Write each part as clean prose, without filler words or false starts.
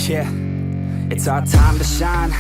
Yeah, it's our time to shine.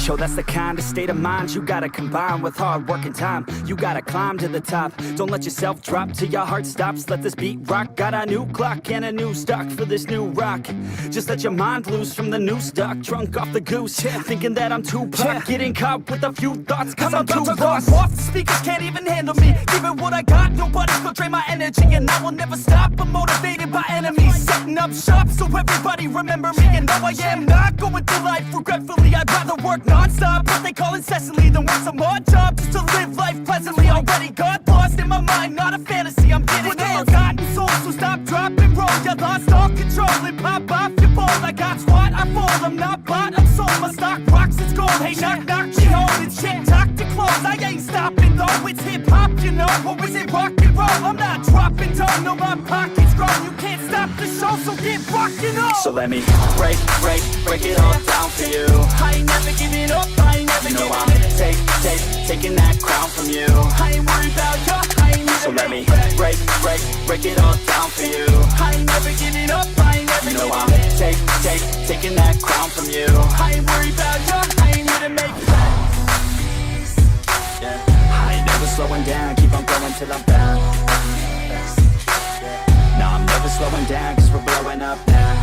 Yo, that's the kind of state of mind you gotta combine with hard work and time. You gotta climb to the top. Don't let yourself drop till your heart stops. Let this beat rock. Got a new clock and a new stock for this new rock. Just let your mind loose from the new stock. Drunk off the goose, thinking that I'm too pop. Getting caught with a few thoughts cause I'm too lost. Off the speakers can't even handle me. Giving what I got, nobody's gonna drain my energy. And I will never stop, I'm motivated by enemies. Setting up shop so everybody remember me. And no, I am not going through life regretfully. I'd rather work non-stop, what they call incessantly, than work some odd job just to live life pleasantly. Already got lost in my mind, not a fantasy, I'm getting there. Forgotten soul, so stop, drop, and roll. You lost all control and pop off your ball. I got squat, I fall, I'm not bought, I'm sold. My stock rocks, it's gold. Hey, knock, knock, she home, it's shit, talk to close. I ain't stopping though, it's hip-hop, you know. Or is it rock and roll? I'm not dropping down, no, my pocket's grown. You can't stop the show, so get rockin' on. So let me break it all down for you. I ain't never giving up, I ain't never giving up. Taking that crown from you. I ain't worried about you, I ain't never. So let me break it all down for you. I ain't never giving up, I ain't never giving up. I'm taking that crown from you. I ain't worried about you, I ain't here to make plans. Yeah. I ain't never slowing down, keep on going till I'm down. No, I'm never slowing down, cause we're blowing up now.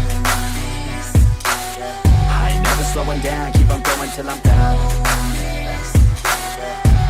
I ain't never slowing down, keep on going till I'm down.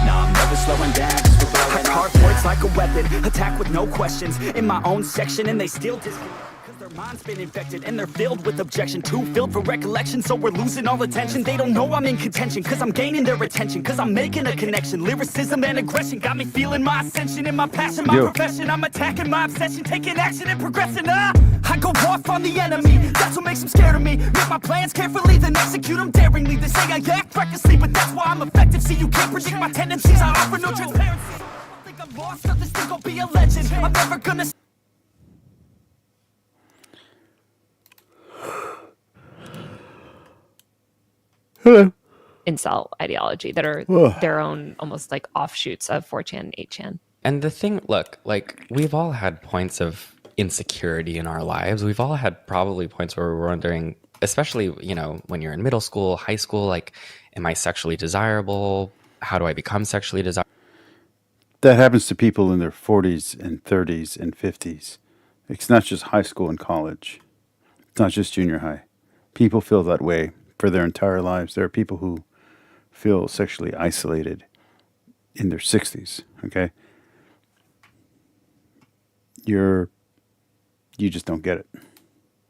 No, I'm never slowing down, cause we're blowing up. Hard words like a weapon, attack with no questions. In my own section and they still disconnect. Their mind's been infected and they're filled with objection. Too filled for recollection, so we're losing all attention. They don't know I'm in contention, cause I'm gaining their attention. Cause I'm making a connection. Lyricism and aggression got me feeling my ascension. In my passion, my profession, I'm attacking my obsession. Taking action and progressing, I go off on the enemy. That's what makes them scared of me. Make my plans carefully, then execute them daringly. They say I act recklessly, but that's why I'm effective. See, you can't predict my tendencies, I offer no transparency. I think I'm lost, or this thing gon' be a legend. I'm never gonna incel ideology that are their own almost like offshoots of 4chan and 8chan. And the thing, look, like we've all had points of insecurity in our lives. We've all had probably points where we're wondering, especially, you know, when you're in middle school, high school, like, am I sexually desirable? How do I become sexually desirable? That happens to people in their 40s and 30s and 50s. It's not just high school and college. It's not just junior high. People feel that way for their entire lives. There are people who feel sexually isolated in their 60s, okay? You just don't get it.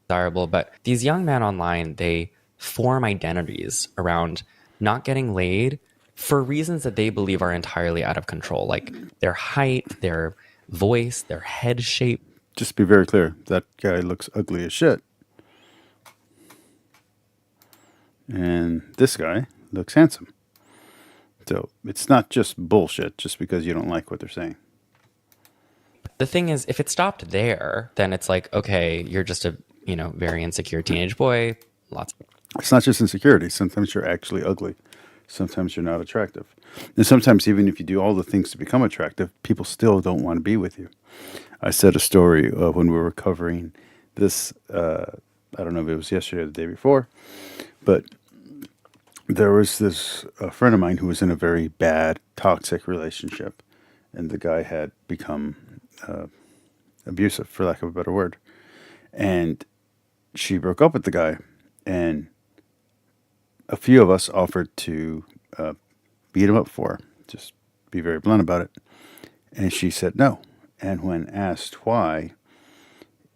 Desirable, but these young men online, they form identities around not getting laid for reasons that they believe are entirely out of control, like their height, their voice, their head shape. Just be very clear, that guy looks ugly as shit. And this guy looks handsome. So it's not just bullshit just because you don't like what they're saying. The thing is, if it stopped there, then it's like, okay, you're just a, you know, very insecure teenage boy. It's not just insecurity. Sometimes you're actually ugly. Sometimes you're not attractive. And sometimes even if you do all the things to become attractive, people still don't want to be with you. I said a story when we were covering this, I don't know if it was yesterday or the day before, but there was this friend of mine who was in a very bad, toxic relationship. And the guy had become abusive, for lack of a better word. And she broke up with the guy. And a few of us offered to beat him up for her. Just be very blunt about it. And she said no. And when asked why,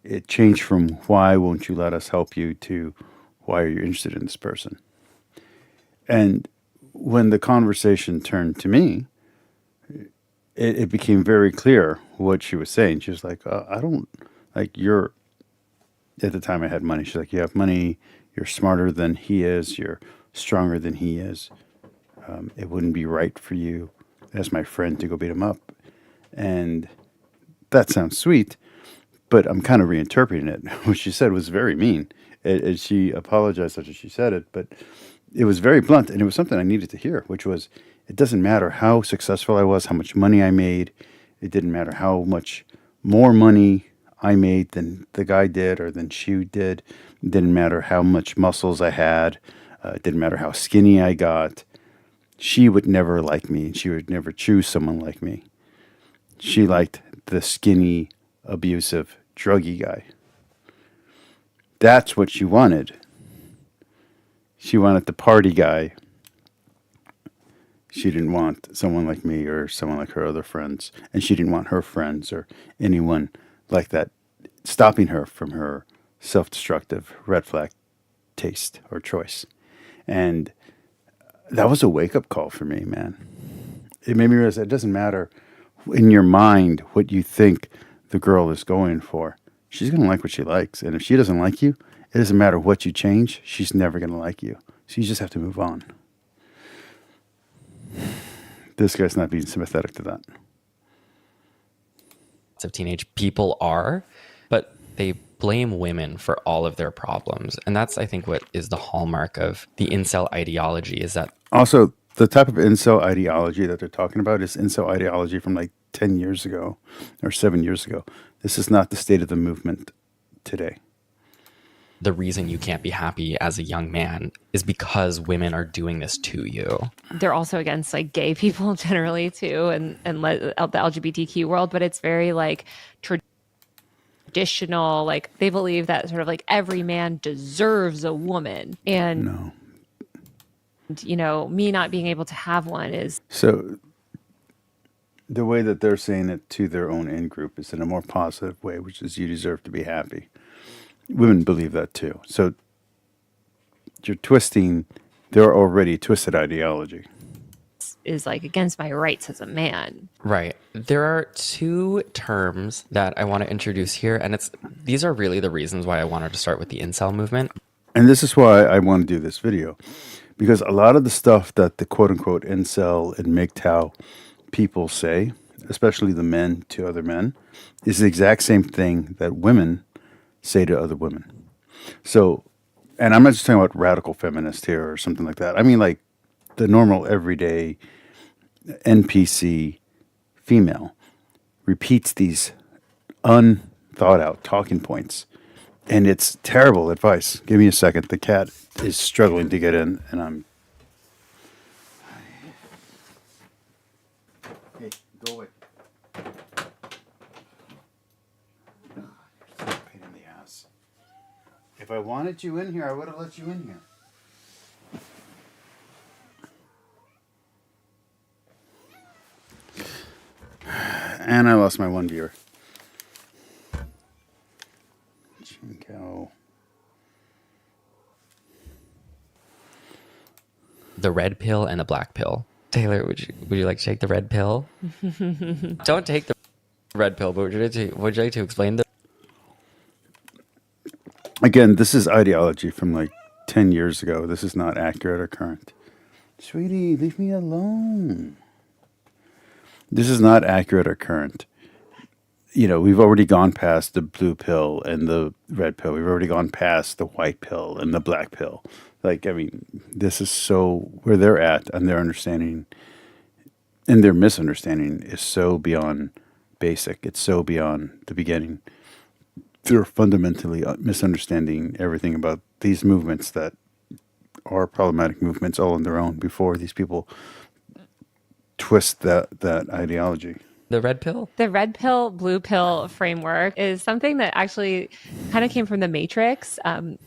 it changed from why won't you let us help you to why are you interested in this person? And when the conversation turned to me, it became very clear what she was saying. She was like, I don't, like, you're, at the time I had money. She's like, you have money, you're smarter than he is, you're stronger than he is. It wouldn't be right for you as my friend to go beat him up. And that sounds sweet, but I'm kind of reinterpreting it. What she said was very mean. And she apologized after she said it, but it was very blunt, and it was something I needed to hear, which was, it doesn't matter how successful I was, how much money I made. It didn't matter how much more money I made than the guy did or than she did. It didn't matter how much muscles I had. It didn't matter how skinny I got. She would never like me. She would never choose someone like me. She liked the skinny, abusive, druggy guy. That's what she wanted. She wanted the party guy. She didn't want someone like me or someone like her other friends. And she didn't want her friends or anyone like that stopping her from her self-destructive red flag taste or choice. And that was a wake-up call for me, man. It made me realize that it doesn't matter in your mind what you think the girl is going for. She's going to like what she likes. And if she doesn't like you, it doesn't matter what you change. She's never going to like you. So you just have to move on. This guy's not being sympathetic to that. Of teenage people are, but they blame women for all of their problems. And that's, I think, what is the hallmark of the incel ideology is that. Also, the type of incel ideology that they're talking about is incel ideology from like 10 years ago or 7 years ago. This is not the state of the movement today. The reason you can't be happy as a young man is because women are doing this to you. They're also against like gay people generally too, and the LGBTQ world, but it's very like traditional. Like they believe that sort of like every man deserves a woman, and No. you know, me not being able to have one is So the way that they're saying it to their own in group is in a more positive way, which is you deserve to be happy. Women believe that too. So you're twisting their already twisted ideology. like against my rights as a man. Right. There are two terms that I want to introduce here, and these are really the reasons why I wanted to start with the incel movement. And this is why I want to do this video. Because a lot of the stuff that the quote unquote incel and MGTOW people say, especially the men to other men, is the exact same thing that women say to other women. So, and I'm not just talking about radical feminist here or something like that. I mean like the normal everyday NPC female repeats these unthought out talking points. And it's terrible advice. Give me a second. The cat is struggling to get in and I'm... Hey, go away. Pain in the ass. If I wanted you in here, I would have let you in here. And I lost my one viewer. Chinko. The red pill and the black pill. Taylor, would you like to take the red pill? Don't take the red pill, but would you like to explain the... Again, this is ideology from like 10 years ago. This is not accurate or current. Sweetie, leave me alone. This is not accurate or current. You know, we've already gone past the blue pill and the red pill. We've already gone past the white pill and the black pill. Like, I mean, this is so where they're at and their understanding and their misunderstanding is so beyond basic. It's so beyond the beginning. They're fundamentally misunderstanding everything about these movements that are problematic movements all on their own before these people twist that ideology. The red pill? The red pill, blue pill framework is something that actually kind of came from The Matrix,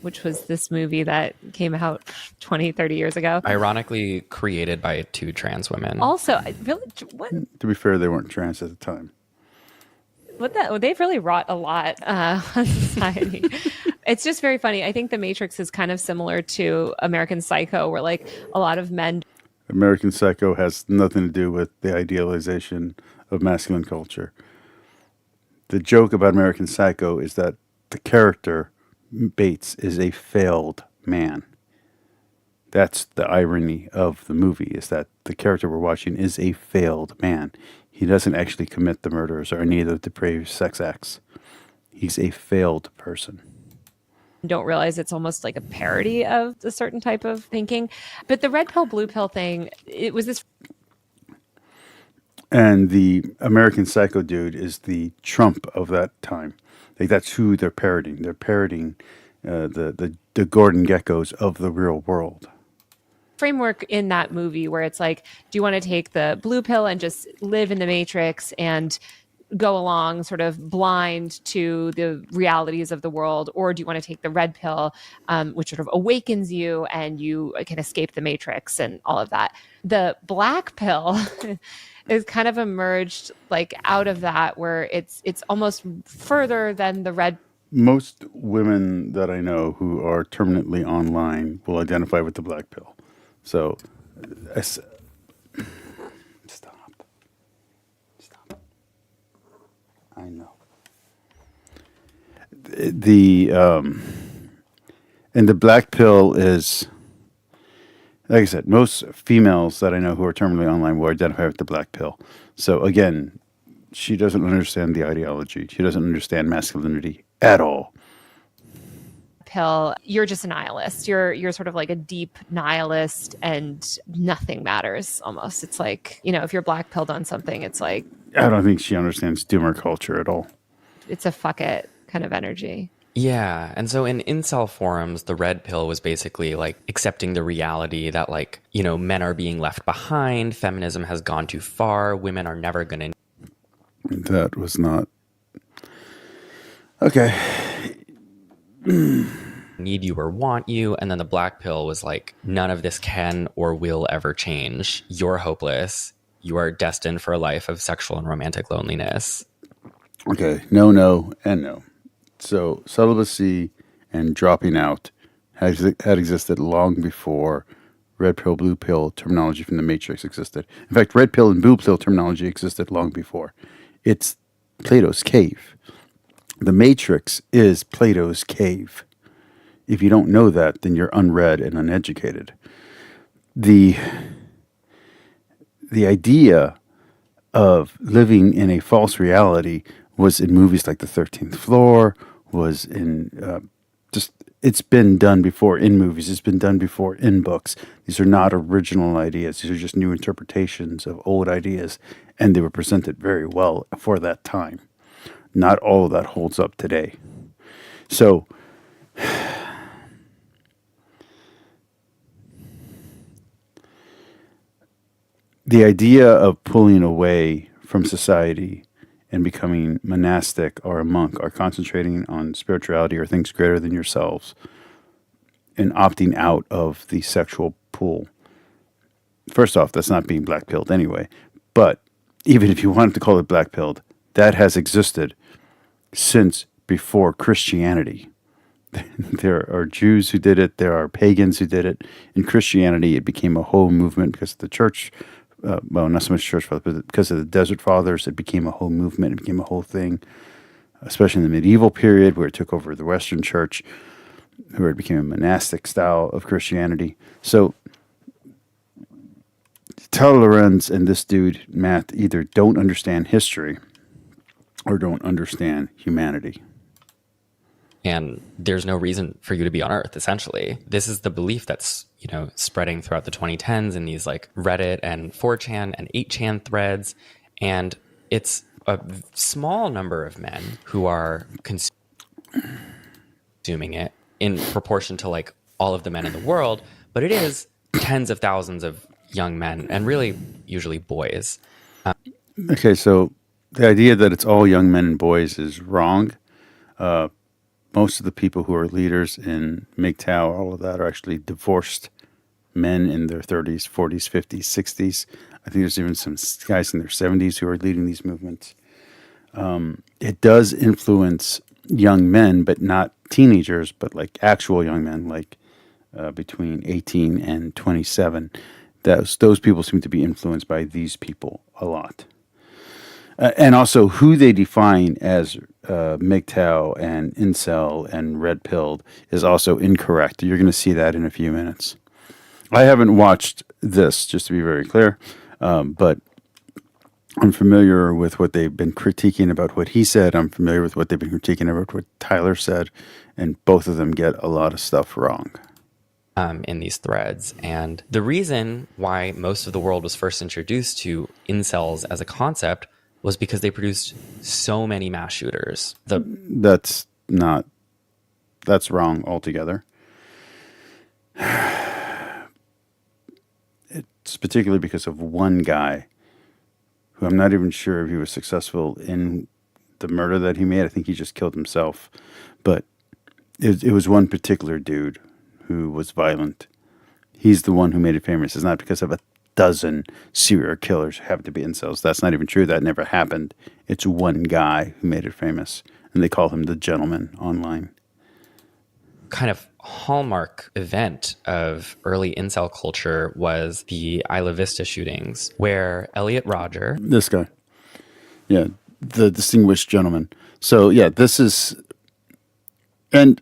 which was this movie that came out 20, 30 years ago. Ironically created by two trans women. Also, really, what To be fair, they weren't trans at the time. they've really wrought a lot on society. It's just very funny. I think The Matrix is kind of similar to American Psycho, where like a lot of men. American Psycho has nothing to do with the idealization of masculine culture. The joke about American Psycho is that the character, Bates, is a failed man. That's the irony of the movie, is that the character we're watching is a failed man. He doesn't actually commit the murders or any of the depraved sex acts. He's a failed person. Don't realize it's almost like a parody of a certain type of thinking. But the red pill, blue pill thing, it was this. And the American Psycho dude is the Trump of that time. Like that's who they're parroting. They're parroting the Gordon Geckos of the real world. Framework in that movie where it's like, do you want to take the blue pill and just live in the matrix and go along sort of blind to the realities of the world, or do you want to take the red pill, which sort of awakens you and you can escape the matrix and all of that? The black pill is kind of emerged like out of that, where it's almost further than the red. Most women that I know who are terminally online will identify with the black pill. So, stop. I know. And the black pill is, like I said, most females that I know who are terminally online will identify with the black pill. So again, she doesn't understand the ideology. She doesn't understand masculinity at all. Pill, you're just a nihilist. You're sort of like a deep nihilist, and nothing matters almost. It's like, if you're black pilled on something, it's like, I don't think she understands doomer culture at all. It's a fuck it kind of energy. Yeah. And so in incel forums, the red pill was basically like accepting the reality that like, men are being left behind. Feminism has gone too far. Women are never going to. That was not. Okay. Need you or want you. And then the black pill was like, none of this can or will ever change. You're hopeless. You are destined for a life of sexual and romantic loneliness. Okay. No, and no. So celibacy and dropping out had existed long before red pill, blue pill terminology from the Matrix existed. In fact, red pill and blue pill terminology existed long before. It's Plato's cave. The Matrix is Plato's cave. If you don't know that, then you're unread and uneducated. The idea of living in a false reality was in movies like The 13th Floor, was in it's been done before in movies. It's been done before in books. These are not original ideas. These are just new interpretations of old ideas, and they were presented very well for that time. Not all of that holds up today. So, the idea of pulling away from society and becoming monastic or a monk or concentrating on spirituality or things greater than yourselves and opting out of the sexual pool. First off, that's not being black-pilled anyway. But even if you wanted to call it black-pilled, that has existed since before Christianity. There are Jews who did it. There are pagans who did it. In Christianity, it became a whole movement because the church, not so much church fathers, but because of the Desert Fathers, it became a whole movement. It became a whole thing, especially in the medieval period where it took over the Western church, where it became a monastic style of Christianity. So Tyler Lorenz and this dude, Matt, either don't understand history or don't understand humanity. And there's no reason for you to be on Earth, essentially. This is the belief that's, spreading throughout the 2010s in these like Reddit and 4chan and 8chan threads. And it's a small number of men who are consuming it in proportion to like all of the men in the world. But it is tens of thousands of young men and really usually boys. Okay, so the idea that it's all young men and boys is wrong. Most of the people who are leaders in MGTOW, all of that, are actually divorced men in their 30s, 40s, 50s, 60s. I think there's even some guys in their 70s who are leading these movements. It does influence young men, but not teenagers, but like actual young men, like between 18 and 27. Those people seem to be influenced by these people a lot. And also who they define as MGTOW and incel and red-pilled is also incorrect. You're going to see that in a few minutes. I haven't watched this, just to be very clear, but I'm familiar with what they've been critiquing about what he said. I'm familiar with what they've been critiquing about what Tyler said, and both of them get a lot of stuff wrong. In these threads. And the reason why most of the world was first introduced to incels as a concept was because they produced so many mass shooters. That's not, that's wrong altogether. It's particularly because of one guy who I'm not even sure if he was successful in the murder that he made. I think he just killed himself. But it was one particular dude who was violent. He's the one who made it famous. It's not because of a dozen serial killers who happen to be incels. That's not even true. That never happened. It's one guy who made it famous. And they call him the gentleman online. Kind of hallmark event of early incel culture was the Isla Vista shootings, where Elliot Rodger, This guy. Yeah, the distinguished gentleman. So, yeah, this is... And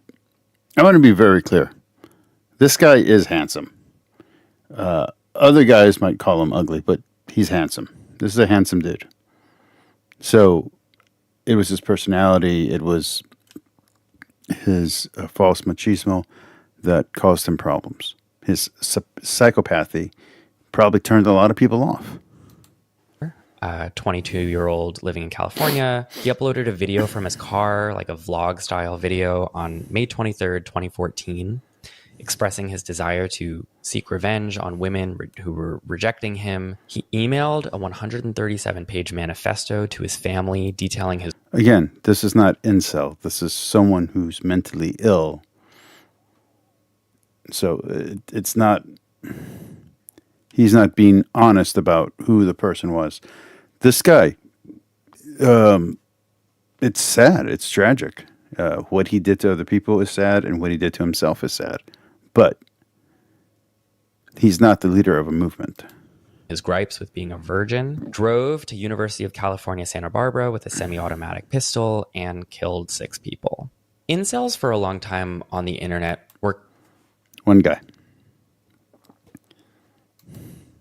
I want to be very clear. This guy is handsome. Other guys might call him ugly, but he's handsome. This is a handsome dude. So it was his personality. It was his false machismo that caused him problems. His psychopathy probably turned a lot of people off. 22-year-old living in California. He uploaded a video from his car, like a vlog style video, on May 23rd, 2014, expressing his desire to seek revenge on women who were rejecting him. He emailed a 137-page manifesto to his family detailing his... Again, this is not incel. This is someone who's mentally ill. So it's not... He's not being honest about who the person was. This guy, it's sad. It's tragic. What he did to other people is sad, and what he did to himself is sad. But he's not the leader of a movement. His gripes with being a virgin, drove to University of California, Santa Barbara with a semi-automatic pistol, and killed 6 people. Incels for a long time on the internet were... One guy.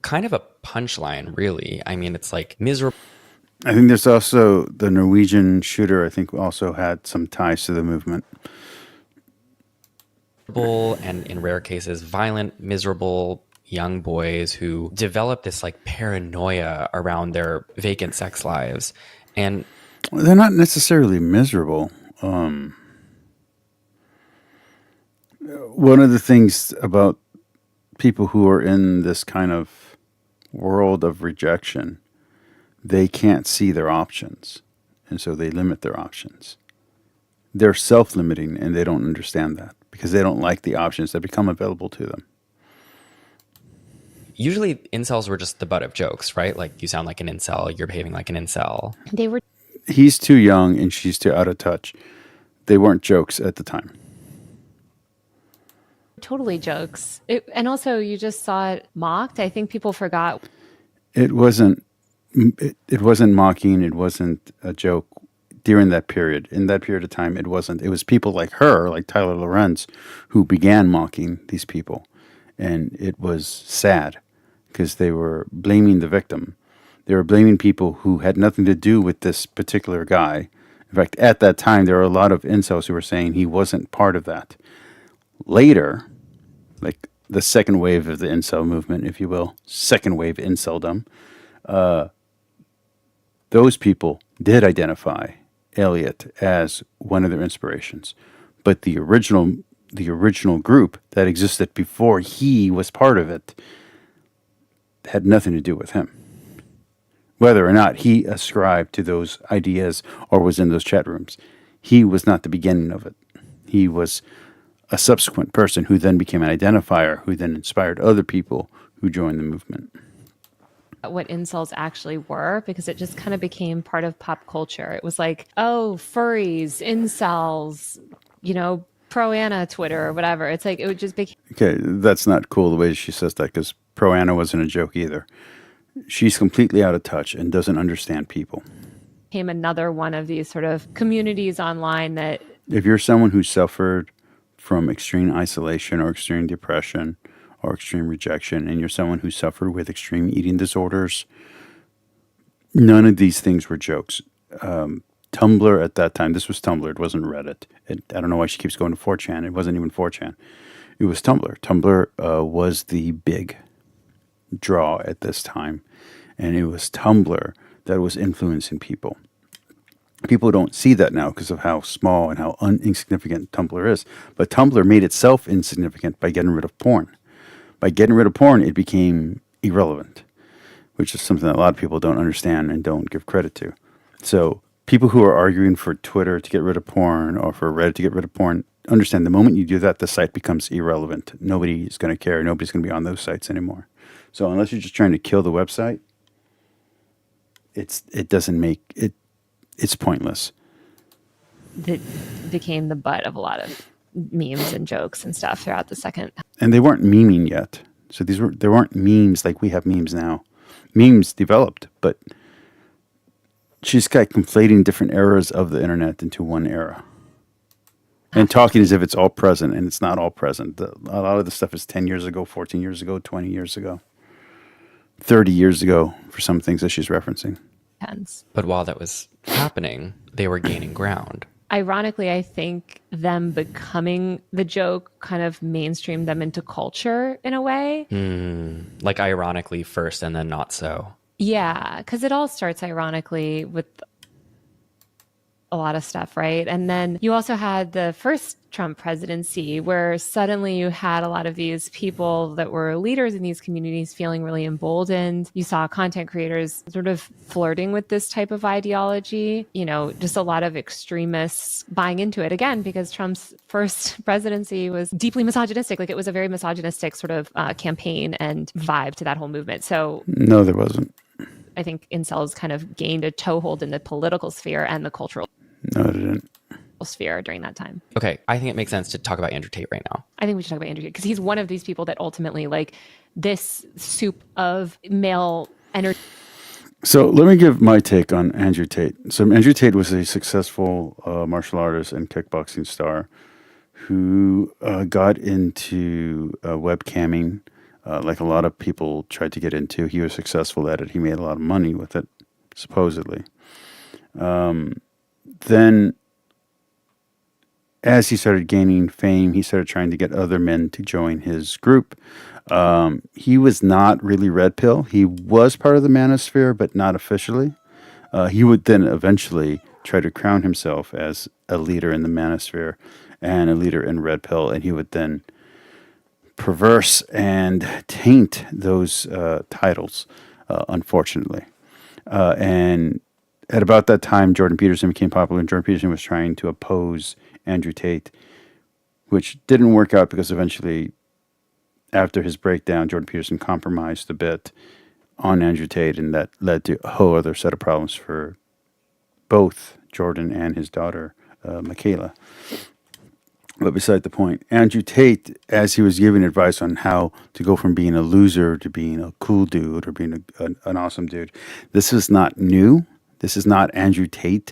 Kind of a punchline, really. I mean, it's like miserable. I think there's also the Norwegian shooter, I think also had some ties to the movement. And in rare cases, violent, miserable young boys who develop this like paranoia around their vacant sex lives. And they're not necessarily miserable. One of the things about people who are in this kind of world of rejection, they can't see their options, and so they limit their options. They're self-limiting, and they don't understand that because they don't like the options that become available to them. Usually incels were just the butt of jokes, right? Like, you sound like an incel, you're behaving like an incel. They were He's too young and she's too out of touch. They weren't jokes at the time. totally jokes. And also, you just saw it mocked. I think people forgot. It wasn't mocking. It wasn't a joke during that period. In that period of time, it wasn't. It was people like her, like Tyler Lorenz, who began mocking these people. And it was sad because they were blaming the victim. They were blaming people who had nothing to do with this particular guy. In fact, at that time, there were a lot of incels who were saying he wasn't part of that. Later, like the second wave of the incel movement, if you will, second wave inceldom, those people did identify Elliot as one of their inspirations. But the original group that existed before he was part of it had nothing to do with him. Whether or not he ascribed to those ideas or was in those chat rooms, he was not the beginning of it. He was a subsequent person who then became an identifier, who then inspired other people who joined the movement. What incels actually were, because it just kind of became part of pop culture. It was like, oh, furries, incels, pro-Anna Twitter or whatever. It's like, it would just became... Okay, that's not cool the way she says that, because pro-Anna wasn't a joke either. She's completely out of touch and doesn't understand people. Became another one of these sort of communities online that... If you're someone who suffered from extreme isolation or extreme depression or extreme rejection, and you're someone who suffered with extreme eating disorders, none of these things were jokes. Tumblr at that time, this was Tumblr, it wasn't Reddit. I don't know why she keeps going to 4chan. It wasn't even 4chan. It was Tumblr. Tumblr was the big draw at this time. And it was Tumblr that was influencing people. People don't see that now because of how small and how insignificant Tumblr is. But Tumblr made itself insignificant by getting rid of porn. By getting rid of porn, it became irrelevant, which is something that a lot of people don't understand and don't give credit to. So people who are arguing for Twitter to get rid of porn or for Reddit to get rid of porn, understand the moment you do that, the site becomes irrelevant. Nobody's going to care. Nobody's going to be on those sites anymore. So unless you're just trying to kill the website, it doesn't make it. It's pointless. That became the butt of a lot of memes and jokes and stuff throughout the second. And they weren't memeing yet. So there weren't memes like we have memes now. Memes developed, but she's got conflating different eras of the internet into one era. And talking as if it's all present, and it's not all present. A lot of the stuff is 10 years ago, 14 years ago, 20 years ago, 30 years ago for some things that she's referencing. But while that was happening, they were gaining ground. Ironically, I think them becoming the joke kind of mainstreamed them into culture in a way. Like ironically first and then not so. Yeah, because it all starts ironically with a lot of stuff, right? And then you also had the first Trump presidency where suddenly you had a lot of these people that were leaders in these communities feeling really emboldened. You saw content creators sort of flirting with this type of ideology, you know, just a lot of extremists buying into it again, because Trump's first presidency was deeply misogynistic. Like it was a very misogynistic sort of campaign and vibe to that whole movement. So no, there wasn't. I think incels kind of gained a toehold in the political sphere and the cultural sphere during that time. Okay, I think it makes sense to talk about Andrew Tate right now. I think we should talk about Andrew Tate because he's one of these people that ultimately, like, this soup of male energy. So let me give my take on Andrew Tate. So Andrew Tate was a successful martial artist and kickboxing star who got into webcamming. Like a lot of people tried to get into. He was successful at it. He made a lot of money with it, supposedly. Then, as he started gaining fame, he started trying to get other men to join his group. He was not really Red Pill. He was part of the Manosphere, but not officially. He would then eventually try to crown himself as a leader in the Manosphere and a leader in Red Pill, and he would then perverse and taint those titles, unfortunately. And at about that time, Jordan Peterson became popular, and Jordan Peterson was trying to oppose Andrew Tate, which didn't work out because eventually, after his breakdown, Jordan Peterson compromised a bit on Andrew Tate, and that led to a whole other set of problems for both Jordan and his daughter, Michaela. But beside the point, Andrew Tate, as he was giving advice on how to go from being a loser to being a cool dude or being an awesome dude, this is not new. This is not Andrew Tate.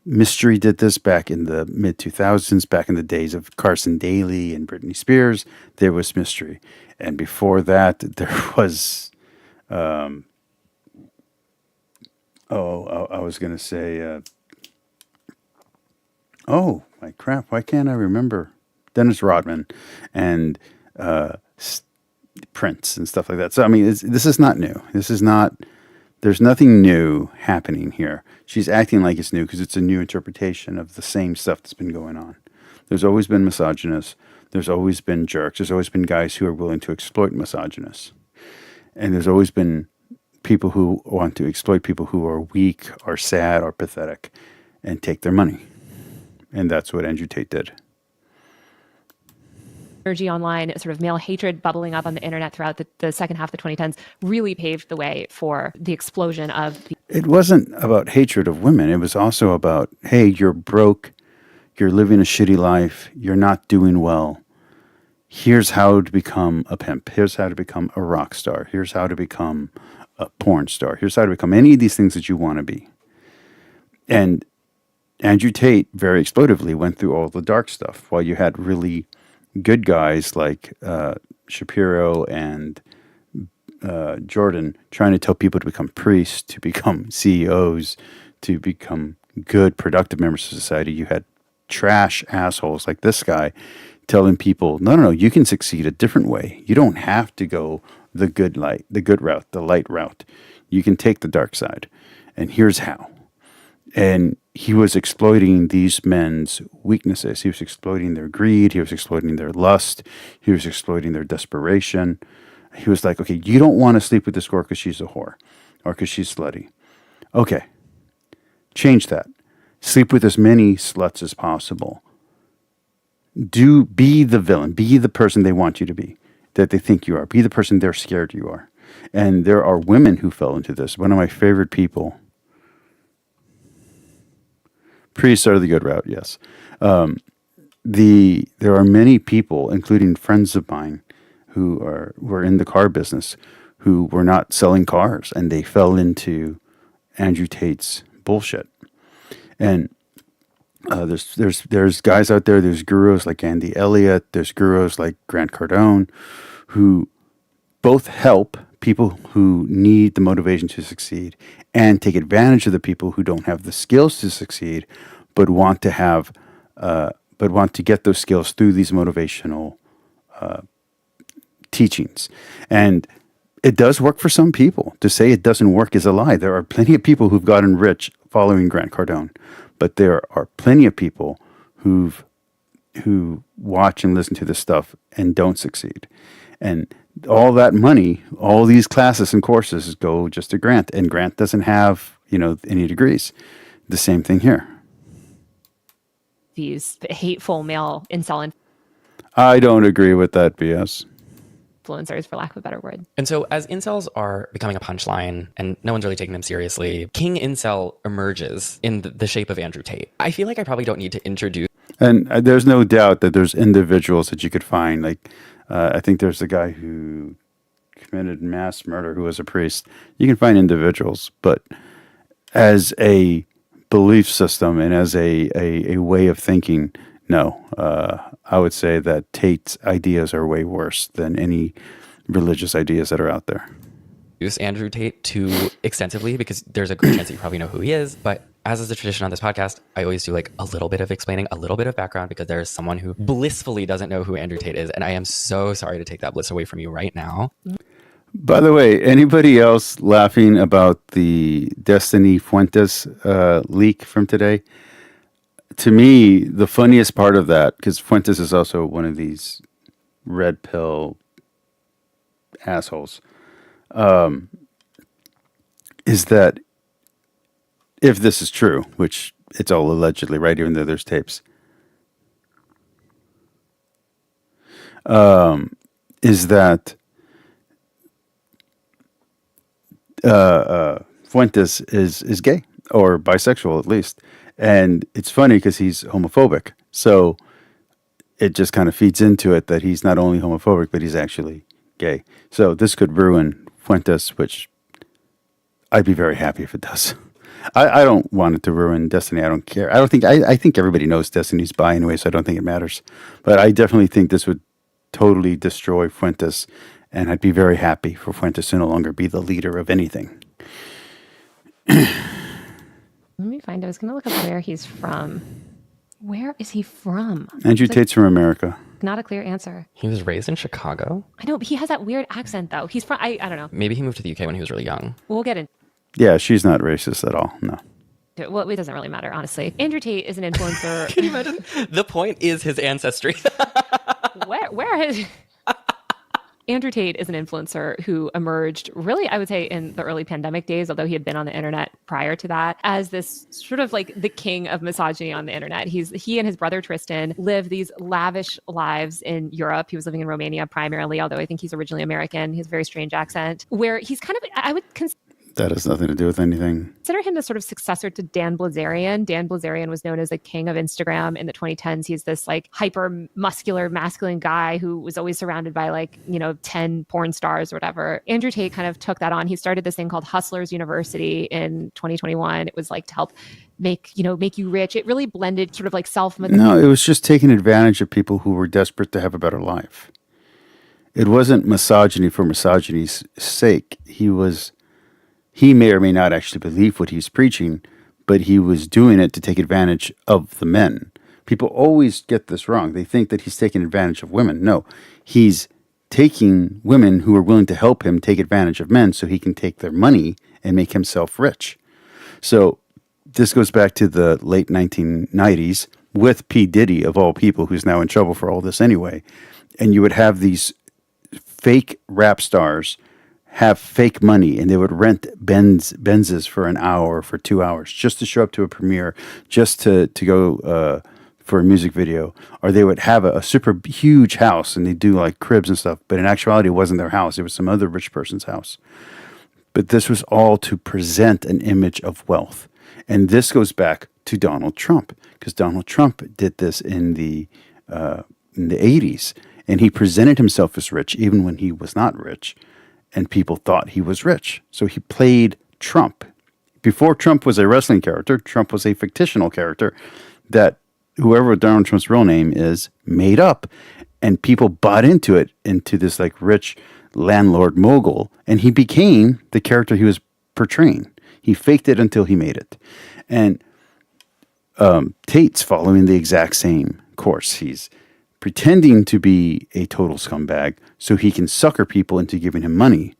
Mystery did this back in the mid-2000s, back in the days of Carson Daly and Britney Spears. There was Mystery. And before that, there was... I was going to say... oh, my crap. Why can't I remember? Dennis Rodman and Prince and stuff like that. So, I mean, this is not new. This is not... There's nothing new happening here. She's acting like it's new because it's a new interpretation of the same stuff that's been going on. There's always been misogynists. There's always been jerks. There's always been guys who are willing to exploit misogynists. And there's always been people who want to exploit people who are weak or sad or pathetic and take their money. And that's what Andrew Tate did. Energy online, sort of male hatred bubbling up on the internet throughout the second half of the 2010s really paved the way for the explosion of the... It wasn't about hatred of women. It was also about, hey, you're broke, you're living a shitty life, you're not doing well. Here's how to become a pimp. Here's how to become a rock star. Here's how to become a porn star. Here's how to become any of these things that you want to be. And Andrew Tate very exploitively went through all the dark stuff while you had really good guys like Shapiro and Jordan trying to tell people to become priests, to become CEOs, to become good, productive members of society. You had trash assholes like this guy telling people, no, you can succeed a different way. You don't have to go the good route, the light route. You can take the dark side. And here's how. And he was exploiting these men's weaknesses. He was exploiting their greed. He was exploiting their lust. He was exploiting their desperation. He was like, okay, you don't want to sleep with this girl because she's a whore or because she's slutty. Okay, change that. Sleep with as many sluts as possible. Be the villain. Be the person they want you to be, that they think you are. Be the person they're scared you are. And there are women who fell into this. One of my favorite people. Priests are the good route, yes. There are many people, including friends of mine, who were in the car business, who were not selling cars, and they fell into Andrew Tate's bullshit. And there's guys out there, there's gurus like Andy Elliott, there's gurus like Grant Cardone, who both help people who need the motivation to succeed and take advantage of the people who don't have the skills to succeed, but want to get those skills through these motivational teachings. And it does work for some people. To say it doesn't work is a lie. There are plenty of people who've gotten rich following Grant Cardone, but there are plenty of people who watch and listen to this stuff and don't succeed. And all that money, all these classes and courses go just to Grant, and Grant doesn't have, any degrees. The same thing here. These hateful male incel I don't agree with that BS. influencers, for lack of a better word. And so as incels are becoming a punchline and no one's really taking them seriously, King Incel emerges in the shape of Andrew Tate. I feel like I probably don't need to introduce. And there's no doubt that there's individuals that you could find. Like, I think there's the guy who committed mass murder who was a priest. You can find individuals, but as a belief system and as a way of thinking, no. I would say that Tate's ideas are way worse than any religious ideas that are out there. Use Andrew Tate too extensively because there's a good chance that you probably know who he is. But as is the tradition on this podcast, I always do like a little bit of explaining, a little bit of background, because there's someone who blissfully doesn't know who Andrew Tate is. And I am so sorry to take that bliss away from you right now. By the way, anybody else laughing about the Destiny Fuentes leak from today? To me, the funniest part of that, because Fuentes is also one of these red pill assholes, is that if this is true, which it's all allegedly, right, even though there's tapes, is that Fuentes is gay or bisexual at least. And it's funny because he's homophobic. So it just kind of feeds into it that he's not only homophobic, but he's actually gay. So this could ruin Fuentes, which I'd be very happy if it does. I don't want it to ruin Destiny. I don't care. I think everybody knows Destiny's bi anyway, so I don't think it matters. But I definitely think this would totally destroy Fuentes, and I'd be very happy for Fuentes to no longer be the leader of anything. Let me find. I was going to look up where he's from. Where is he from? Andrew Tate's from America. Not a clear answer. He was raised in Chicago. I know, but he has that weird accent, though. He's from, I don't know. Maybe he moved to the UK when he was really young. We'll get into Yeah, she's not racist at all. No. it. Well, it doesn't really matter, honestly. Andrew Tate is an influencer. Can you imagine? The point is his ancestry. Where is... Andrew Tate is an influencer who emerged really, I would say, in the early pandemic days, although he had been on the internet prior to that, as this sort of like the king of misogyny on the internet. He and his brother Tristan live these lavish lives in Europe. He was living in Romania primarily, although I think he's originally American. He has a very strange accent, where he's kind of, I would consider That has nothing to do with anything. him the sort of successor to Dan Blazarian. Dan Blazarian was known as the king of Instagram in the 2010s. He's this like hyper muscular, masculine guy who was always surrounded by 10 porn stars or whatever. Andrew Tate kind of took that on. He started this thing called Hustlers University in 2021. It was like to help make you rich. It really blended sort of like No, it was just taking advantage of people who were desperate to have a better life. It wasn't misogyny for misogyny's sake. He may or may not actually believe what he's preaching, but he was doing it to take advantage of the men. People always get this wrong. They think that he's taking advantage of women. No, he's taking women who are willing to help him take advantage of men so he can take their money and make himself rich. So this goes back to the late 1990s with P. Diddy, of all people, who's now in trouble for all this anyway. And you would have these fake rap stars have fake money, and they would rent Benzes for an hour, for 2 hours, just to show up to a premiere, just to go for a music video. Or they would have a super huge house, and they do like cribs and stuff. But in actuality, it wasn't their house. It was some other rich person's house. But this was all to present an image of wealth. And this goes back to Donald Trump, because Donald Trump did this in the 80s. And he presented himself as rich even when he was not rich. And people thought he was rich. So he played Trump. Before Trump was a wrestling character, Trump was a fictional character that whoever Donald Trump's real name is made up. And people bought into it, into this like rich landlord mogul. And he became the character he was portraying. He faked it until he made it. And Tate's following the exact same course. He's pretending to be a total scumbag so he can sucker people into giving him money.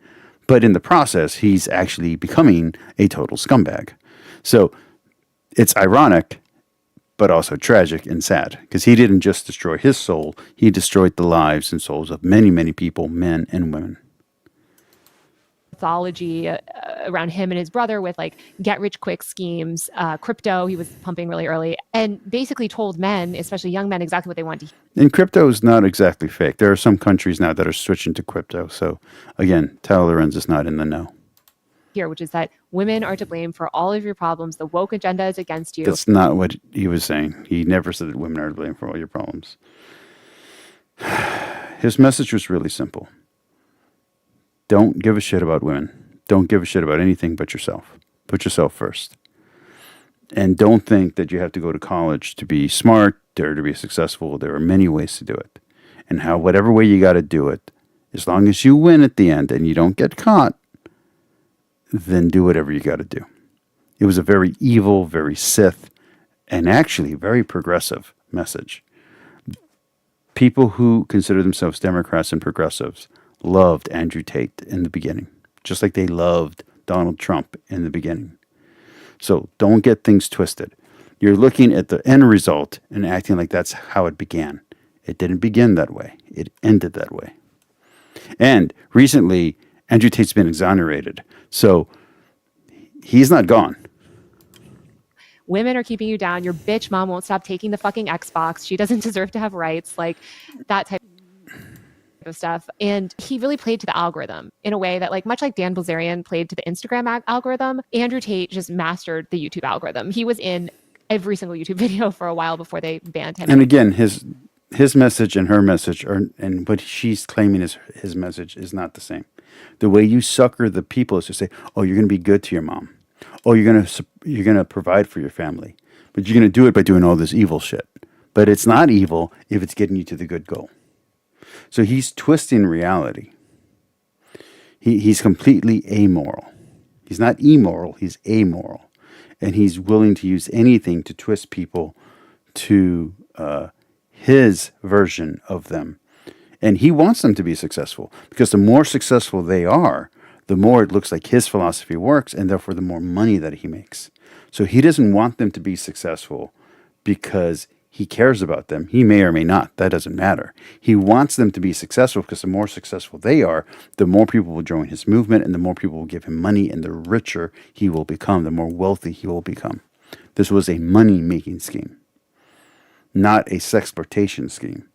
But in the process, he's actually becoming a total scumbag. So it's ironic, but also tragic and sad, because he didn't just destroy his soul, he destroyed the lives and souls of many, many people, men and women. Mythology around him and his brother with like get rich quick schemes, crypto he was pumping really early, and basically told men, especially young men, exactly what they wanted to hear. And crypto is not exactly fake. There are some countries now that are switching to crypto. So again, Tyler Lorenz is not in the know. Here, which is that women are to blame for all of your problems. The woke agenda is against you. That's not what he was saying. He never said that women are to blame for all your problems. His message was really simple. Don't give a shit about women. Don't give a shit about anything but yourself. Put yourself first. And don't think that you have to go to college to be smart or to be successful. There are many ways to do it. And whatever way you got to do it, as long as you win at the end and you don't get caught, then do whatever you got to do. It was a very evil, very Sith, and actually very progressive message. People who consider themselves Democrats and progressives loved Andrew Tate in the beginning, just like they loved Donald Trump in the beginning. So don't get things twisted. You're looking at the end result and acting like that's how it began. It didn't begin that way. It ended that way. And recently, Andrew Tate's been exonerated. So he's not gone. Women are keeping you down. Your bitch mom won't stop taking the fucking Xbox. She doesn't deserve to have rights. Like that type of stuff. And he really played to the algorithm in a way that, like, much like Dan Bilzerian played to the Instagram algorithm, Andrew Tate just mastered the YouTube algorithm. He was in every single YouTube video for a while before they banned him. And again, his message and her message and what she's claiming is his message is not the same. The way you sucker the people is to say, "Oh, you're going to be good to your mom. Oh, you're going to provide for your family, but you're going to do it by doing all this evil shit." But it's not evil if it's getting you to the good goal. So he's twisting reality. He's completely amoral. He's not immoral, he's amoral. And he's willing to use anything to twist people to his version of them. And he wants them to be successful, because the more successful they are, the more it looks like his philosophy works, and therefore the more money that he makes. So he doesn't want them to be successful because he cares about them. He may or may not. That doesn't matter. He wants them to be successful because the more successful they are, the more people will join his movement, and the more people will give him money, and the richer he will become, the more wealthy he will become. This was a money-making scheme, not a sexploitation scheme,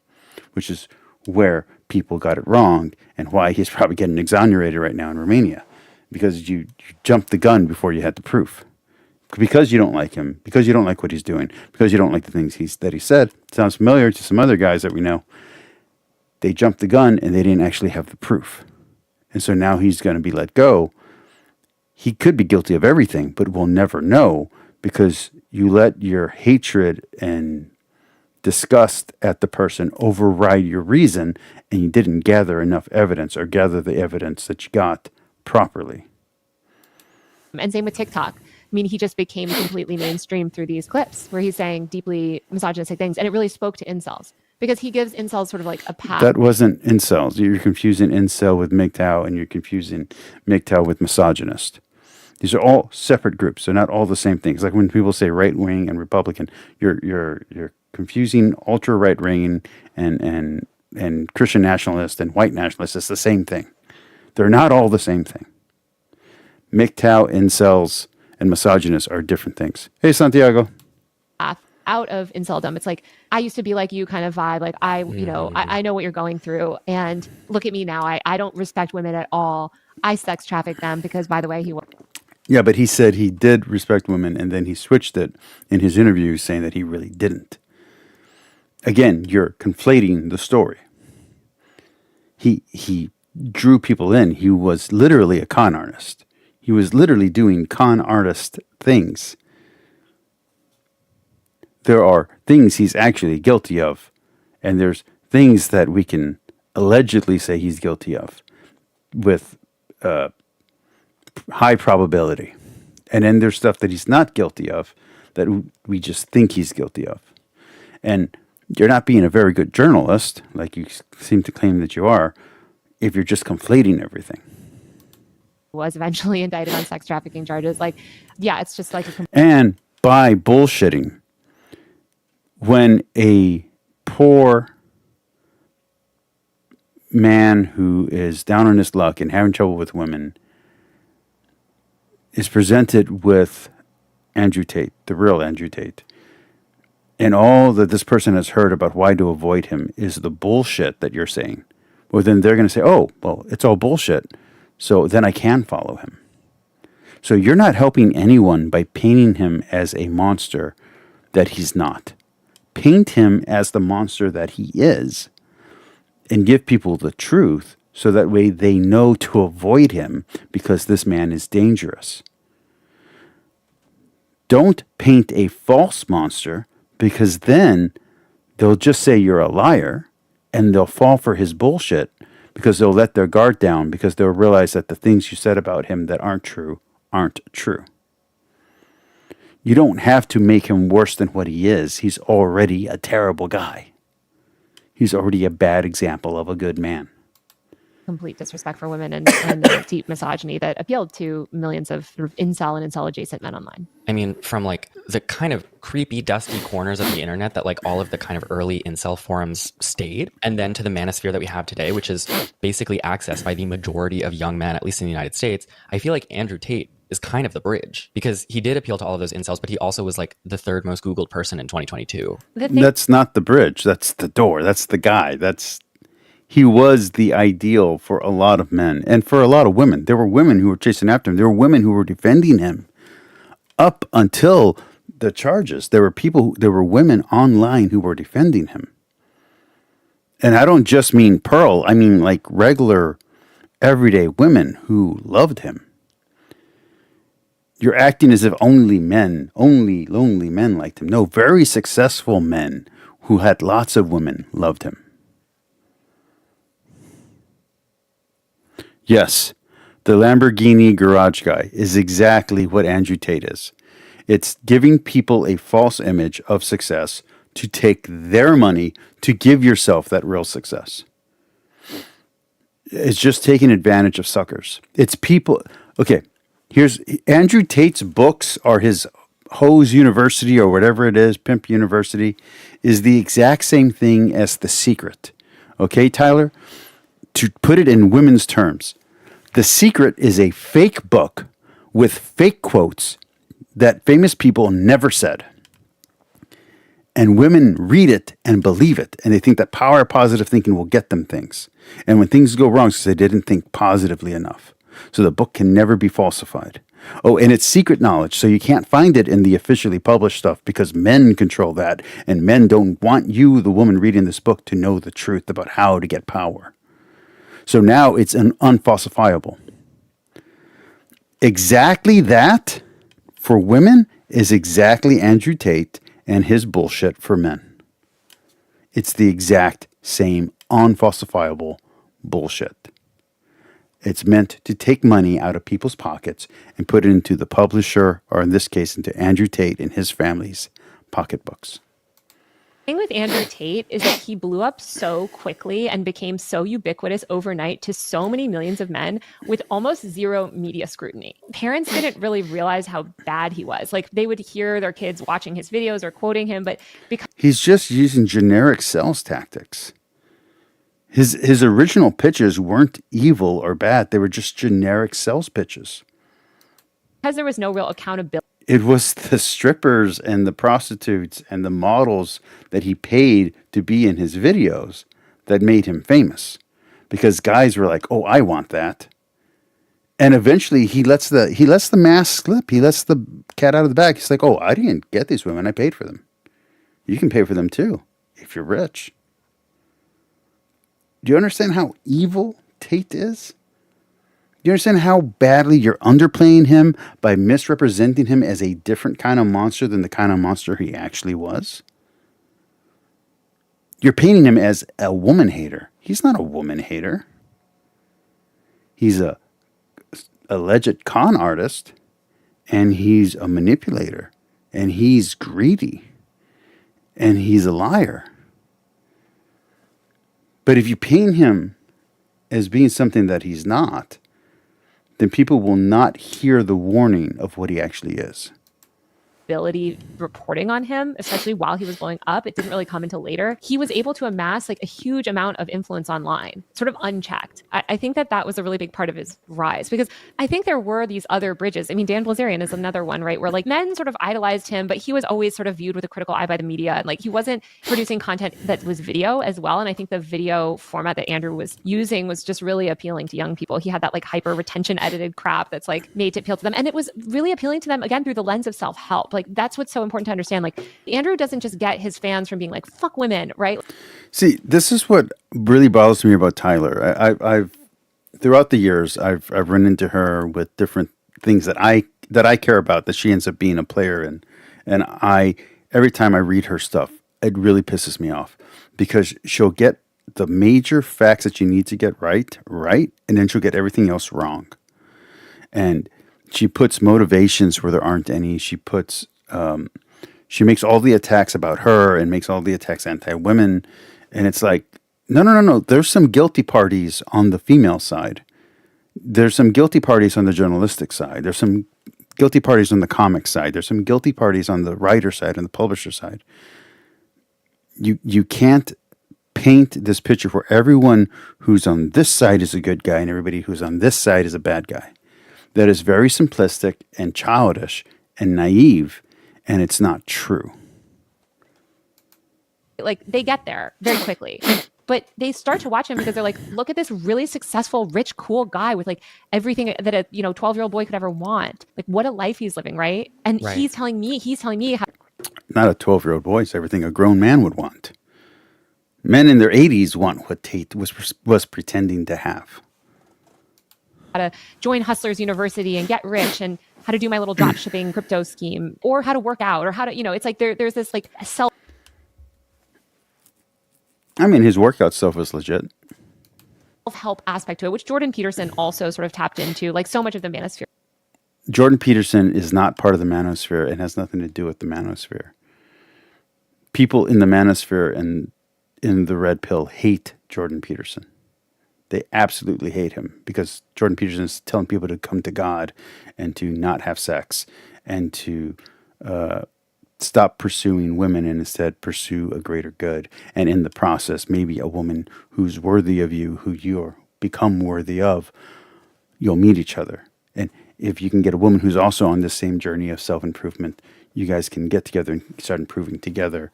which is where people got it wrong and why he's probably getting exonerated right now in Romania, because you jumped the gun before you had the proof. Because you don't like him, because you don't like what he's doing, because you don't like the things that he said. It sounds familiar to some other guys that we know. They jumped the gun and they didn't actually have the proof. And so now he's going to be let go. He could be guilty of everything, but we'll never know, because you let your hatred and disgust at the person override your reason, and you didn't gather enough evidence or gather the evidence that you got properly. And same with TikTok. I mean, he just became completely mainstream through these clips where he's saying deeply misogynistic things. And it really spoke to incels, because he gives incels sort of like a path. That wasn't incels. You're confusing incel with MGTOW, and you're confusing MGTOW with misogynist. These are all separate groups. They're not all the same things. Like when people say right wing and Republican, you're confusing ultra right wing and Christian nationalist and white nationalist. It's the same thing. They're not all the same thing. MGTOW, incels, and misogynists are different things. Hey, Santiago. Out of inceldom. It's like, I used to be like you kind of vibe. Like I know what you're going through, and look at me now. I don't respect women at all. I sex traffic them because, by the way, Yeah, but he said he did respect women, and then he switched it in his interview, saying that he really didn't. Again, you're conflating the story. He drew people in. He was literally a con artist. He was literally doing con artist things. There are things he's actually guilty of, and there's things that we can allegedly say he's guilty of with high probability. And then there's stuff that he's not guilty of that we just think he's guilty of. And you're not being a very good journalist, like you seem to claim that you are, if you're just conflating everything. was eventually indicted on sex trafficking charges. Like, yeah, it's just like And by bullshitting, when a poor man who is down on his luck and having trouble with women is presented with Andrew Tate, the real Andrew Tate, and all that this person has heard about why to avoid him is the bullshit that you're saying, well, then they're going to say, oh, well, it's all bullshit, so then I can follow him. So you're not helping anyone by painting him as a monster that he's not. Paint him as the monster that he is and give people the truth so that way they know to avoid him because this man is dangerous. Don't paint a false monster because then they'll just say you're a liar and they'll fall for his bullshit because they'll let their guard down because they'll realize that the things you said about him that aren't true aren't true. You don't have to make him worse than what he is. He's already a terrible guy. He's already a bad example of a good man. complete disrespect for women and deep misogyny that appealed to millions of sort of incel and incel adjacent men online. I mean, from like the kind of creepy, dusty corners of the internet that like all of the kind of early incel forums stayed, and then to the manosphere that we have today, which is basically accessed by the majority of young men, at least in the United States. I feel like Andrew Tate is kind of the bridge because he did appeal to all of those incels, but he also was like the third most Googled person in 2022. That's not the bridge. That's the door. That's the guy. He was the ideal for a lot of men and for a lot of women. There were women who were chasing after him. There were women who were defending him up until the charges. There were women online who were defending him. And I don't just mean Pearl. I mean like regular, everyday women who loved him. You're acting as if only lonely men liked him. No, very successful men who had lots of women loved him. Yes, the Lamborghini garage guy is exactly what Andrew Tate is. It's giving people a false image of success to take their money to give yourself that real success. It's just taking advantage of suckers. It's people. Okay, here's Andrew Tate's books are his Hose University or whatever it is, Pimp University, is the exact same thing as The Secret. Okay, Tyler? To put it in women's terms, The Secret is a fake book with fake quotes that famous people never said. And women read it and believe it, and they think that power of positive thinking will get them things. And when things go wrong, it's because they didn't think positively enough. So the book can never be falsified. Oh, and it's secret knowledge, so you can't find it in the officially published stuff because men control that, and men don't want you, the woman reading this book, to know the truth about how to get power. So now it's unfalsifiable. Exactly that for women is exactly Andrew Tate and his bullshit for men. It's the exact same unfalsifiable bullshit. It's meant to take money out of people's pockets and put it into the publisher, or in this case, into Andrew Tate and his family's pocketbooks. thing with Andrew Tate is that he blew up so quickly and became so ubiquitous overnight to so many millions of men with almost zero media scrutiny. Parents didn't really realize how bad he was. Like they would hear their kids watching his videos or quoting him, but because He's just using generic sales tactics. His original pitches weren't evil or bad. They were just generic sales pitches. there was no real accountability. It was the strippers and the prostitutes and the models that he paid to be in his videos that made him famous. Because guys were like, "Oh, I want that." And eventually he lets the mask slip. He lets the cat out of the bag. He's like, "Oh, I didn't get these women. I paid for them. You can pay for them too if you're rich." Do you understand how evil Tate is? Do you understand how badly you're underplaying him by misrepresenting him as a different kind of monster than the kind of monster he actually was? You're painting him as a woman hater. He's not a woman hater. He's a alleged con artist, and he's a manipulator, and he's greedy, and he's a liar. But if you paint him as being something that he's not, then people will not hear the warning of what he actually is. Reporting on him, especially while he was blowing up. It didn't really come until later. He was able to amass like a huge amount of influence online, sort of unchecked. I think that was a really big part of his rise, because I think there were these other bridges. I mean, Dan Bilzerian is another one, right? Where like men sort of idolized him, but he was always sort of viewed with a critical eye by the media. And like he wasn't producing content that was video as well. And I think the video format that Andrew was using was just really appealing to young people. He had that like hyper retention edited crap that's like made to appeal to them. And it was really appealing to them, again, through the lens of self-help. Like that's what's so important to understand. Like Andrew doesn't just get his fans from being like, fuck women, right? See, this is what really bothers me about Tyler. I've throughout the years, I've run into her with different things that I care about that she ends up being a player in, and every time I read her stuff, it really pisses me off because she'll get the major facts that you need to get right, and then she'll get everything else wrong, and she puts motivations where there aren't any. She makes all the attacks about her and makes all the attacks anti-women. And it's like, no. There's some guilty parties on the female side. There's some guilty parties on the journalistic side. There's some guilty parties on the comic side. There's some guilty parties on the writer side and the publisher side. You can't paint this picture where everyone who's on this side is a good guy and everybody who's on this side is a bad guy. That is very simplistic and childish and naive. And it's not true. Like they get there very quickly, but they start to watch him because they're like, look at this really successful, rich, cool guy with like everything that a 12-year-old boy could ever want. Like what a life he's living, right? And Right. he's telling me how Not a 12-year-old boy. It's everything a grown man would want. Men in their 80s want what Tate was pretending to have. to join Hustlers University and get rich, and how to do my little drop shipping crypto scheme, or how to work out, or how to, it's like there's this like I mean, his workout stuff was legit. self-help aspect to it, which Jordan Peterson also sort of tapped into, like so much of the manosphere. Jordan Peterson is not part of the manosphere and has nothing to do with the manosphere. People in the manosphere and in the red pill hate Jordan Peterson. They absolutely hate him because Jordan Peterson is telling people to come to God and to not have sex and to stop pursuing women and instead pursue a greater good. And in the process, maybe a woman who's worthy of you, who you're become worthy of, you'll meet each other. And if you can get a woman who's also on this same journey of self-improvement, you guys can get together and start improving together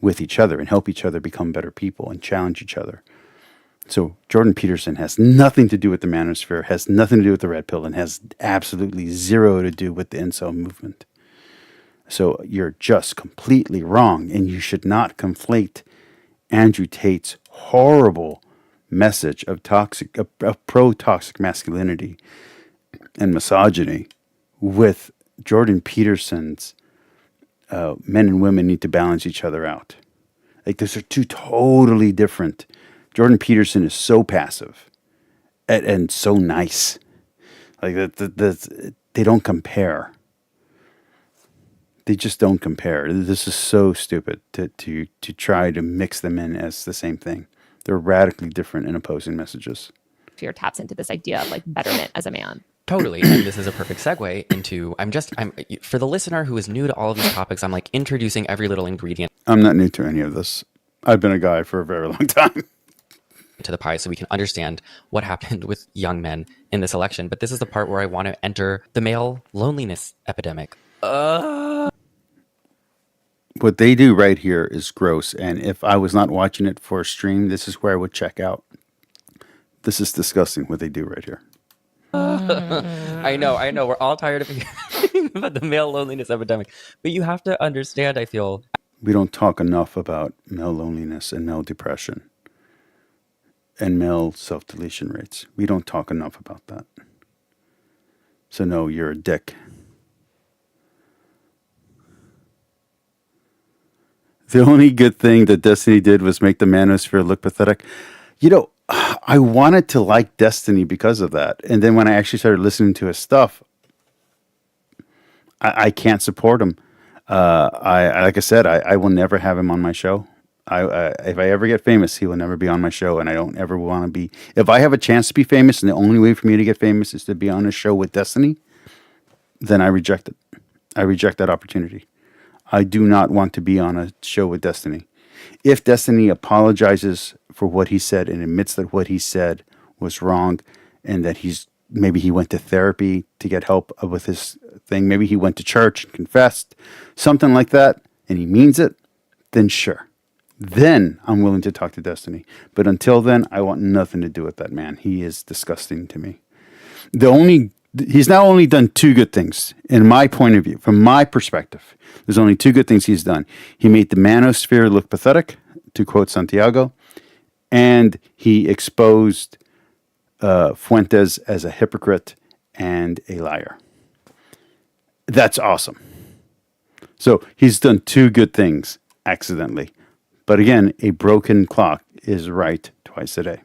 with each other and help each other become better people and challenge each other. So Jordan Peterson has nothing to do with the manosphere, has nothing to do with the red pill, and has absolutely zero to do with the incel movement. So you're just completely wrong, and you should not conflate Andrew Tate's horrible message of pro-toxic masculinity and misogyny with Jordan Peterson's men and women need to balance each other out. Like, those are two totally different. Jordan Peterson is so passive and so nice. Like, they don't compare. They just don't compare. This is so stupid to try to mix them in as the same thing. They're radically different and opposing messages. Fear taps into this idea of like betterment as a man. Totally. And this is a perfect segue into, I'm for the listener who is new to all of these topics, I'm like introducing every little ingredient I'm not new to any of this. I've been a guy for a very long time. to the pie so we can understand what happened with young men in this election. But this is the part where I want to enter the male loneliness epidemic. What they do right here is gross. And if I was not watching it for a stream, this is where I would check out. This is disgusting what they do right here. I know. We're all tired of hearing about the male loneliness epidemic. But you have to understand, I feel. We don't talk enough about male loneliness and male depression and male self-deletion rates. We don't talk enough about that. So no, you're a dick. The only good thing that Destiny did was make the manosphere look pathetic. You know, I wanted to like Destiny because of that. And then when I actually started listening to his stuff, I can't support him. Like I said, I will never have him on my show. If I ever get famous, he will never be on my show, and I don't ever want to be. If I have a chance to be famous, and the only way for me to get famous is to be on a show with Destiny, then I reject it. I reject that opportunity. I do not want to be on a show with Destiny. If Destiny apologizes for what he said and admits that what he said was wrong, and that maybe he went to therapy to get help with his thing, maybe he went to church and confessed, something like that, and he means it, then sure. Then I'm willing to talk to Destiny. But until then, I want nothing to do with that man. He is disgusting to me. He's now only done two good things, in my point of view, from my perspective. There's only two good things he's done. He made the manosphere look pathetic, to quote Santiago, and he exposed Fuentes as a hypocrite and a liar. That's awesome. So he's done two good things accidentally. But again, a broken clock is right twice a day.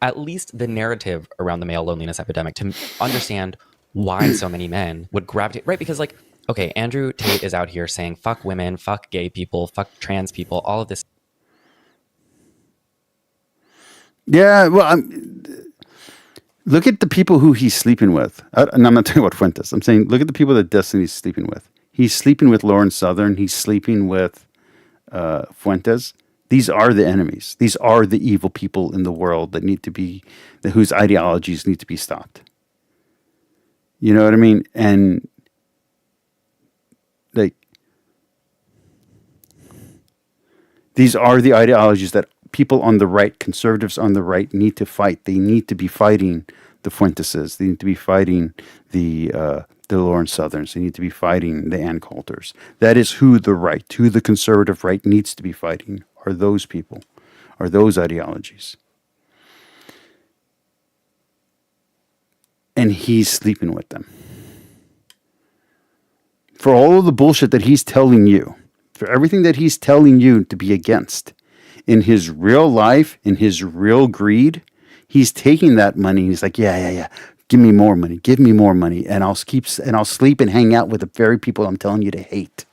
At least the narrative around the male loneliness epidemic to understand why so many men would gravitate, right? Because like, okay, Andrew Tate is out here saying, fuck women, fuck gay people, fuck trans people, all of this. Yeah, well, look at the people who he's sleeping with. And I'm not talking about Fuentes. I'm saying, look at the people that Destiny's sleeping with. He's sleeping with Lauren Southern. He's sleeping with Fuentes. These are the enemies. These are the evil people in the world that need to be, whose ideologies need to be stopped. You know what I mean? And like, these are the ideologies that people on the right, conservatives on the right, need to fight. They need to be fighting the Fuenteses. They need to be fighting the Lauren Southerns. They need to be fighting the Ann Coulters. That is who the conservative right needs to be fighting, are those people, are those ideologies. And he's sleeping with them. For all of the bullshit that he's telling you, for everything that he's telling you to be against, in his real life, in his real greed, he's taking that money. He's like, yeah. Give me more money, and I'll sleep and hang out with the very people I'm telling you to hate.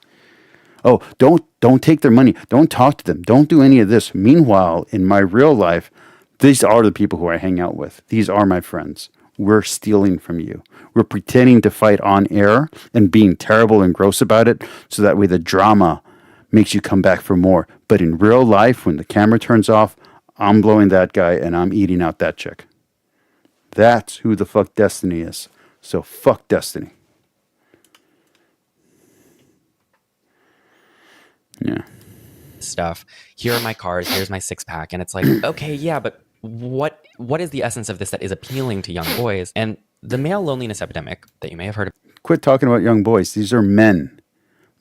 Oh, don't take their money. Don't talk to them. Don't do any of this. Meanwhile, in my real life, these are the people who I hang out with. These are my friends. We're stealing from you. We're pretending to fight on air and being terrible and gross about it, so that way the drama makes you come back for more. But in real life, when the camera turns off, I'm blowing that guy and I'm eating out that chick. That's who the fuck Destiny is. So fuck Destiny. Yeah. Stuff. Here are my cars. Here's my six pack. And it's like, okay, yeah, but what is the essence of this that is appealing to young boys? And the male loneliness epidemic that you may have heard of. Quit talking about young boys. These are men.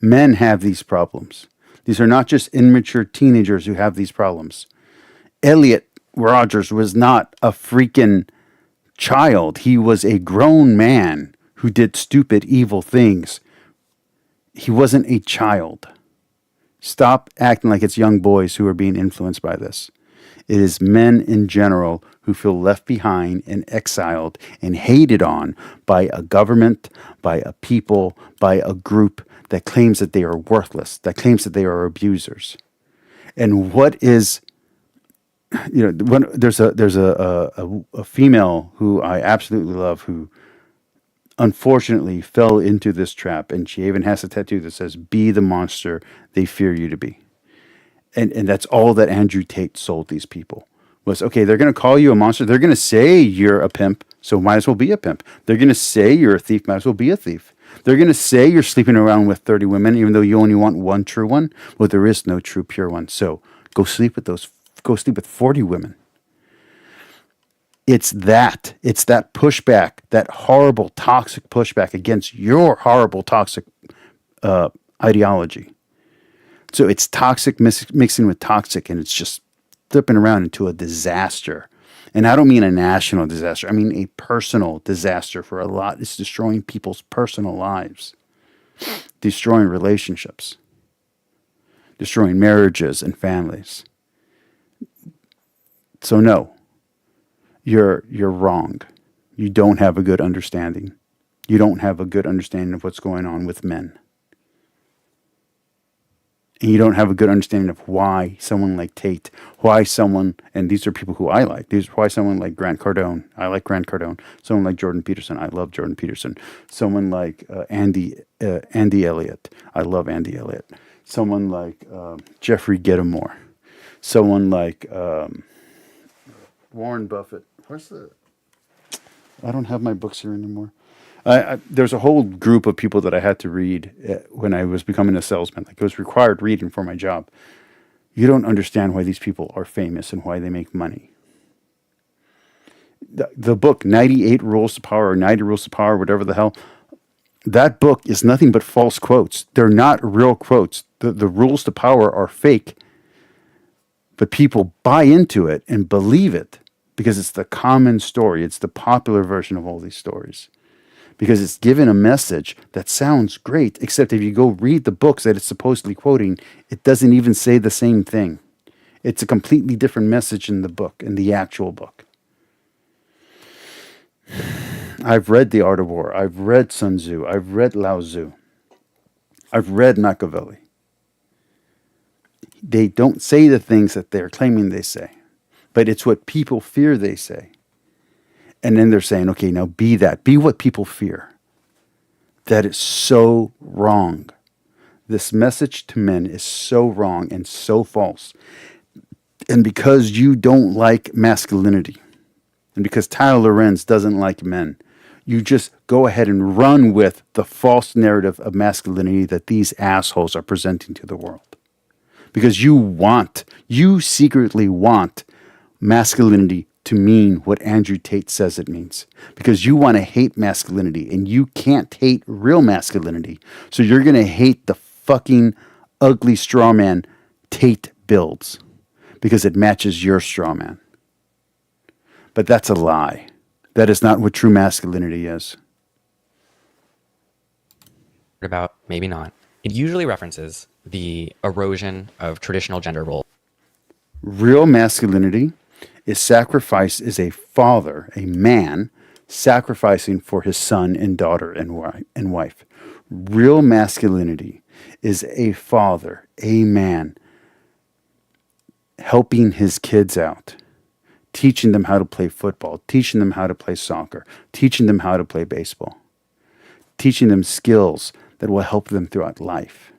Men have these problems. These are not just immature teenagers who have these problems. Elliot Rogers was not a freaking child. He was a grown man who did stupid, evil things. He wasn't a child. Stop acting like it's young boys who are being influenced by this. It is men in general who feel left behind and exiled and hated on by a government, by a people, by a group that claims that they are worthless, that claims that they are abusers. And what is, there's a female who I absolutely love who unfortunately fell into this trap, and she even has a tattoo that says, "Be the monster they fear you to be." And that's all that Andrew Tate sold these people was, okay, they're going to call you a monster. They're going to say you're a pimp, so might as well be a pimp. They're going to say you're a thief, might as well be a thief. They're going to say you're sleeping around with 30 women, even though you only want one true one. Well, there is no true pure one. So go sleep with 40 women. It's that pushback, that horrible, toxic pushback against your horrible, toxic ideology. So it's toxic mixing with toxic, and it's just flipping around into a disaster. And I don't mean a national disaster. I mean a personal disaster for a lot. It's destroying people's personal lives, destroying relationships, destroying marriages and families. So no, you're wrong. You don't have a good understanding. You don't have a good understanding of what's going on with men. And you don't have a good understanding of why someone like Tate, and these are people who I like, why someone like Grant Cardone, I like Grant Cardone, someone like Jordan Peterson, I love Jordan Peterson, someone like Andy Elliott, I love Andy Elliott, someone like Jeffrey Gitomer, someone like Warren Buffett. I don't have my books here anymore. There's a whole group of people that I had to read when I was becoming a salesman. Like, it was required reading for my job. You don't understand why these people are famous and why they make money. The book, 98 Rules to Power, or 90 Rules to Power, whatever the hell, that book is nothing but false quotes. They're not real quotes. The rules to power are fake, but people buy into it and believe it because it's the common story. It's the popular version of all these stories. Because it's given a message that sounds great, except if you go read the books that it's supposedly quoting, it doesn't even say the same thing. It's a completely different message in the book, in the actual book. I've read The Art of War. I've read Sun Tzu. I've read Lao Tzu. I've read Machiavelli. They don't say the things that they're claiming they say, but it's what people fear they say. And then they're saying, okay, now be that. Be what people fear. That is so wrong. This message to men is so wrong and so false. And because you don't like masculinity, and because Tyler Lorenz doesn't like men, you just go ahead and run with the false narrative of masculinity that these assholes are presenting to the world. Because you secretly want masculinity to mean what Andrew Tate says it means. Because you want to hate masculinity, and you can't hate real masculinity. So you're going to hate the fucking ugly straw man Tate builds because it matches your straw man. But that's a lie. That is not what true masculinity is. About maybe not. It usually references the erosion of traditional gender roles. Real masculinity is a father, a man, sacrificing for his son and daughter and wife. Real masculinity is a father, a man, helping his kids out, teaching them how to play football, teaching them how to play soccer, teaching them how to play baseball, teaching them skills that will help them throughout life.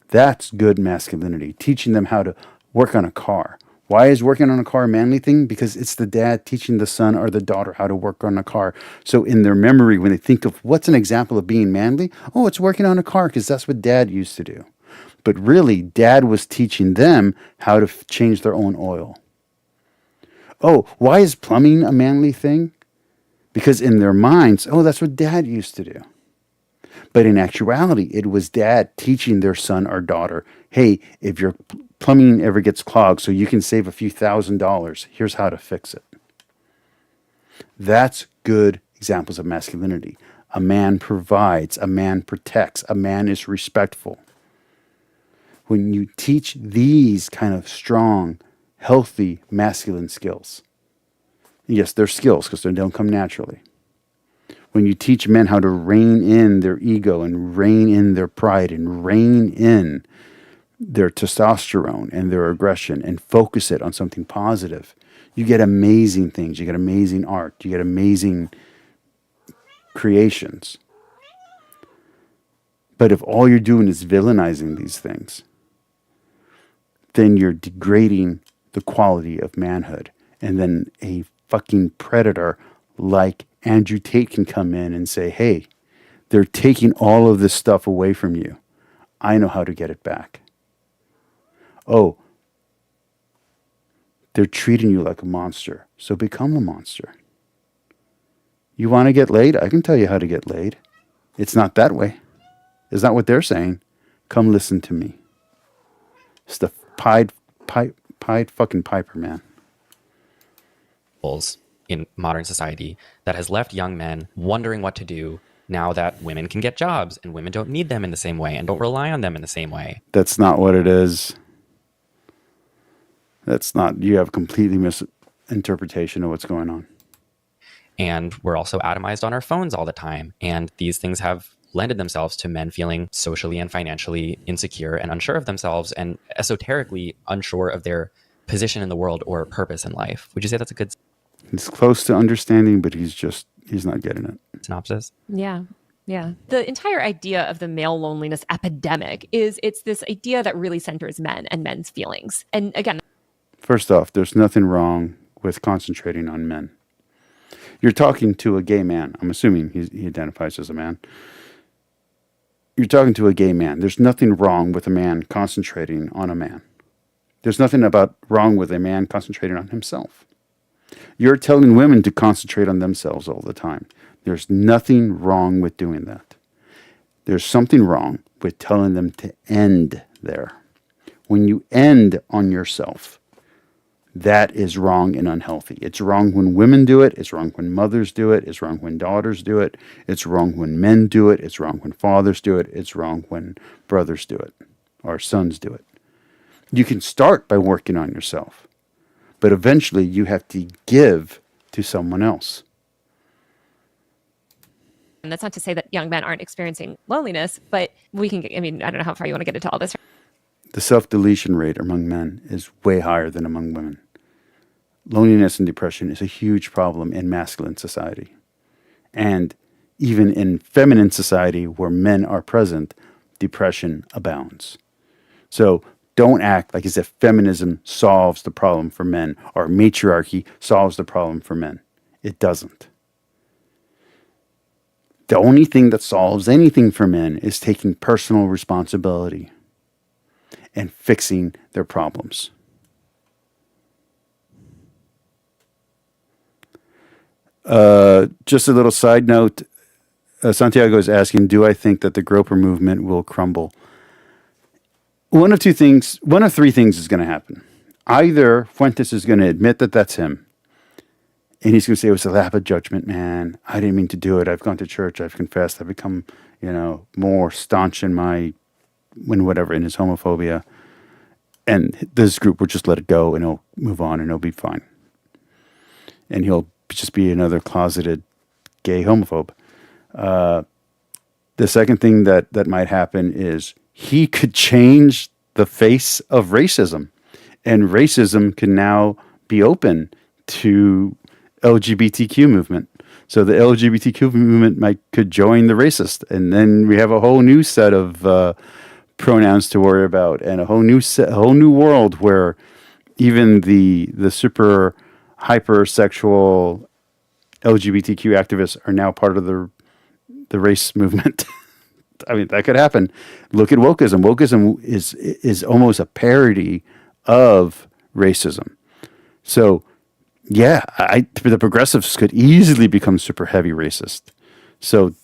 That's good masculinity, teaching them how to work on a car. Why is working on a car a manly thing? Because it's the dad teaching the son or the daughter how to work on a car. So in their memory, when they think of what's an example of being manly, oh, it's working on a car because that's what dad used to do. But really, dad was teaching them how to change their own oil. Oh, why is plumbing a manly thing? Because in their minds, oh, that's what dad used to do. But in actuality, it was dad teaching their son or daughter, hey, if your plumbing ever gets clogged so you can save a few $1,000s, here's how to fix it. That's good examples of masculinity. A man provides, a man protects, a man is respectful. When you teach these kind of strong, healthy masculine skills. Yes, they're skills because they don't come naturally. When you teach men how to rein in their ego and rein in their pride and rein in their testosterone and their aggression and focus it on something positive, you get amazing things. You get amazing art. You get amazing creations. But if all you're doing is villainizing these things, then you're degrading the quality of manhood. And then a fucking predator like Andrew Tate can come in and say, hey, they're taking all of this stuff away from you. I know how to get it back. Oh, they're treating you like a monster, so become a monster. You want to get laid? I can tell you how to get laid. It's not that way. It's not what they're saying. Come listen to me. It's the Pied fucking Piper, man. In modern society that has left young men wondering what to do now that women can get jobs and women don't need them in the same way and don't rely on them in the same way. That's not what it is. That's not, you have completely misinterpretation of what's going on. And we're also atomized on our phones all the time. And these things have lended themselves to men feeling socially and financially insecure and unsure of themselves and esoterically unsure of their position in the world or purpose in life. Would you say that's a good He's close to understanding, but he's not getting it. synopsis? Yeah. Yeah. The entire idea of the male loneliness epidemic it's this idea that really centers men and men's feelings. And again, First off, there's nothing wrong with concentrating on men. You're talking to a gay man. I'm assuming he identifies as a man. You're talking to a gay man. There's nothing wrong with a man concentrating on a man. There's nothing wrong with a man concentrating on himself. You're telling women to concentrate on themselves all the time. There's nothing wrong with doing that. There's something wrong with telling them to end there. When you end on yourself, that is wrong and unhealthy. It's wrong when women do it. It's wrong when mothers do it. It's wrong when daughters do it. It's wrong when men do it. It's wrong when fathers do it. It's wrong when brothers do it or sons do it. You can start by working on yourself, but eventually you have to give to someone else. and that's not to say that young men aren't experiencing loneliness, but we can I don't know how far you want to get into all this. The self-deletion rate among men is way higher than among women. Loneliness and depression is a huge problem in masculine society. And even in feminine society where men are present, depression abounds. So don't act like as if feminism solves the problem for men or matriarchy solves the problem for men. It doesn't. The only thing that solves anything for men is taking personal responsibility and fixing their problems. Just a little side note, Santiago is asking, do I think that the Groper movement will crumble? One of three things is going to happen. Either Fuentes is going to admit that that's him, and he's going to say, it was a lap of judgment, man. I didn't mean to do it. I've gone to church. I've confessed. I've become, more staunch in in his homophobia. And this group will just let it go, and he'll move on, and he'll be fine. And he'll just be another closeted gay homophobe. The second thing that might happen is he could change the face of racism, and racism can now be open to LGBTQ movement. So the LGBTQ movement could join the racist, and then we have a whole new set of pronouns to worry about, and a whole new world where even the super hypersexual LGBTQ activists are now part of the race movement. I mean, that could happen. Look at wokeism. Wokeism is almost a parody of racism. So, yeah, the progressives could easily become super heavy racist. So,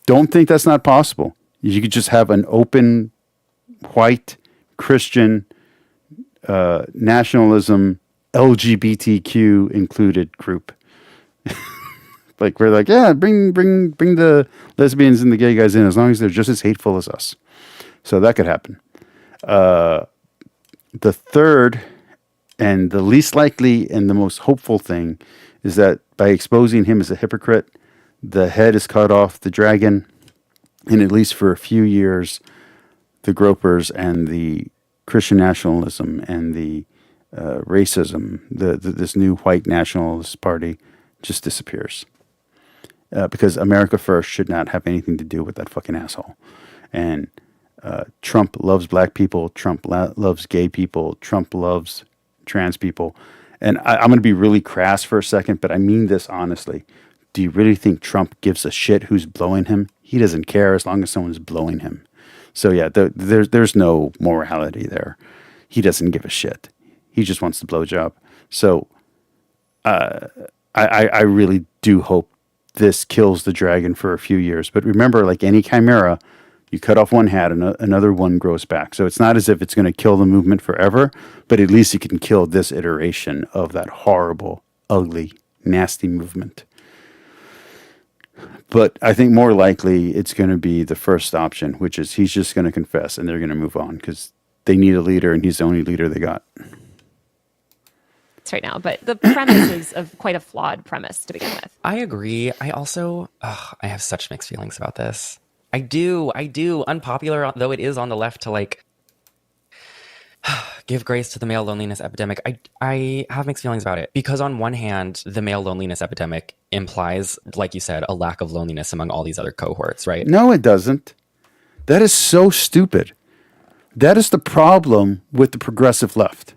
don't think that's not possible. You could just have an open, white, Christian, nationalism, LGBTQ included group. Like, we're like, yeah, bring the lesbians and the gay guys in as long as they're just as hateful as us. So that could happen. The third And the least likely and the most hopeful thing is that by exposing him as a hypocrite, the head is cut off the dragon, and at least for a few years, the gropers and the Christian nationalism and the racism, this new white nationalist party, just disappears. Because America First should not have anything to do with that fucking asshole. And Trump loves black people. Trump loves gay people. Trump loves trans people. And I'm going to be really crass for a second, but I mean this honestly. Do you really think Trump gives a shit who's blowing him? He doesn't care as long as someone's blowing him. So yeah, there's no morality there. He doesn't give a shit. He just wants the blowjob. So I really do hope this kills the dragon for a few years. But remember, like any chimera, you cut off one head and another one grows back. So it's not as if it's going to kill the movement forever, but at least you can kill this iteration of that horrible, ugly, nasty movement. But I think more likely it's going to be the first option, which is he's just going to confess and they're going to move on because they need a leader and he's the only leader they got. Right now, but the premise is quite a flawed premise to begin with. I agree. I also, I have such mixed feelings about this. I do. Unpopular, though it is on the left to like give grace to the male loneliness epidemic. I have mixed feelings about it because on one hand, the male loneliness epidemic implies, like you said, a lack of loneliness among all these other cohorts, right? No, it doesn't. That is so stupid. That is the problem with the progressive left.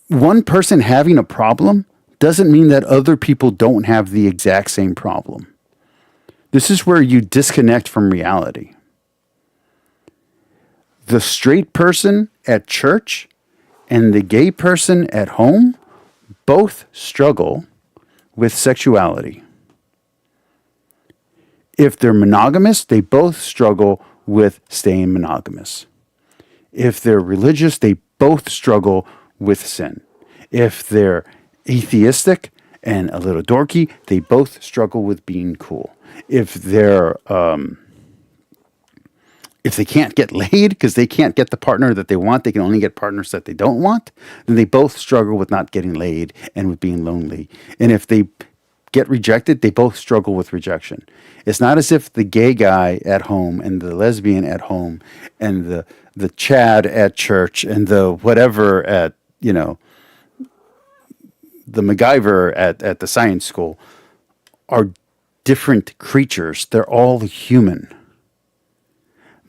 One person having a problem doesn't mean that other people don't have the exact same problem. This is where you disconnect from reality. The straight person at church and the gay person at home both struggle with sexuality. If they're monogamous, they both struggle with staying monogamous. If they're religious, they both struggle with sin. If they're atheistic and a little dorky, they both struggle with being cool. If they're if they can't get laid because they can't get the partner that they want, they can only get partners that they don't want, then they both struggle with not getting laid and with being lonely. And if they get rejected, they both struggle with rejection. It's not as if the gay guy at home and the lesbian at home and the Chad at church and the whatever at, the MacGyver at the science school are different creatures. They're all human.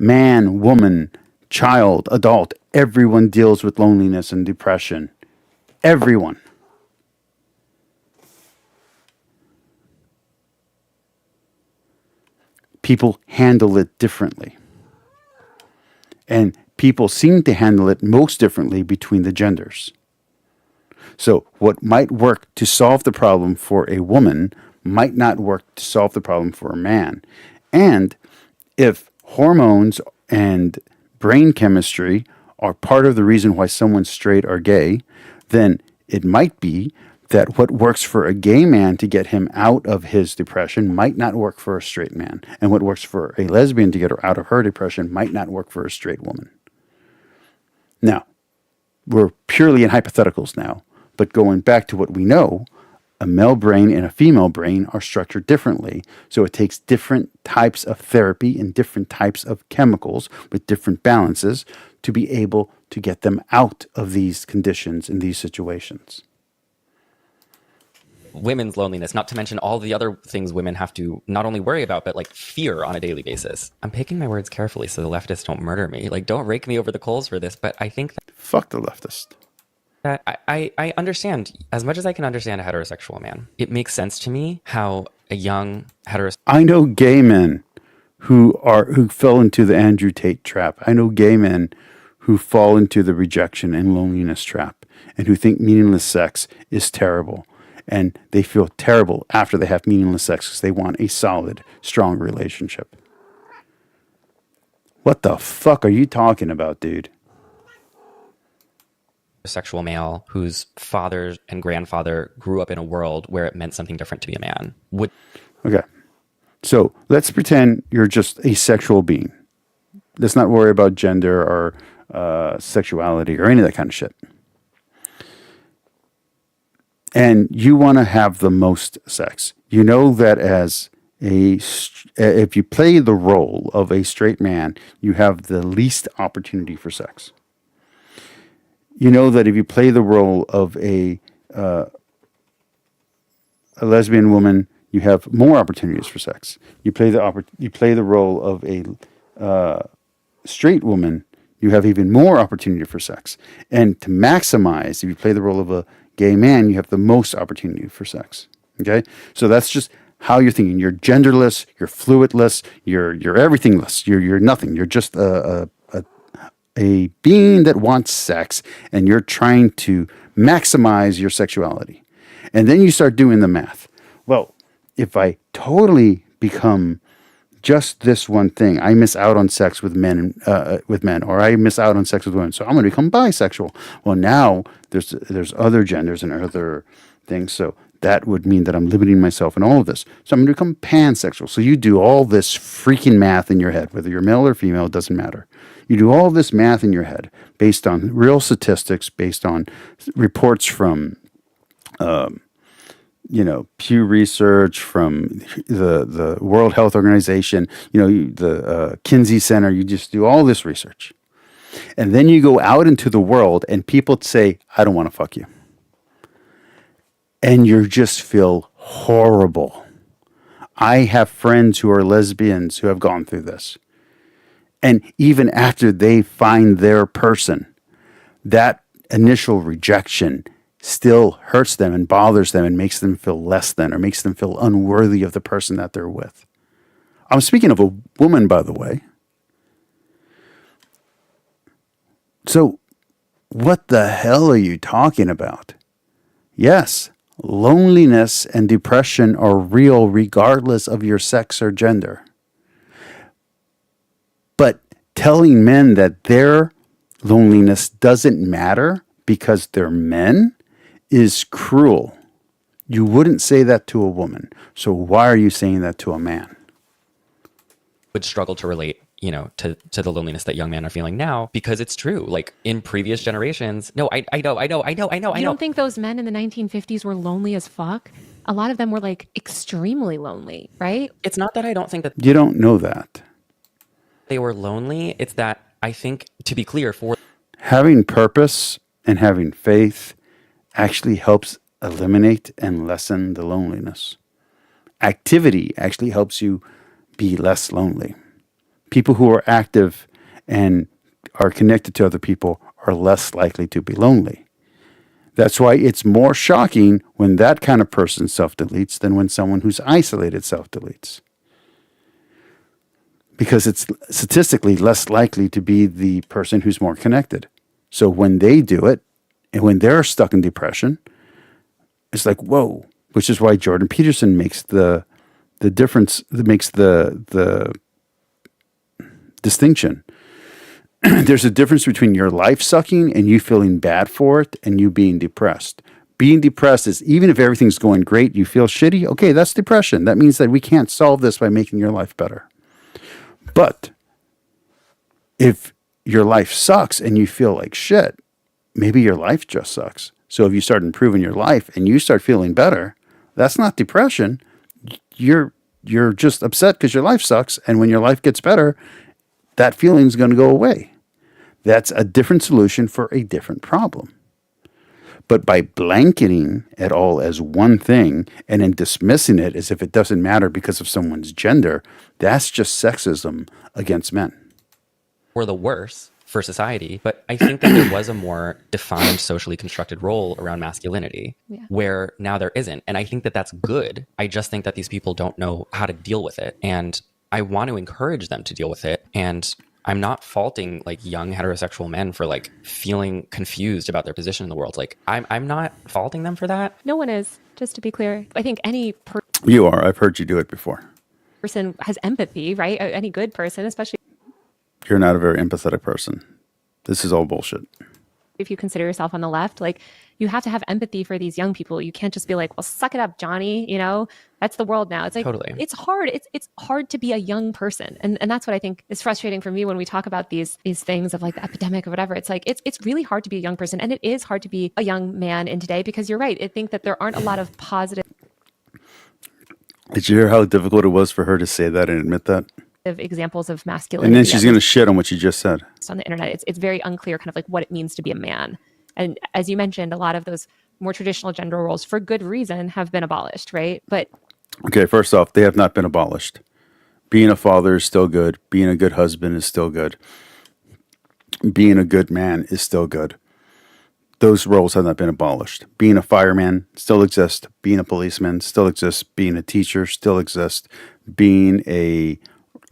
Man, woman, child, adult, everyone deals with loneliness and depression. Everyone. People handle it differently. And people seem to handle it most differently between the genders. So what might work to solve the problem for a woman might not work to solve the problem for a man. And if hormones and brain chemistry are part of the reason why someone's straight or gay, then it might be that what works for a gay man to get him out of his depression might not work for a straight man. And what works for a lesbian to get her out of her depression might not work for a straight woman. Now, we're purely in hypotheticals now, but going back to what we know, a male brain and a female brain are structured differently. So it takes different types of therapy and different types of chemicals with different balances to be able to get them out of these conditions in these situations. Women's loneliness, not to mention all the other things women have to not only worry about, but like fear on a daily basis. I'm picking my words carefully so the leftists don't murder me. Like, don't rake me over the coals for this, but I think that Fuck the leftist. I understand, as much as I can understand a heterosexual man, it makes sense to me how a young heterosexual... I know gay men who fell into the Andrew Tate trap. I know gay men who fall into the rejection and loneliness trap and who think meaningless sex is terrible. And they feel terrible after they have meaningless sex because they want a solid, strong relationship. What the fuck are you talking about, dude? Sexual male whose father and grandfather grew up in a world where it meant something different to be a man would... Okay. So let's pretend you're just a sexual being. Let's not worry about gender or sexuality or any of that kind of shit. And you want to have the most sex. You know that if you play the role of a straight man, you have the least opportunity for sex. You know that if you play the role of a lesbian woman, you have more opportunities for sex. You play the role of a straight woman, you have even more opportunity for sex. And to maximize, if you play the role of a gay man, you have the most opportunity for sex. Okay? So that's just how you're thinking. You're genderless, you're fluidless, you're everythingless, you're nothing. You're just a being that wants sex, and you're trying to maximize your sexuality. And then you start doing the math. Well, if I totally become just this one thing, I miss out on sex with men, or I miss out on sex with women, so I'm going to become bisexual. Well, now there's other genders and other things, so that would mean that I'm limiting myself in all of this. So I'm going to become pansexual. So you do all this freaking math in your head, whether you're male or female, it doesn't matter. You do all this math in your head based on real statistics, based on reports from Pew Research, from the World Health Organization, the Kinsey Center. You just do all this research. And then you go out into the world and people say, I don't want to fuck you. And you just feel horrible. I have friends who are lesbians who have gone through this. And even after they find their person, that initial rejection still hurts them and bothers them and makes them feel less than, or makes them feel unworthy of the person that they're with. I'm speaking of a woman, by the way. So what the hell are you talking about? Yes, loneliness and depression are real regardless of your sex or gender. But telling men that their loneliness doesn't matter because they're men is cruel. You wouldn't say that to a woman. So why are you saying that to a man? Would struggle to relate, to the loneliness that young men are feeling now, because it's true. Like in previous generations, no, I know. You don't think those men in the 1950s were lonely as fuck? A lot of them were like extremely lonely, right? It's not that I don't think that You don't know that. they were lonely. It's that I think, to be clear, for Having purpose and having faith actually helps eliminate and lessen the loneliness. Activity actually helps you be less lonely. People who are active and are connected to other people are less likely to be lonely. That's why it's more shocking when that kind of person self-deletes than when someone who's isolated self-deletes. Because it's statistically less likely to be the person who's more connected. So when they do it, and when they're stuck in depression, it's like, whoa, which is why Jordan Peterson makes the difference, makes the distinction. There's a difference between your life sucking and you feeling bad for it and you being depressed. Being depressed is, even if everything's going great, you feel shitty. Okay, that's depression. That means that we can't solve this by making your life better. But if your life sucks and you feel like shit, maybe your life just sucks. So if you start improving your life and you start feeling better, that's not depression. You're just upset because your life sucks. And when your life gets better, that feeling's going to go away. That's a different solution for a different problem. But by blanketing it all as one thing and then dismissing it as if it doesn't matter because of someone's gender, that's just sexism against men. or the worse for society. But I think that there was a more defined, socially constructed role around masculinity, where now there isn't. And I think that that's good. I just think that these people don't know how to deal with it. And I want to encourage them to deal with it. And I'm not faulting like young heterosexual men for like feeling confused about their position in the world. Like I'm not faulting them for that. No one is, just to be clear. I think any You are. I've heard you do it before. person has empathy, right? Any good person, especially. You're not a very empathetic person. This is all bullshit. if you consider yourself on the left, like you have to have empathy for these young people. You can't just be like, well, suck it up, Johnny. You know, that's the world now. It's like, Totally. it's hard. It's hard to be a young person. And that's what I think is frustrating for me when we talk about these things of like the epidemic or whatever. It's like, it's really hard to be a young person. And it is hard to be a young man in today, because you're right. I think that there aren't a lot of positive Did you hear how difficult it was for her to say that and admit that? examples of masculinity. And then she's going to shit on what you just said. On the internet. It's very unclear kind of like what it means to be a man. And as you mentioned, a lot of those more traditional gender roles, for good reason, have been abolished, right? But Okay, first off, they have not been abolished. Being a father is still good. Being a good husband is still good. Being a good man is still good. Those roles have not been abolished. Being a fireman still exists. Being a policeman still exists. Being a teacher still exists. Being a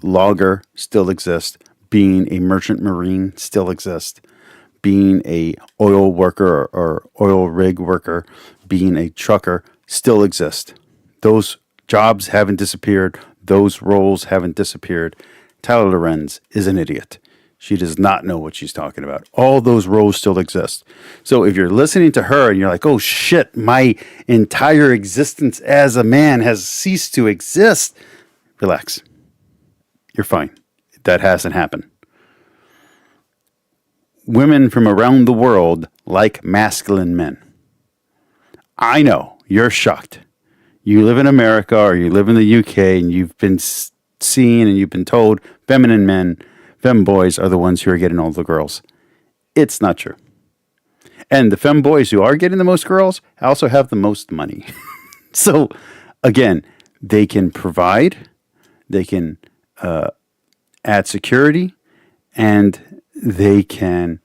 logger still exists. Being a merchant marine still exists. Being a oil worker or oil rig worker, being a trucker still exists. Those jobs haven't disappeared. Those roles haven't disappeared. Tyler Lorenz is an idiot. She does not know what she's talking about. All those roles still exist. So if you're listening to her and you're like, oh shit, my entire existence as a man has ceased to exist, relax. You're fine. That hasn't happened. Women from around the world like masculine men. I know, you're shocked. You live in America or you live in the UK and you've been seen and you've been told feminine men, femboys are the ones who are getting all the girls. It's not true. And the femboys who are getting the most girls also have the most money. So, again, they can provide, they can add security, and they can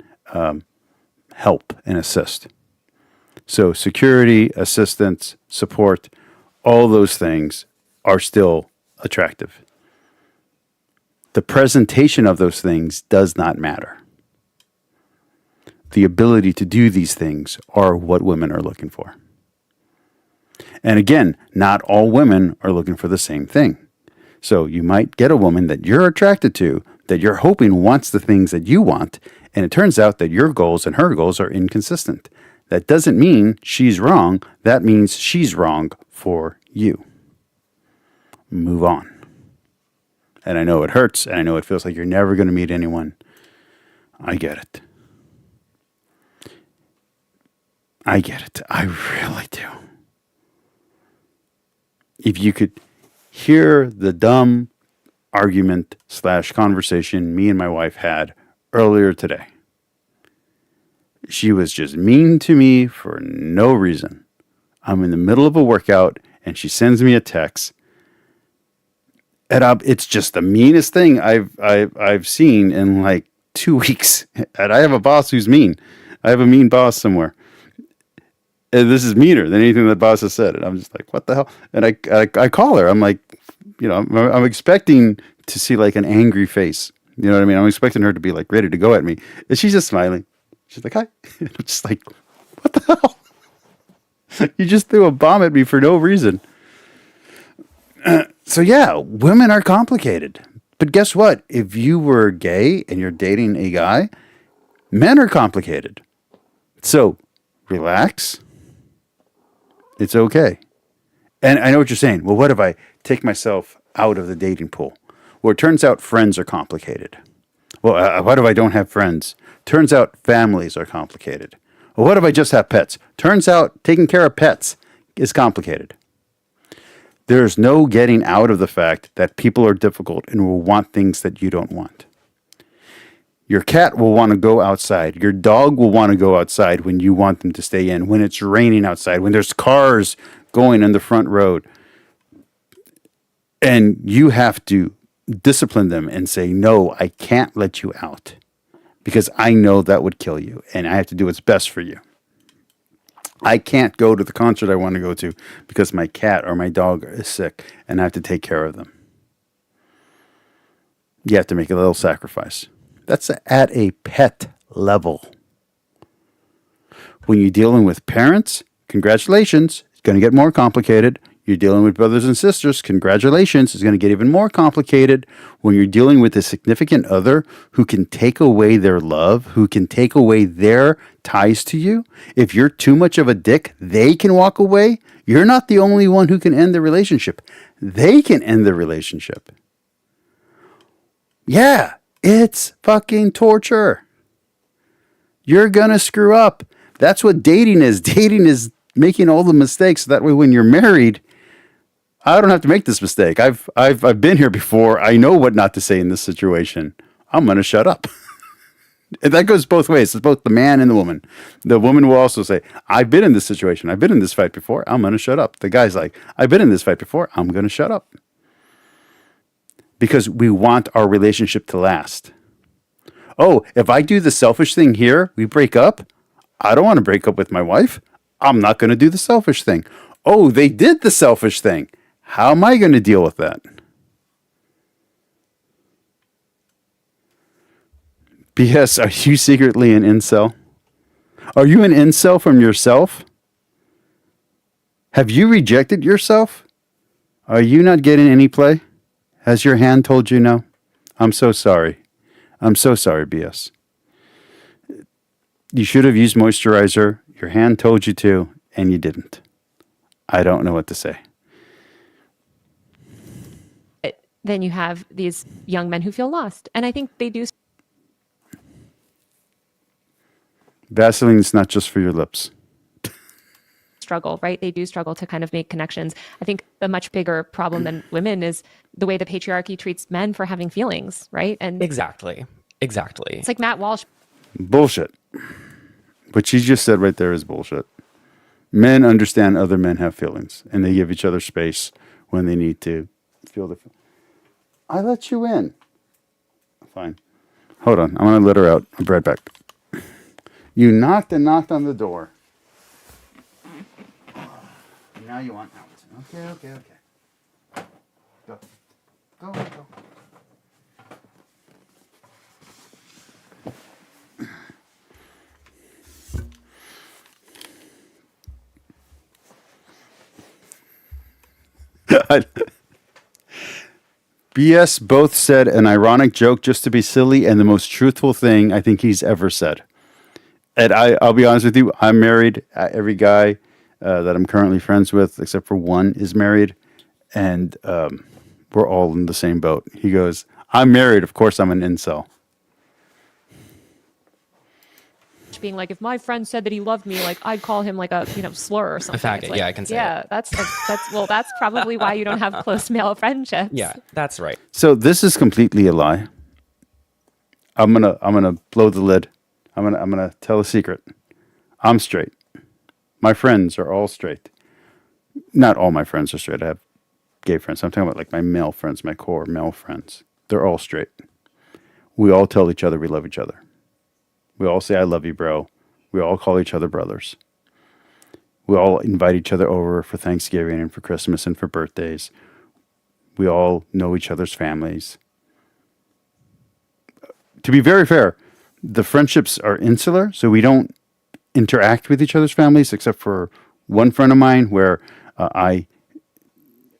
help and assist. So security, assistance, support, all those things are still attractive. The presentation of those things does not matter. The ability to do these things are what women are looking for. And again, not all women are looking for the same thing. So you might get a woman that you're attracted to, that you're hoping wants the things that you want, and it turns out that your goals and her goals are inconsistent. That doesn't mean she's wrong. That means she's wrong for you. Move on. And I know it hurts, and I know it feels like you're never going to meet anyone. I get it. I get it. I really do. If you could hear the dumb argument / conversation me and my wife had earlier today. She was just mean to me for no reason. I'm in the middle of a workout and she sends me a text. And it's just the meanest thing I've seen in like 2 weeks. And I have a boss who's mean. I have a mean boss somewhere. And this is meaner than anything that boss has said. And I'm just like, what the hell? And I call her. I'm like, you know, I'm expecting to see like an angry face. You know what I mean? I'm expecting her to be like ready to go at me. And she's just smiling. She's like, hi. And I'm just like, what the hell? You just threw a bomb at me for no reason. So yeah, women are complicated. But guess what? If you were gay and you're dating a guy, men are complicated. So relax. It's okay. And I know what you're saying. Well, what if I take myself out of the dating pool? Well, it turns out friends are complicated. Well, what if I don't have friends? Turns out families are complicated. Well, what if I just have pets? Turns out taking care of pets is complicated. There's no getting out of the fact that people are difficult and will want things that you don't want. Your cat will want to go outside. Your dog will want to go outside when you want them to stay in. When it's raining outside, when there's cars going in the front road. And you have to discipline them and say, no, I can't let you out because I know that would kill you and I have to do what's best for you. I can't go to the concert I want to go to because my cat or my dog is sick and I have to take care of them. You have to make a little sacrifice. That's at a pet level. When you're dealing with parents, congratulations, it's going to get more complicated. You're dealing with brothers and sisters. Congratulations. It's going to get even more complicated when you're dealing with a significant other who can take away their love, who can take away their ties to you. If you're too much of a dick, they can walk away. You're not the only one who can end the relationship. They can end the relationship. Yeah, it's fucking torture. You're going to screw up. That's what dating is. Dating is making all the mistakes. That way, when you're married, I don't have to make this mistake. I've been here before. I know what not to say in this situation. I'm going to shut up. And that goes both ways. It's both the man and the woman. The woman will also say, I've been in this situation. I've been in this fight before. I'm going to shut up. The guy's like, I've been in this fight before. I'm going to shut up. Because we want our relationship to last. Oh, if I do the selfish thing here, we break up. I don't want to break up with my wife. I'm not going to do the selfish thing. Oh, they did the selfish thing. How am I going to deal with that? BS, are you secretly an incel? Are you an incel from yourself? Have you rejected yourself? Are you not getting any play? Has your hand told you no? I'm so sorry. I'm so sorry, BS. You should have used moisturizer. Your hand told you to, and you didn't. I don't know what to say. Then you have these young men who feel lost. And I think they do Vaseline is not just for your lips. struggle, right? They do struggle to kind of make connections. I think the much bigger problem than women is the way the patriarchy treats men for having feelings, right? And Exactly. it's like Matt Walsh. Bullshit. What you just said right there is bullshit. Men understand other men have feelings, and they give each other space when they need to feel the. I let you in. Fine. Hold on. I'm going to let her out. I'll be right back. You knocked and knocked on the door. Now you want out. Okay. Go. Go. BS both said an ironic joke just to be silly and the most truthful thing I think he's ever said. And I'll be honest with you, I'm married. Every guy that I'm currently friends with, except for one, is married. And we're all in the same boat. He goes, I'm married. Of course, I'm an incel. Being like, if my friend said that he loved me, like I'd call him like a slur or something. faggot, It's like, yeah, I can say yeah, it. that's probably why you don't have close male friendships. Yeah, that's right. So this is completely a lie. I'm gonna blow the lid. I'm gonna tell a secret. I'm straight. My friends are all straight. Not all my friends are straight. I have gay friends. I'm talking about like my male friends, my core male friends. They're all straight. We all tell each other we love each other. We all say, I love you, bro. We all call each other brothers. We all invite each other over for Thanksgiving and for Christmas and for birthdays. We all know each other's families. To be very fair, the friendships are insular, so we don't interact with each other's families, except for one friend of mine where I,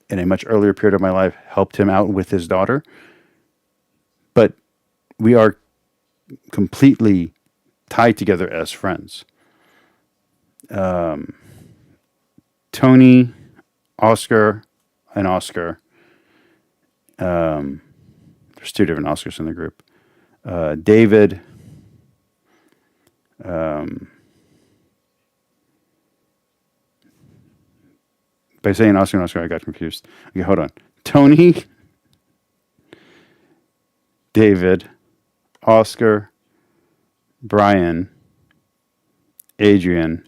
in a much earlier period of my life, helped him out with his daughter. But we are completely tied together as friends. Tony, Oscar, and Oscar. There's two different Oscars in the group. David. By saying Oscar and Oscar, I got confused. Okay, hold on. Tony, David, Oscar, Brian, Adrian,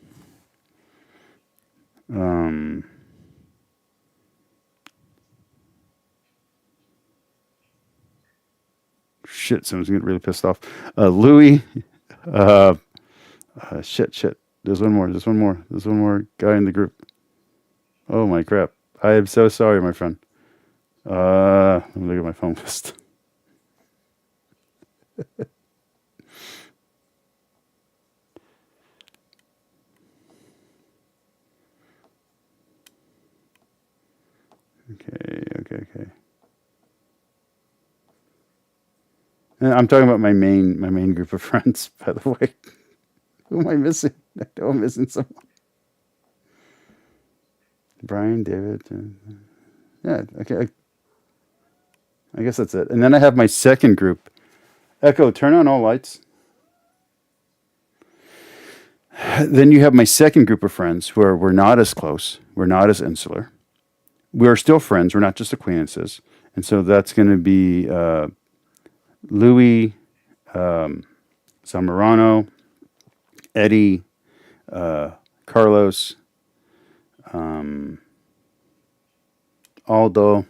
shit, someone's getting really pissed off. Louis, shit. There's one more guy in the group. Oh my crap. I am so sorry, my friend. Let me look at my phone list. And I'm talking about my main group of friends, by the way. Who am I missing? I know I'm missing someone. Brian, David. Yeah, okay. I guess that's it. And then I have my second group. Echo, turn on all lights. Then you have my second group of friends where we're not as close. We're not as insular. We're still friends. We're not just acquaintances. And so that's going to be Louis, Zamorano, Eddie, Carlos, Aldo,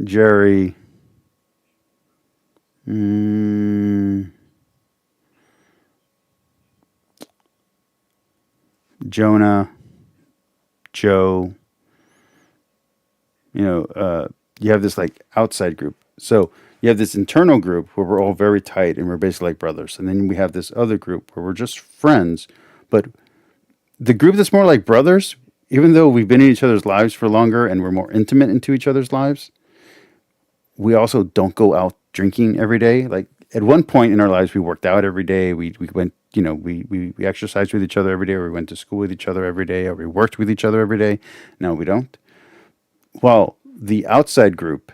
Jerry, Jonah, Joe. You have this like outside group. So you have this internal group where we're all very tight and we're basically like brothers. And then we have this other group where we're just friends. But the group that's more like brothers, even though we've been in each other's lives for longer and we're more intimate into each other's lives, we also don't go out drinking every day. Like at one point in our lives, we worked out every day. We went, we exercised with each other every day, or we went to school with each other every day, or we worked with each other every day. No, we don't. Well, the outside group,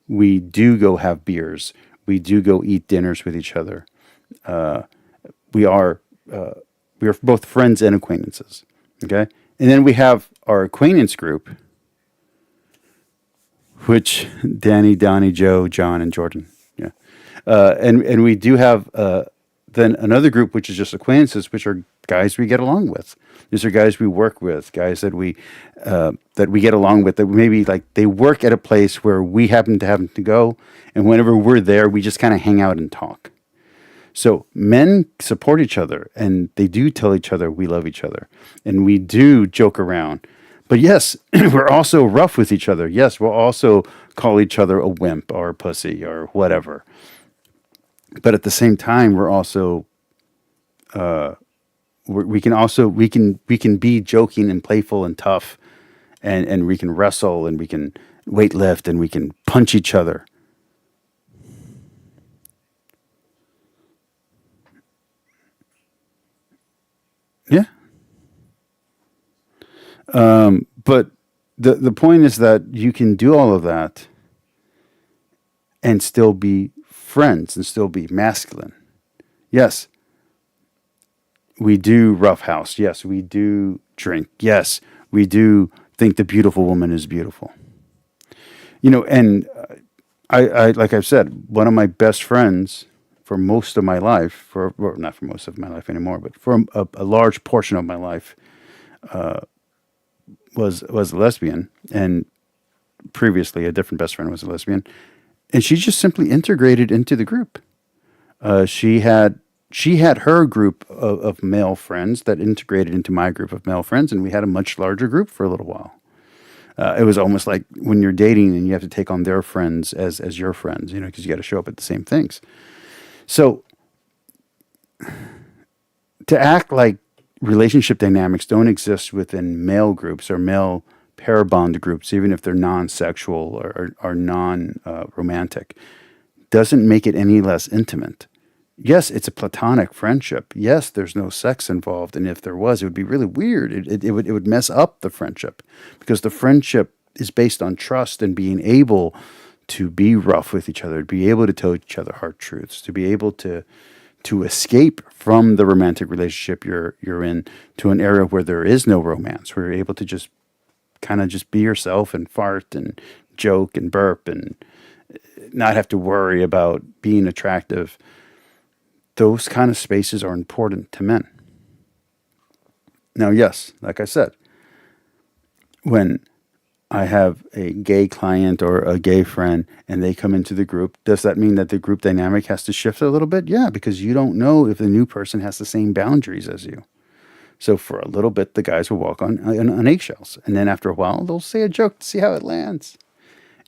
we do go have beers. We do go eat dinners with each other. We are both friends and acquaintances. Okay, and then we have our acquaintance group, which Danny, Donnie, Joe, John, and Jordan. Yeah, and we do have then another group which is just acquaintances, which are guys we get along with. These are guys we work with, guys that we get along with. That maybe like they work at a place where we happen to go, and whenever we're there, we just kind of hang out and talk. So men support each other, and they do tell each other we love each other, and we do joke around. But yes, we're also rough with each other. Yes, we'll also call each other a wimp or a pussy or whatever. But at the same time, we're also we can be joking and playful and tough, and we can wrestle and we can weight lift and we can punch each other. Yeah. But the point is that you can do all of that and still be friends and still be masculine. Yes, we do roughhouse. Yes, we do drink. Yes, we do think the beautiful woman is beautiful. And I like I've said, one of my best friends for most of my life, not for most of my life anymore, but for a large portion of my life, was a lesbian, and previously a different best friend was a lesbian, and she just simply integrated into the group. She had her group of male friends that integrated into my group of male friends, and we had a much larger group for a little while. It was almost like when you're dating and you have to take on their friends as your friends, because you got to show up at the same things. So to act like relationship dynamics don't exist within male groups or male pair bond groups, even if they're non-sexual or non-romantic, doesn't make it any less intimate. Yes, it's a platonic friendship. Yes, there's no sex involved, and if there was, it would be really weird. It would mess up the friendship, because the friendship is based on trust and being able to be rough with each other, to be able to tell each other hard truths, to be able to escape from the romantic relationship you're in to an area where there is no romance, where you're able to just kind of just be yourself and fart and joke and burp and not have to worry about being attractive. Those kind of spaces are important to men. Now, yes, like I said, when I have a gay client or a gay friend and they come into the group, does that mean that the group dynamic has to shift a little bit? Yeah, because you don't know if the new person has the same boundaries as you. So for a little bit, the guys will walk on eggshells. And then after a while, they'll say a joke to see how it lands.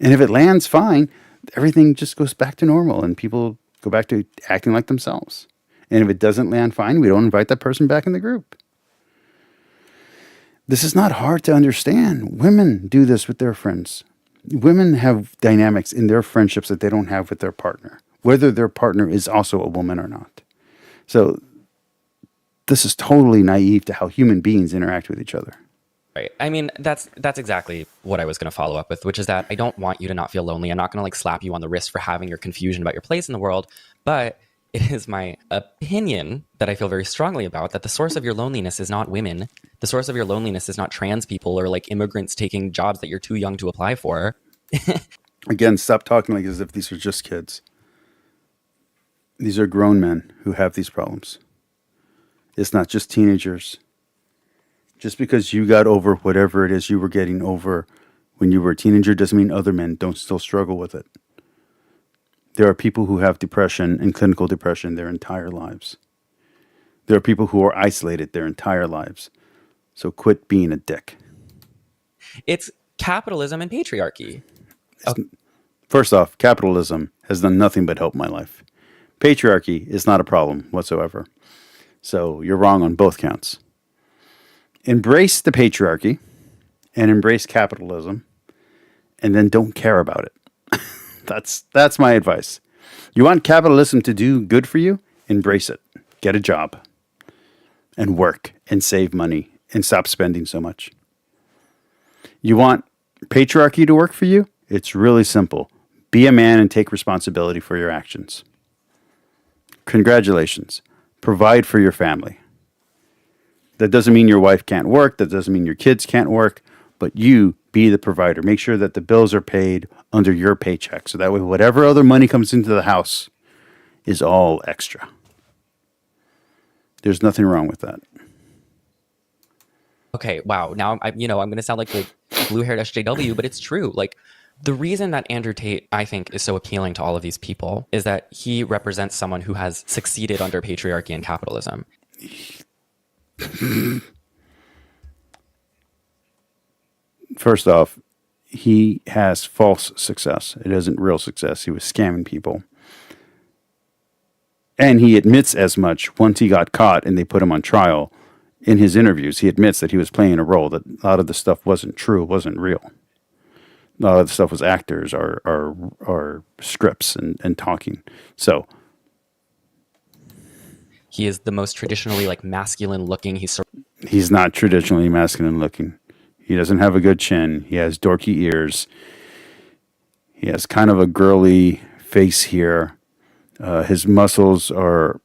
And if it lands fine, everything just goes back to normal and people go back to acting like themselves. And if it doesn't land fine, we don't invite that person back in the group. This is not hard to understand. Women do this with their friends. Women have dynamics in their friendships that they don't have with their partner, whether their partner is also a woman or not. So this is totally naive to how human beings interact with each other. Right. I mean, that's exactly what I was going to follow up with, which is that I don't want you to not feel lonely. I'm not going to like slap you on the wrist for having your confusion about your place in the world, but it is my opinion that I feel very strongly about that the source of your loneliness is not women. The source of your loneliness is not trans people or like immigrants taking jobs that you're too young to apply for. Again, stop talking like as if these are just kids. These are grown men who have these problems. It's not just teenagers. Just because you got over whatever it is you were getting over when you were a teenager doesn't mean other men don't still struggle with it. There are people who have depression and clinical depression their entire lives. There are people who are isolated their entire lives. So quit being a dick. It's capitalism and patriarchy. First off, capitalism has done nothing but help my life. Patriarchy is not a problem whatsoever. So you're wrong on both counts. Embrace the patriarchy and embrace capitalism and then don't care about it. That's my advice. You want capitalism to do good for you? Embrace it. Get a job and work and save money and stop spending so much. You want patriarchy to work for you? It's really simple. Be a man and take responsibility for your actions. Congratulations. Provide for your family. That doesn't mean your wife can't work. That doesn't mean your kids can't work. But you be the provider. Make sure that the bills are paid under your paycheck. So that way, whatever other money comes into the house is all extra. There's nothing wrong with that. Okay, wow. Now I'm going to sound like the blue-haired SJW, but it's true. Like the reason that Andrew Tate, I think, is so appealing to all of these people is that he represents someone who has succeeded under patriarchy and capitalism. First off, he has false success. It isn't real success. He was scamming people. And he admits as much once he got caught and they put him on trial. In his interviews, he admits that he was playing a role, that a lot of the stuff wasn't true, wasn't real. A lot of the stuff was actors or scripts and talking. So he is the most traditionally like masculine looking. He's not traditionally masculine looking. He doesn't have a good chin. He has dorky ears. He has kind of a girly face here. His muscles are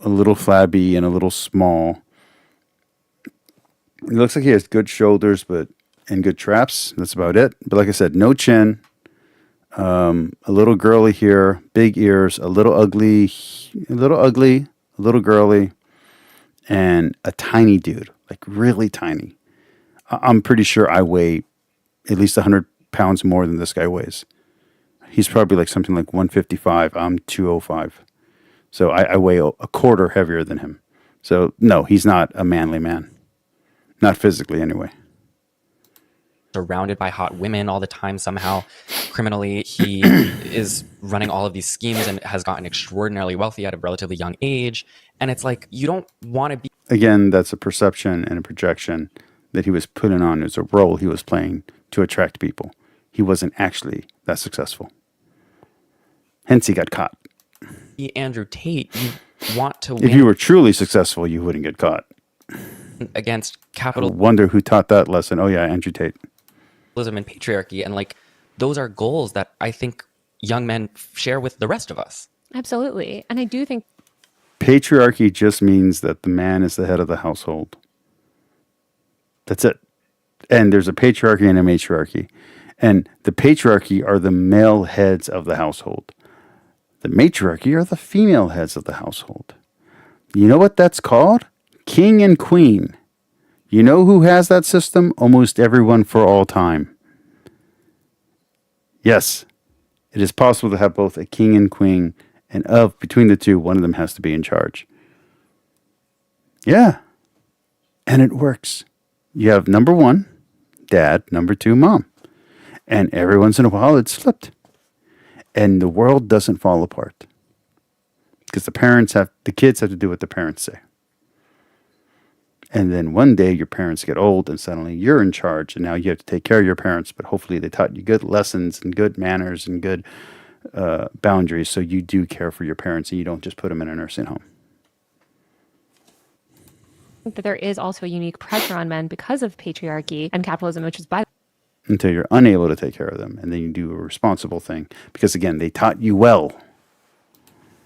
a little flabby and a little small. It looks like he has good shoulders, and good traps. That's about it. But like I said, no chin. A little girly here, big ears, a little ugly, a little girly, and a tiny dude, like really tiny. I'm pretty sure I weigh at least 100 pounds more than this guy weighs. He's probably like something like 155. I'm 205. So I weigh a quarter heavier than him. So no, he's not a manly man. Not physically, anyway. Surrounded by hot women all the time somehow. Criminally, he is running all of these schemes and has gotten extraordinarily wealthy at a relatively young age. And it's like, you don't want to be... Again, that's a perception and a projection that he was putting on as a role he was playing to attract people. He wasn't actually that successful. Hence, he got caught. Andrew Tate, you want to win. If you were truly successful, you wouldn't get caught. Against I capitalism wonder who taught that lesson. Oh, yeah, Andrew Tate. And patriarchy. And like, those are goals that I think young men share with the rest of us. Absolutely. And I do think Patriarchy just means that the man is the head of the household. That's it. And there's a patriarchy and a matriarchy. And the patriarchy are the male heads of the household. The matriarchy are the female heads of the household. You know what that's called? King and queen. You know who has that system? Almost everyone for all time. Yes, it is possible to have both a king and queen, and between the two, one of them has to be in charge. Yeah, and it works. You have number one, dad, number two, mom. And every once in a while, it's flipped. And the world doesn't fall apart. Because the kids have to do what the parents say. And then one day your parents get old and suddenly you're in charge and now you have to take care of your parents, but hopefully they taught you good lessons and good manners and good boundaries, so you do care for your parents and you don't just put them in a nursing home. I think that there is also a unique pressure on men because of patriarchy and capitalism, which is by Until you're unable to take care of them, and then you do a responsible thing because again they taught you well.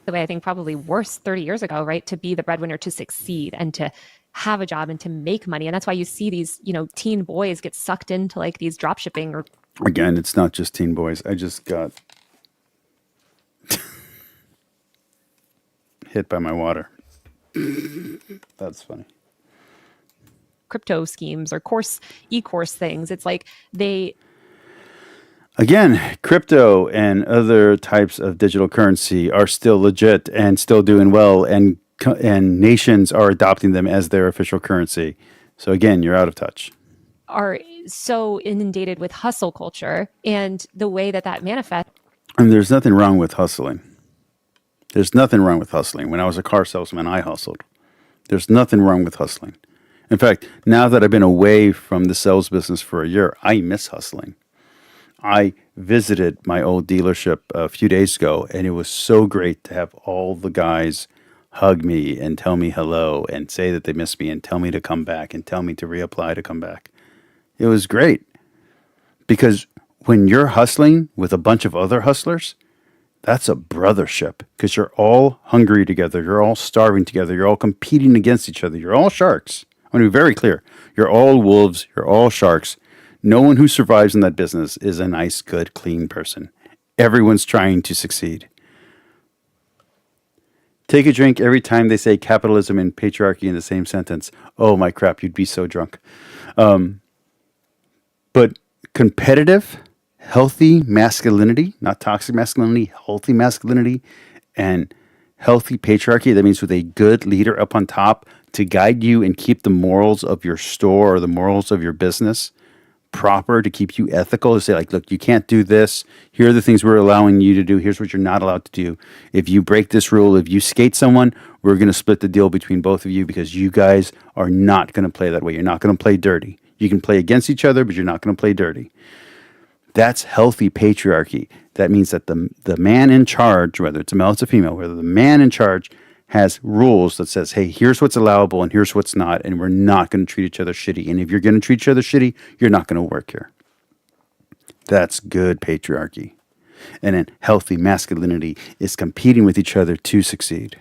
the way I think probably worse 30 years ago, right? To be the breadwinner, to succeed and to have a job and to make money. And that's why you see these, teen boys get sucked into like these drop shipping or Again, it's not just teen boys. I just got hit by my water. That's funny. crypto schemes or e-course things. It's like Again, crypto and other types of digital currency are still legit and still doing well, and nations are adopting them as their official currency. So again, you're out of touch. are so inundated with hustle culture and the way that manifests. And there's nothing wrong with hustling. There's nothing wrong with hustling. When I was a car salesman, I hustled. There's nothing wrong with hustling. In fact, now that I've been away from the sales business for a year, I miss hustling. I visited my old dealership a few days ago, and it was so great to have all the guys hug me and tell me hello and say that they miss me and tell me to come back and tell me to reapply to come back. It was great because when you're hustling with a bunch of other hustlers, that's a brothership because you're all hungry together. You're all starving together. You're all competing against each other. You're all sharks. I want to be very clear. You're all wolves. You're all sharks. No one who survives in that business is a nice, good, clean person. Everyone's trying to succeed. Take a drink every time they say capitalism and patriarchy in the same sentence. Oh my crap, you'd be so drunk. But competitive, healthy masculinity, not toxic masculinity, healthy masculinity, and healthy patriarchy, that means with a good leader up on top to guide you and keep the morals of your store or the morals of your business proper, to keep you ethical, to say like, look, you can't do this. Here are the things we're allowing you to do. Here's what you're not allowed to do. If you break this rule, if you skate someone, we're going to split the deal between both of you because you guys are not going to play that way. You're not going to play dirty. You can play against each other, but you're not going to play dirty. That's healthy patriarchy. That means that the man in charge, whether it's a male or it's a female, whether the man in charge has rules that says, hey, here's what's allowable and here's what's not, and we're not going to treat each other shitty. And if you're going to treat each other shitty, you're not going to work here. That's good patriarchy. And then healthy masculinity is competing with each other to succeed.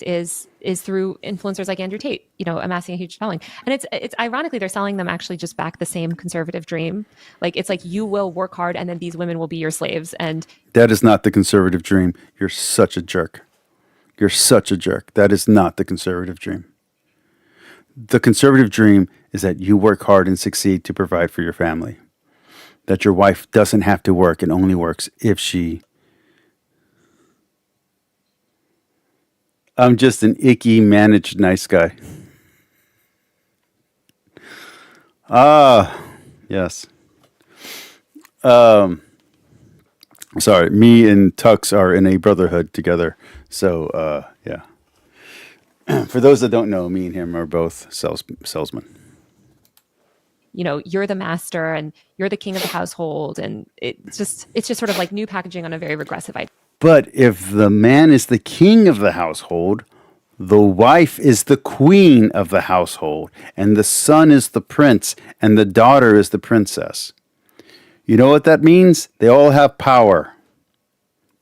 Is through influencers like Andrew Tate, amassing a huge following. And it's ironically, they're selling them actually just back the same conservative dream. Like, it's like, you will work hard and then these women will be your slaves. And that is not the conservative dream. You're such a jerk. You're such a jerk. That is not the conservative dream. The conservative dream is that you work hard and succeed to provide for your family. That your wife doesn't have to work and only works if she... I'm just an icky, managed, nice guy. Yes. Sorry, me and Tux are in a brotherhood together. So, yeah. For those that don't know, me and him are both salesmen. You're the master and you're the king of the household. And it's just sort of like new packaging on a very regressive idea. But if the man is the king of the household, the wife is the queen of the household, and the son is the prince, and the daughter is the princess. You know what that means? They all have power.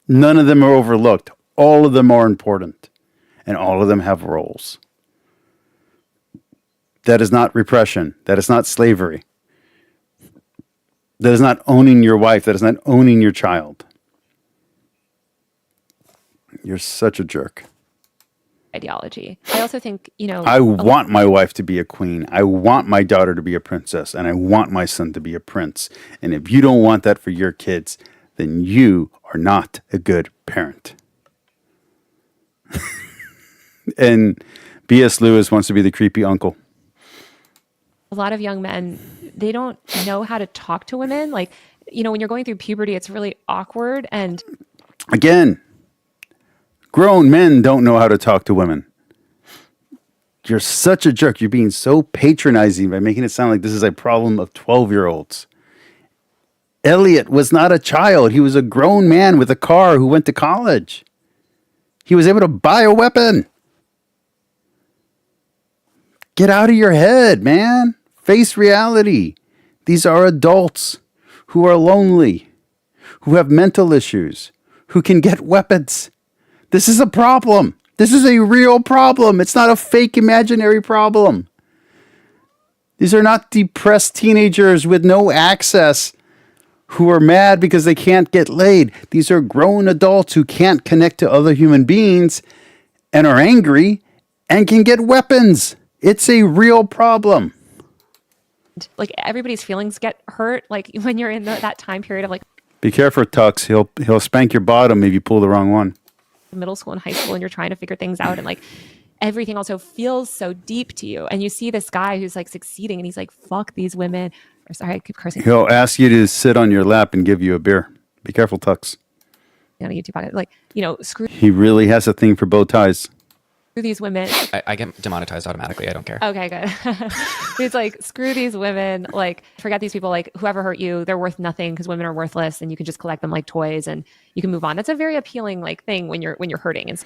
None of them are overlooked. All of them are important, and all of them have roles. That is not repression. That is not slavery. That is not owning your wife. That is not owning your child. You're such a jerk. Ideology. I also think, I want my wife to be a queen. I want my daughter to be a princess. And I want my son to be a prince. And if you don't want that for your kids, then you are not a good parent. And B.S. Lewis wants to be the creepy uncle. A lot of young men, they don't know how to talk to women. Like, when you're going through puberty, it's really awkward. And again, Grown men don't know how to talk to women. You're such a jerk. You're being so patronizing by making it sound like this is a problem of 12-year-olds. Elliot was not a child. He was a grown man with a car who went to college. He was able to buy a weapon. Get out of your head, man. Face reality. These are adults who are lonely, who have mental issues, who can get weapons. This is a problem. This is a real problem. It's not a fake imaginary problem. These are not depressed teenagers with no access who are mad because they can't get laid. These are grown adults who can't connect to other human beings and are angry and can get weapons. It's a real problem. Like everybody's feelings get hurt. Like when you're in that time period of like Be careful, Tux. He'll spank your bottom if you pull the wrong one. middle school and high school and you're trying to figure things out and like everything also feels so deep to you. And you see this guy who's like succeeding and he's like, fuck these women. Or sorry, I keep cursing. He'll ask you to sit on your lap and give you a beer. Be careful, Tux. On a YouTube podcast, like, you know, screw He really has a thing for bow ties. these women. I get demonetized automatically. I don't care. Okay, good. He's like, screw these women. Like, forget these people. Like, whoever hurt you, they're worth nothing because women are worthless, and you can just collect them like toys, and you can move on. That's a very appealing like thing when you're hurting. And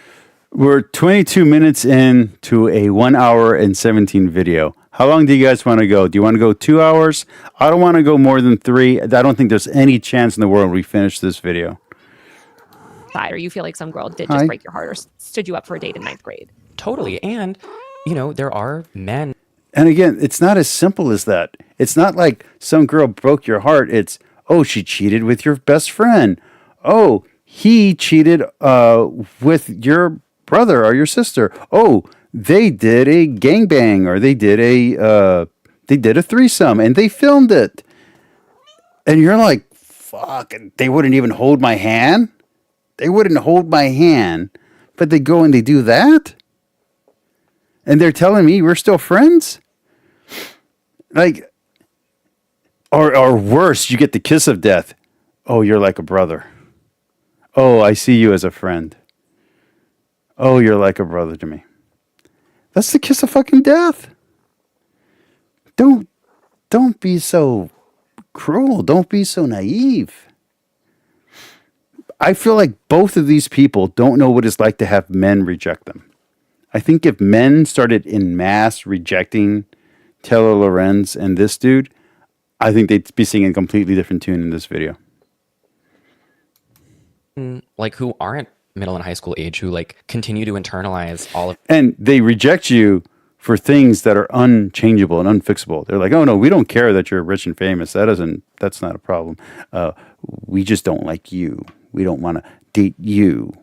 We're 22 minutes into a 1 hour and 17 video. How long do you guys want to go? Do you want to go 2 hours? I don't want to go more than 3. I don't think there's any chance in the world we finish this video. or you feel like some girl did just break your heart or stood you up for a date in 9th grade. Totally. And, you know, there are men. And again, it's not as simple as that. It's not like some girl broke your heart. It's, oh, she cheated with your best friend. Oh, he cheated with your brother or your sister. Oh, they did a gangbang or they did a threesome and they filmed it. And you're like, fuck, and they wouldn't even hold my hand? They wouldn't hold my hand, but they go and they do that? And they're telling me we're still friends? Like, or worse, you get the kiss of death. Oh, you're like a brother. Oh, I see you as a friend. Oh, you're like a brother to me. That's the kiss of fucking death. Don't be so cruel. Don't be so naive. I feel like both of these people don't know what it's like to have men reject them. I think if men started in mass rejecting Taylor Lorenz and this dude, I think they'd be singing a completely different tune in this video. Like who aren't middle and high school age, who like continue to internalize all of. And they reject you for things that are unchangeable and unfixable. They're like, oh no, we don't care that you're rich and famous. That's not a problem. We just don't like you. We don't want to date you.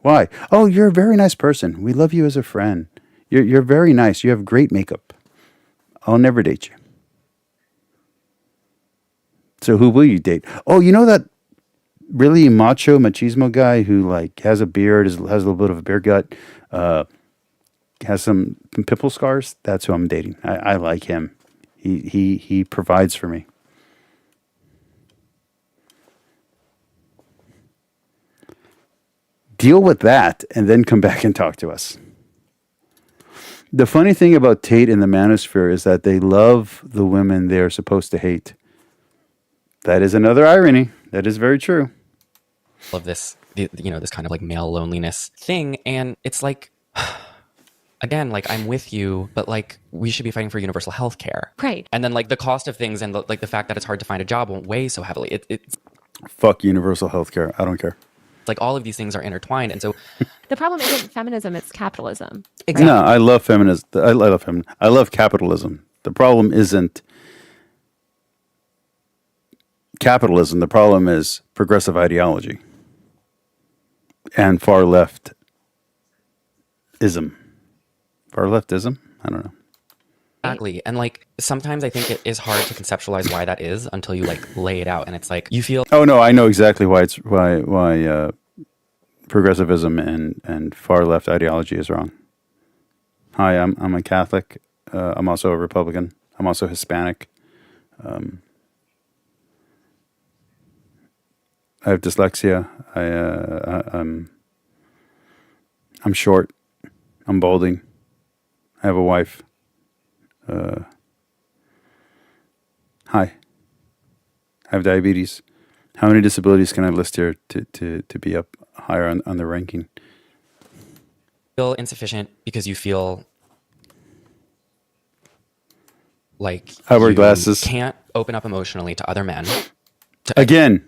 Why? Oh, you're a very nice person. We love you as a friend. You're very nice. You have great makeup. I'll never date you. So who will you date? Oh, you know that really machismo guy who like has a beard, has a little bit of a beer gut, has some pimple scars? That's who I'm dating. I like him. He provides for me. Deal with that and then come back and talk to us. The funny thing about Tate and the Manosphere is that they love the women they're supposed to hate. That is another irony. That is very true. Of this, you know, this kind of like male loneliness thing. And it's like, again, like I'm with you, but like we should be fighting for universal health care. Right. And then like the cost of things and the fact that it's hard to find a job won't weigh so heavily. It's Fuck universal health care. I don't care. like all of these things are intertwined. And so The problem isn't feminism, it's capitalism. exactly. No, I love feminism. I love capitalism. The problem isn't capitalism. The problem is progressive ideology and far leftism. Far leftism? I don't know. Exactly. And like sometimes I think it is hard to conceptualize why that is until you like lay it out. And it's like you feel. Oh no, I know exactly why progressivism and far left ideology is wrong. Hi, I'm a Catholic. I'm also a Republican. I'm also Hispanic. I have dyslexia. I'm short. I'm balding. I have a wife. Hi. I have diabetes. How many disabilities can I list here to be up higher on the ranking? Feel insufficient because you feel like I wear you glasses. can't open up emotionally to other men. Again,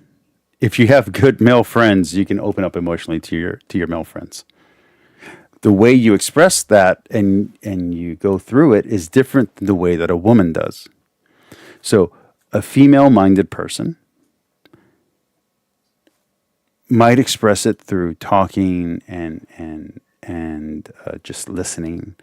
if you have good male friends, you can open up emotionally to your male friends. The way you express that and you go through it is different than the way that a woman does. So a female-minded person might express it through talking and just listening.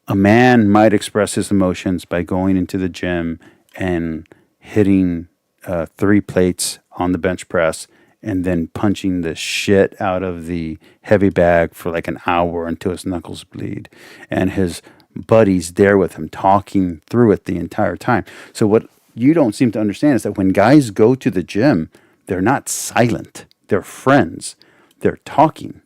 A man might express his emotions by going into the gym and hitting 3 plates on the bench press and then punching the shit out of the heavy bag for like an hour until his knuckles bleed. And his buddies there with him talking through it the entire time. So what you don't seem to understand is that when guys go to the gym, they're not silent. They're friends. They're talking.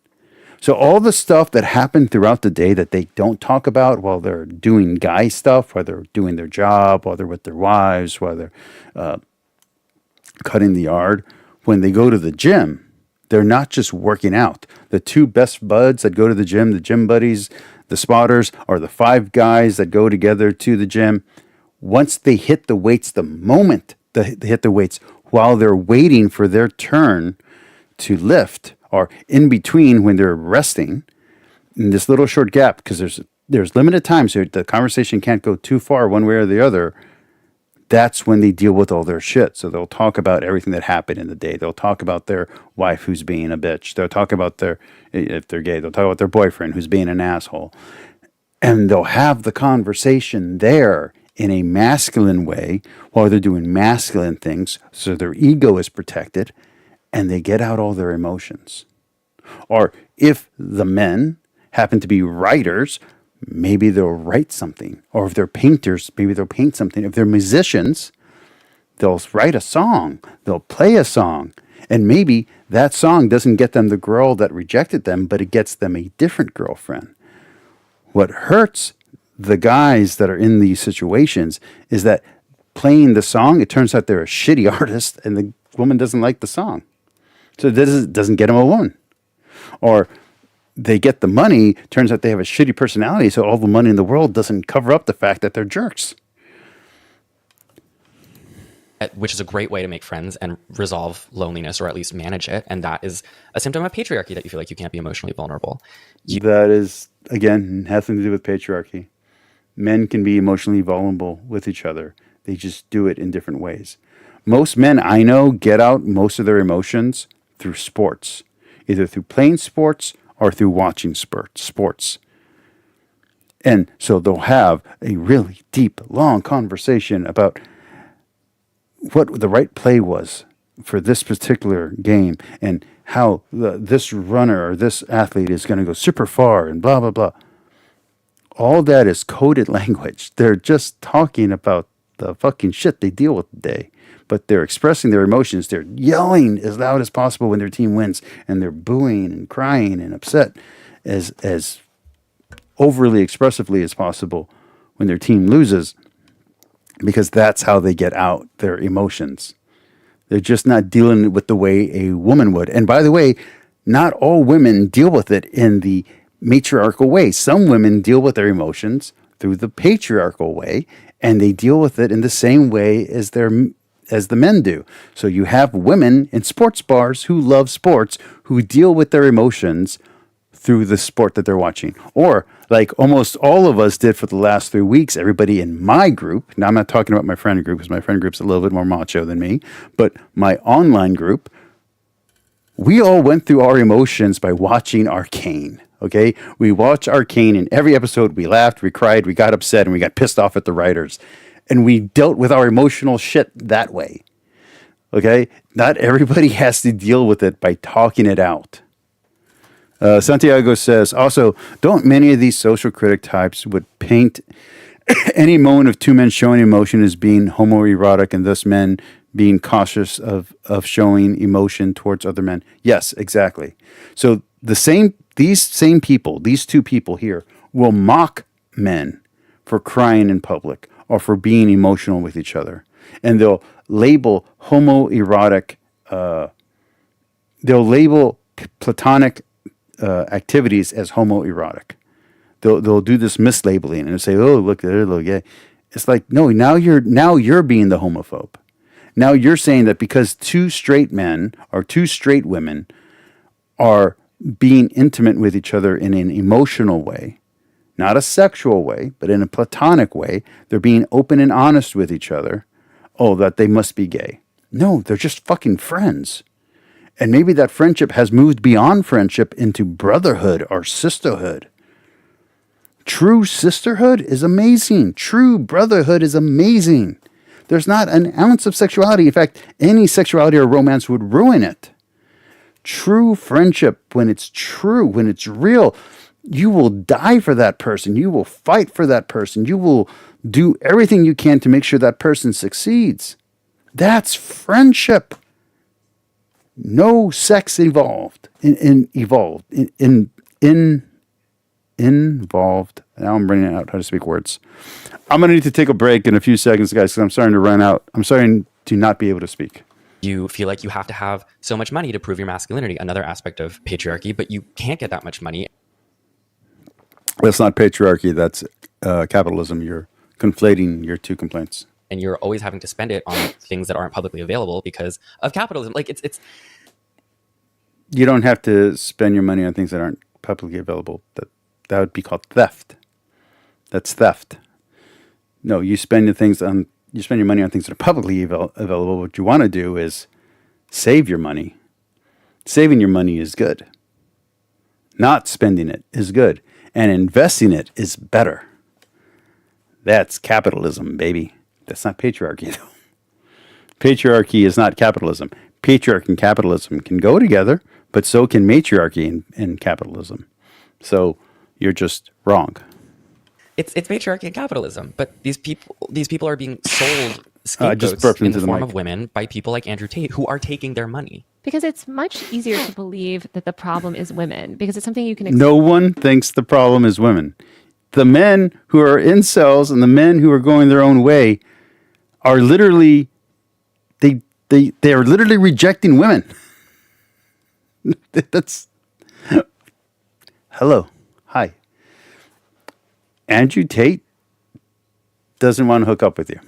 So all the stuff that happened throughout the day that they don't talk about while they're doing guy stuff, while they're doing their job, while they're with their wives, while they're cutting the yard, when they go to the gym, they're not just working out. The 2 best buds that go to the gym buddies, the spotters, are the 5 guys that go together to the gym. Once they hit the weights, the moment they hit the weights, while they're waiting for their turn to lift, or in between when they're resting, in this little short gap, because there's limited time, so the conversation can't go too far one way or the other. That's when they deal with all their shit. So they'll talk about everything that happened in the day. They'll talk about their wife who's being a bitch. They'll talk about if they're gay, they'll talk about their boyfriend who's being an asshole. And they'll have the conversation there in a masculine way while they're doing masculine things. So their ego is protected and they get out all their emotions. Or if the men happen to be writers, maybe they'll write something. Or if they're painters, maybe they'll paint something. If they're musicians, they'll write a song. They'll play a song. And maybe that song doesn't get them the girl that rejected them, but it gets them a different girlfriend. What hurts the guys that are in these situations is that playing the song, it turns out they're a shitty artist and the woman doesn't like the song. So this doesn't get them a woman. Or they get the money, turns out they have a shitty personality, so all the money in the world doesn't cover up the fact that they're jerks. Which is a great way to make friends and resolve loneliness, or at least manage it. And that is a symptom of patriarchy, that you feel like you can't be emotionally vulnerable. That is, again, nothing to do with patriarchy. Men can be emotionally vulnerable with each other. They just do it in different ways. Most men I know get out most of their emotions through sports, either through playing sports or through watching sports. And so they'll have a really deep, long conversation about what the right play was for this particular game and how this runner or this athlete is going to go super far and blah, blah, blah. All that is coded language. They're just talking about the fucking shit they deal with today. But they're expressing their emotions. They're yelling as loud as possible when their team wins. And they're booing and crying and upset as overly expressively as possible when their team loses. Because that's how they get out their emotions. They're just not dealing with the way a woman would. And by the way, not all women deal with it in the matriarchal way. Some women deal with their emotions through the patriarchal way. And they deal with it in the same way as the men do. So you have women in sports bars who love sports, who deal with their emotions through the sport that they're watching. Or like almost all of us did for the last 3 weeks, everybody in my group, now I'm not talking about my friend group because my friend group's a little bit more macho than me, but my online group, we all went through our emotions by watching Arcane. Okay? We watched Arcane in every episode. We laughed, we cried, we got upset, and we got pissed off at the writers. And we dealt with our emotional shit that way. Okay? Not everybody has to deal with it by talking it out. Santiago says, also, don't many of these social critic types would paint any moment of 2 men showing emotion as being homoerotic and thus men being cautious of showing emotion towards other men? Yes, exactly. So the same these same people, these two people here, will mock men for crying in public or for being emotional with each other. And they'll label homoerotic, they'll label platonic activities as homoerotic. They'll do this mislabeling and say, "Oh, look, they're a little gay." It's like, no, now you're being the homophobe. Now you're saying that because two straight men or two straight women are being intimate with each other in an emotional way, not a sexual way, but in a platonic way, they're being open and honest with each other. Oh, that they must be gay. No, they're just fucking friends. And maybe that friendship has moved beyond friendship into brotherhood or sisterhood. True sisterhood is amazing. True brotherhood is amazing. There's not an ounce of sexuality. In fact, any sexuality or romance would ruin it. True friendship, when it's true, when it's real, you will die for that person. You will fight for that person. You will do everything you can to make sure that person succeeds. That's friendship. No sex involved. Involved. Now I'm running out how to speak words. I'm going to need to take a break in a few seconds, guys, because I'm starting to run out. I'm starting to not be able to speak. You feel like you have to have so much money to prove your masculinity, another aspect of patriarchy, but you can't get that much money. That's not patriarchy. That's capitalism. You're conflating your two complaints. And you're always having to spend it on things that aren't publicly available because of capitalism. Like it's. You don't have to spend your money on things that aren't publicly available. That would be called theft. That's theft. No, you spend your money on things that are publicly available. What you want to do is save your money. Saving your money is good. Not spending it is good. And investing it is better. That's capitalism, baby. That's not patriarchy, though. Patriarchy is not capitalism. Patriarchy and capitalism can go together, but so can matriarchy and capitalism. So you're just wrong. It's patriarchy and capitalism, but these people are being sold just scapegoats in into the the form mic. of women by people like Andrew Tate who are taking their money. Because it's much easier to believe that the problem is women, because it's something you can No one thinks the problem is women. The men who are incels and the men who are going their own way are literally they are literally rejecting women. That's hello. Hi. Andrew Tate doesn't want to hook up with you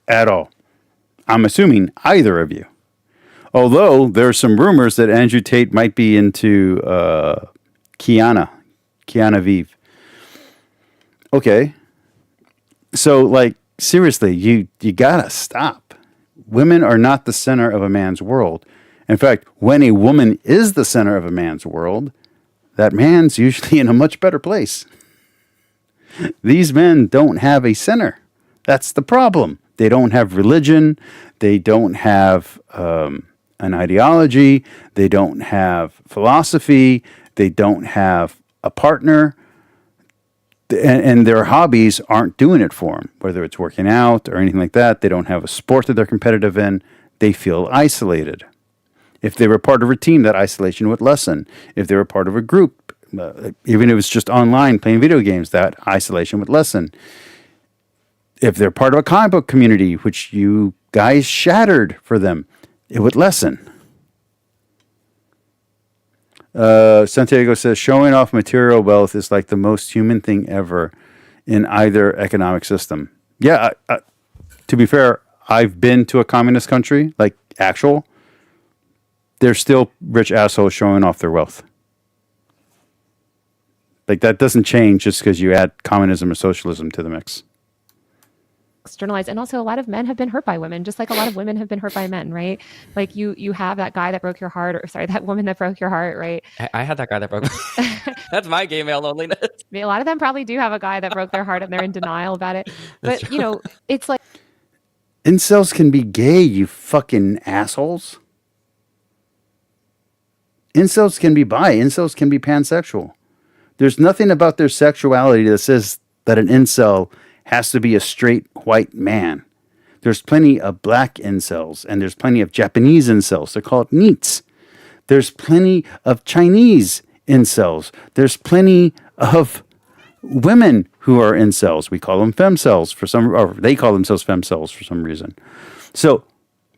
at all. I'm assuming either of you. Although there are some rumors that Andrew Tate might be into Kiana Vive. Okay. So, like, seriously, you gotta stop. Women are not the center of a man's world. In fact, when a woman is the center of a man's world, that man's usually in a much better place. These men don't have a center. That's the problem. They don't have religion. They don't have an ideology. They don't have philosophy. They don't have a partner. And their hobbies aren't doing it for them, whether it's working out or anything like that. They don't have a sport that they're competitive in. They feel isolated. If they were part of a team, that isolation would lessen. If they were part of a group, even if it was just online playing video games, that isolation would lessen. If they're part of a comic book community, which you guys shattered for them, it would lessen. Santiago says, showing off material wealth is like the most human thing ever in either economic system. Yeah, to be fair, I've been to a communist country, like actual. They're still rich assholes showing off their wealth. Like, that doesn't change just because you add communism or socialism to the mix. externalize. And also a lot of men have been hurt by women, just like a lot of women have been hurt by men, right? Like you have that guy that broke your heart, or sorry, that woman that broke your heart, right? I had that guy that broke. That's my gay male loneliness. I mean, a lot of them probably do have a guy that broke their heart and they're in denial about it. But, you know, it's like. Incels can be gay, you fucking assholes. Incels can be bi. Incels can be pansexual. There's nothing about their sexuality that says that an incel has to be a straight white man. There's plenty of black incels, and there's plenty of Japanese incels. They're called NEETs. There's plenty of Chinese incels. There's plenty of women who are incels. We call them femcells for some, or they call themselves femcells for some reason. So,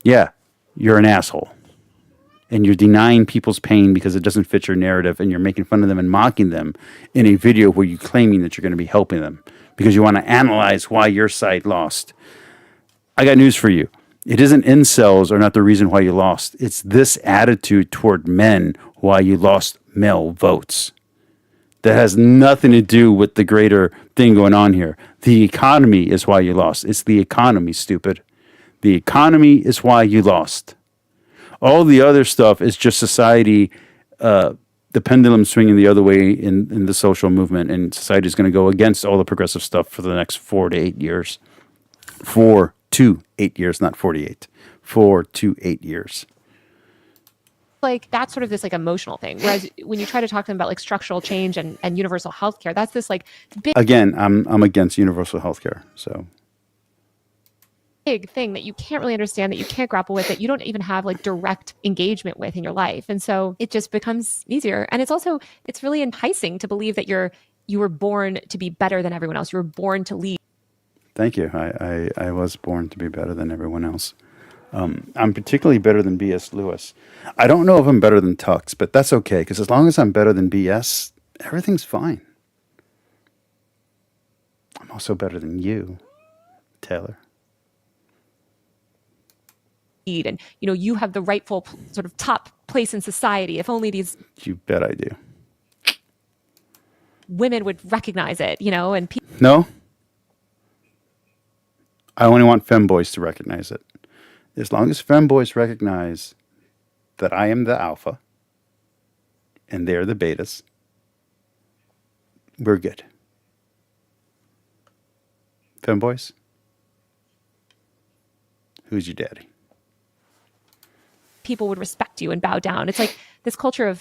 yeah, you're an asshole. And you're denying people's pain because it doesn't fit your narrative, and you're making fun of them and mocking them in a video where you're claiming that you're going to be helping them because you want to analyze why your side lost. I got news for you. It isn't incels are not the reason why you lost. It's this attitude toward men why you lost male votes. That has nothing to do with the greater thing going on here. The economy is why you lost. It's the economy, stupid. The economy is why you lost. All the other stuff is just society, the pendulum swinging the other way in the social movement, and society is going to go against all the progressive stuff for the next 4 to 8 years. 4 to 8 years, not 48. 4 to 8 years. Like that's sort of this like emotional thing. Whereas when you try to talk to them about like structural change and universal healthcare, that's this like Again, I'm against universal healthcare. So big thing that you can't really understand, that you can't grapple with, that you don't even have like direct engagement with in your life. And so it just becomes easier. And it's really enticing to believe that you were born to be better than everyone else. You were born to lead. thank you. I was born to be better than everyone else. I'm particularly better than B.S. Lewis. I don't know if I'm better than Tux, but that's okay, because as long as I'm better than B.S., everything's fine. I'm also better than you, Taylor. And you have the rightful sort of top place in society. If only these You bet I do. women would recognize it, and No? I only want femboys to recognize it. As long as femboys recognize that I am the alpha and they're the betas, we're good. Femboys? Who's your daddy? people would respect you and bow down. It's like this culture of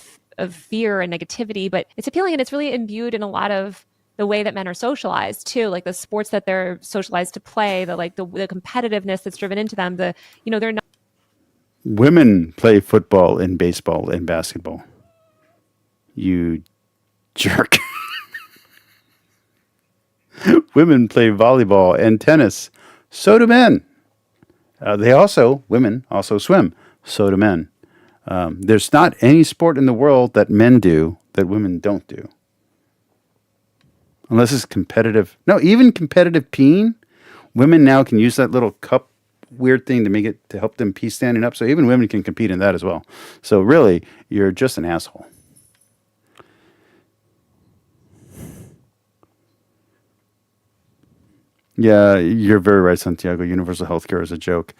fear and negativity, but it's appealing, and it's really imbued in a lot of the way that men are socialized too, like the sports that they're socialized to play, the competitiveness that's driven into them. They're not. Women play football and baseball and basketball. You jerk. Women play volleyball and tennis. So do men. Women also swim. So do men. There's not any sport in the world that men do that women don't do. Unless it's competitive. No, even competitive peeing. Women now can use that little cup weird thing to help them pee standing up. So even women can compete in that as well. So really, you're just an asshole. Yeah, you're very right, Santiago. Universal healthcare is a joke.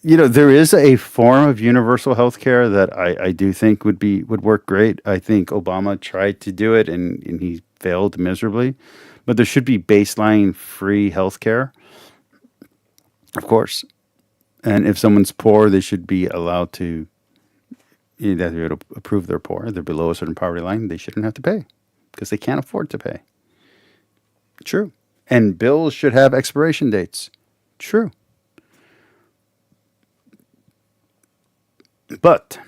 There is a form of universal healthcare that I do think would work great. I think Obama tried to do it and he failed miserably. But there should be baseline free healthcare, of course. And if someone's poor, they should be allowed to. They have to prove they're poor. They're below a certain poverty line. They shouldn't have to pay because they can't afford to pay. True. And bills should have expiration dates. True. But,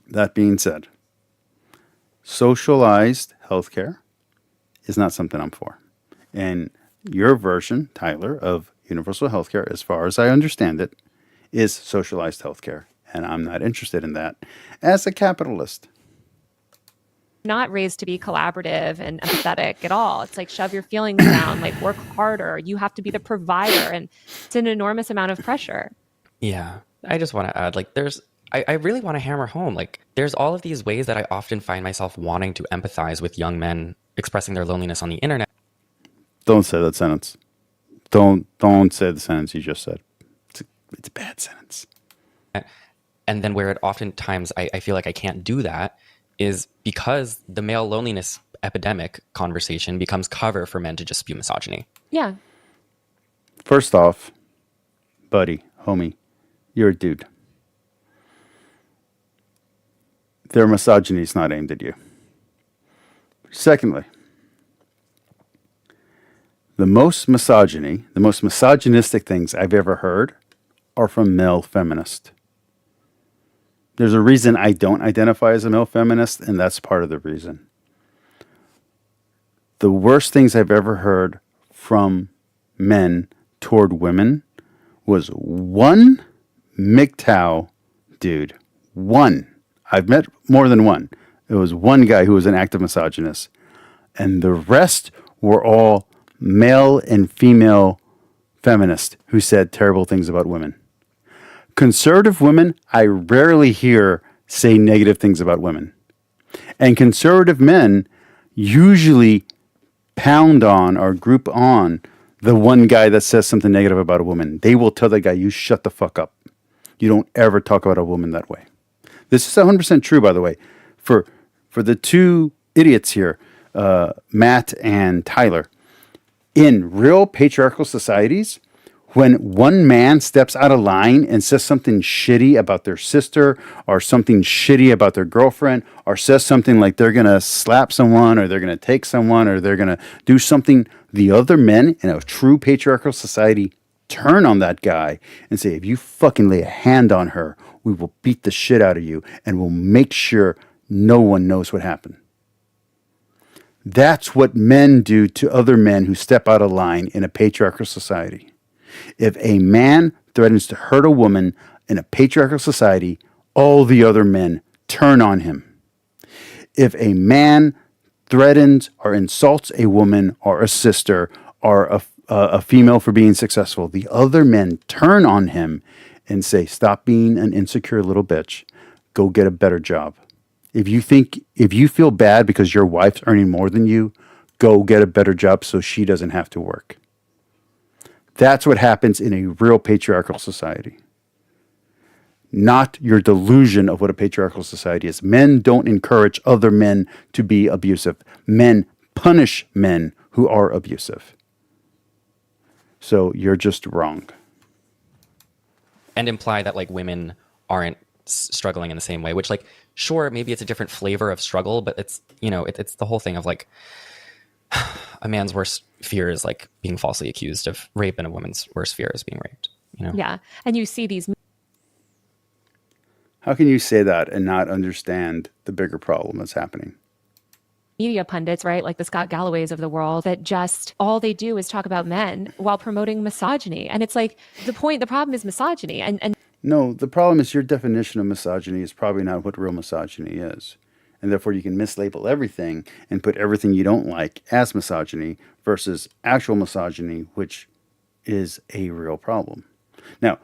that being said, socialized healthcare is not something I'm for. And your version, Tyler, of universal healthcare, as far as I understand it, is socialized healthcare. And I'm not interested in that as a capitalist. Not raised to be collaborative and empathetic at all. It's like shove your feelings down, like work harder. You have to be the provider, and it's an enormous amount of pressure. Yeah. I just want to add, I really want to hammer home, there's all of these ways that I often find myself wanting to empathize with young men expressing their loneliness on the internet. Don't say that sentence. Don't say the sentence you just said. It's a bad sentence. And then where it oftentimes I feel like I can't do that is because the male loneliness epidemic conversation becomes cover for men to just spew misogyny. Yeah. First off, buddy, homie, you're a dude. Their misogyny is not aimed at you. Secondly, the most misogynistic things I've ever heard are from male feminists. There's a reason I don't identify as a male feminist, and that's part of the reason. The worst things I've ever heard from men toward women was one MGTOW dude. One. I've met more than one. It was one guy who was an active misogynist. And the rest were all male and female feminists who said terrible things about women. Conservative women, I rarely hear say negative things about women. And conservative men usually pound on or group on the one guy that says something negative about a woman. They will tell that guy, you shut the fuck up. You don't ever talk about a woman that way. This is 100% true, by the way. For the two idiots here, Matt and Tyler, in real patriarchal societies, when one man steps out of line and says something shitty about their sister or something shitty about their girlfriend or says something like they're going to slap someone or they're going to take someone or they're going to do something, the other men in a true patriarchal society turn on that guy and say, if you fucking lay a hand on her, we will beat the shit out of you and we'll make sure no one knows what happened. That's what men do to other men who step out of line in a patriarchal society. If a man threatens to hurt a woman in a patriarchal society, all the other men turn on him. If a man threatens or insults a woman or a sister or a female for being successful, the other men turn on him and say, stop being an insecure little bitch. Go get a better job. If you feel bad because your wife's earning more than you, go get a better job so she doesn't have to work. That's what happens in a real patriarchal society. Not your delusion of what a patriarchal society is. Men don't encourage other men to be abusive. Men punish men who are abusive. So you're just wrong. And imply that like women aren't struggling in the same way, which like, sure, maybe it's a different flavor of struggle, but it's, it's the whole thing of like, a man's worst fear is like being falsely accused of rape, and a woman's worst fear is being raped. Yeah, and you see these. How can you say that and not understand the bigger problem that's happening? Media pundits, right? Like the Scott Galloways of the world, that just all they do is talk about men while promoting misogyny. And it's like the problem is misogyny. And no, the problem is your definition of misogyny is probably not what real misogyny is. And therefore you can mislabel everything and put everything you don't like as misogyny versus actual misogyny, which is a real problem. Now,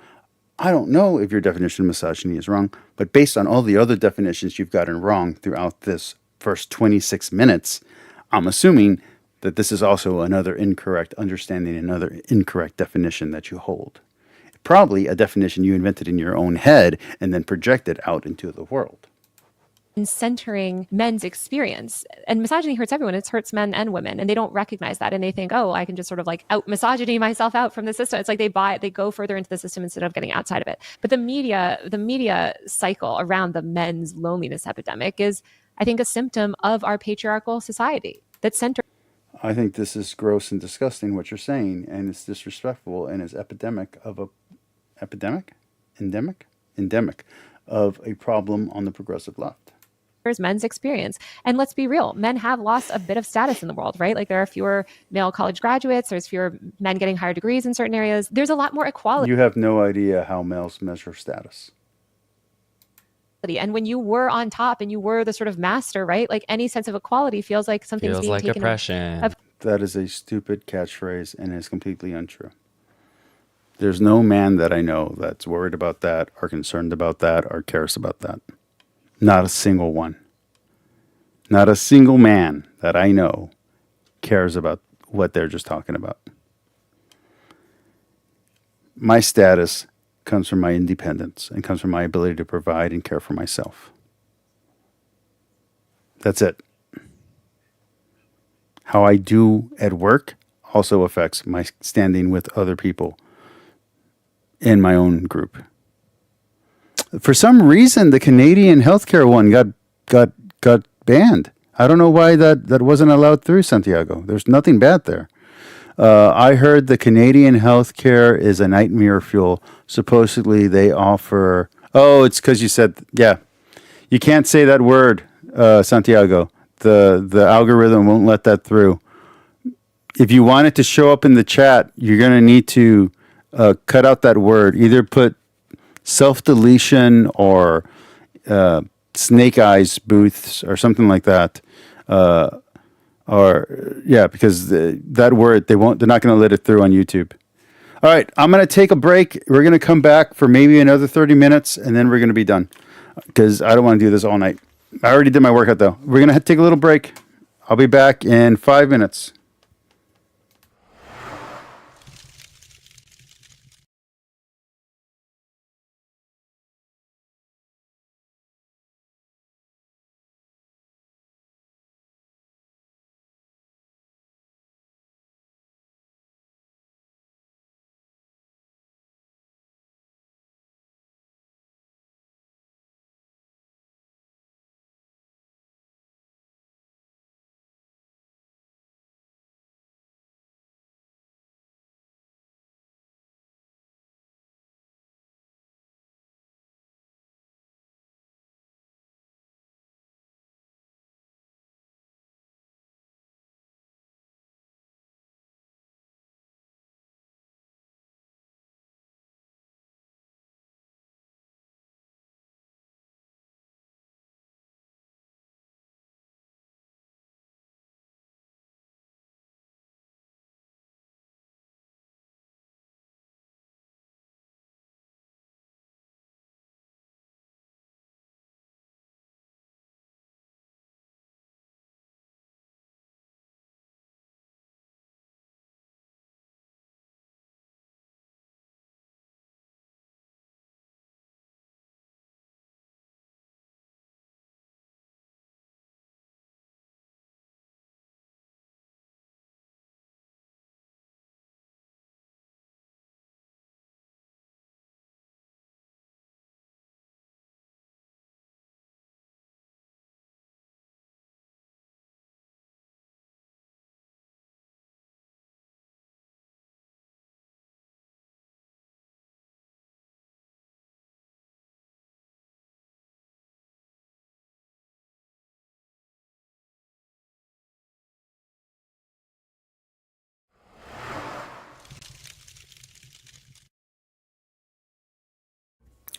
I don't know if your definition of misogyny is wrong, but based on all the other definitions you've gotten wrong throughout this first 26 minutes, I'm assuming that this is also another incorrect understanding, another incorrect definition that you hold. Probably a definition you invented in your own head and then projected out into the world. Centering men's experience. And misogyny hurts everyone. It hurts men and women. And they don't recognize that. And they think, oh, I can just sort of like out misogyny myself out from the system. It's like they go further into the system instead of getting outside of it. But the media cycle around the men's loneliness epidemic is, I think, a symptom of our patriarchal society that center. I think this is gross and disgusting what you're saying, and it's disrespectful and is endemic of a problem on the progressive left. Men's experience. And let's be real, men have lost a bit of status in the world, right? Like there are fewer male college graduates, there's fewer men getting higher degrees in certain areas. There's a lot more equality. You have no idea how males measure status. And when you were on top and you were the sort of master, right? Like any sense of equality feels like something's being taken oppression. That is a stupid catchphrase and is completely untrue. There's no man that I know that's worried about that or concerned about that or cares about that. Not a single one. Not a single man that I know cares about what they're just talking about. My status comes from my independence and comes from my ability to provide and care for myself. That's it. How I do at work also affects my standing with other people in my own group. For some reason, the Canadian healthcare one got banned. I don't know why that wasn't allowed through, Santiago. There's nothing bad there. I heard the Canadian healthcare is a nightmare fuel. Supposedly, they offer Oh, it's because you said, yeah. You can't say that word, Santiago. The algorithm won't let that through. If you want it to show up in the chat, you're going to need to cut out that word. Either put self deletion or snake eyes booths or something like that. Or yeah, because that word they're not going to let it through on YouTube. All right, I'm going to take a break. We're going to come back for maybe another 30 minutes, and then we're going to be done because I don't want to do this all night. I already did my workout, though. We're going to take a little break. I'll be back in 5 minutes.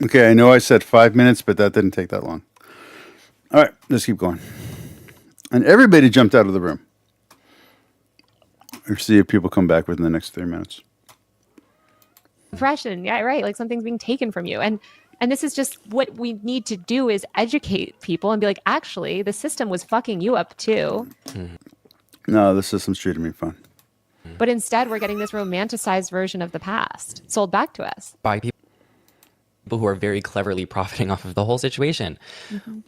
Okay, I know I said 5 minutes, but that didn't take that long. All right, let's keep going. And everybody jumped out of the room. Or see if people come back within the next 3 minutes. Oppression, yeah, right. Like something's being taken from you. And this is just what we need to do is educate people and be like, actually, the system was fucking you up too. No, the system's treating me fine. But instead, we're getting this romanticized version of the past sold back to us. By people who are very cleverly profiting off of the whole situation.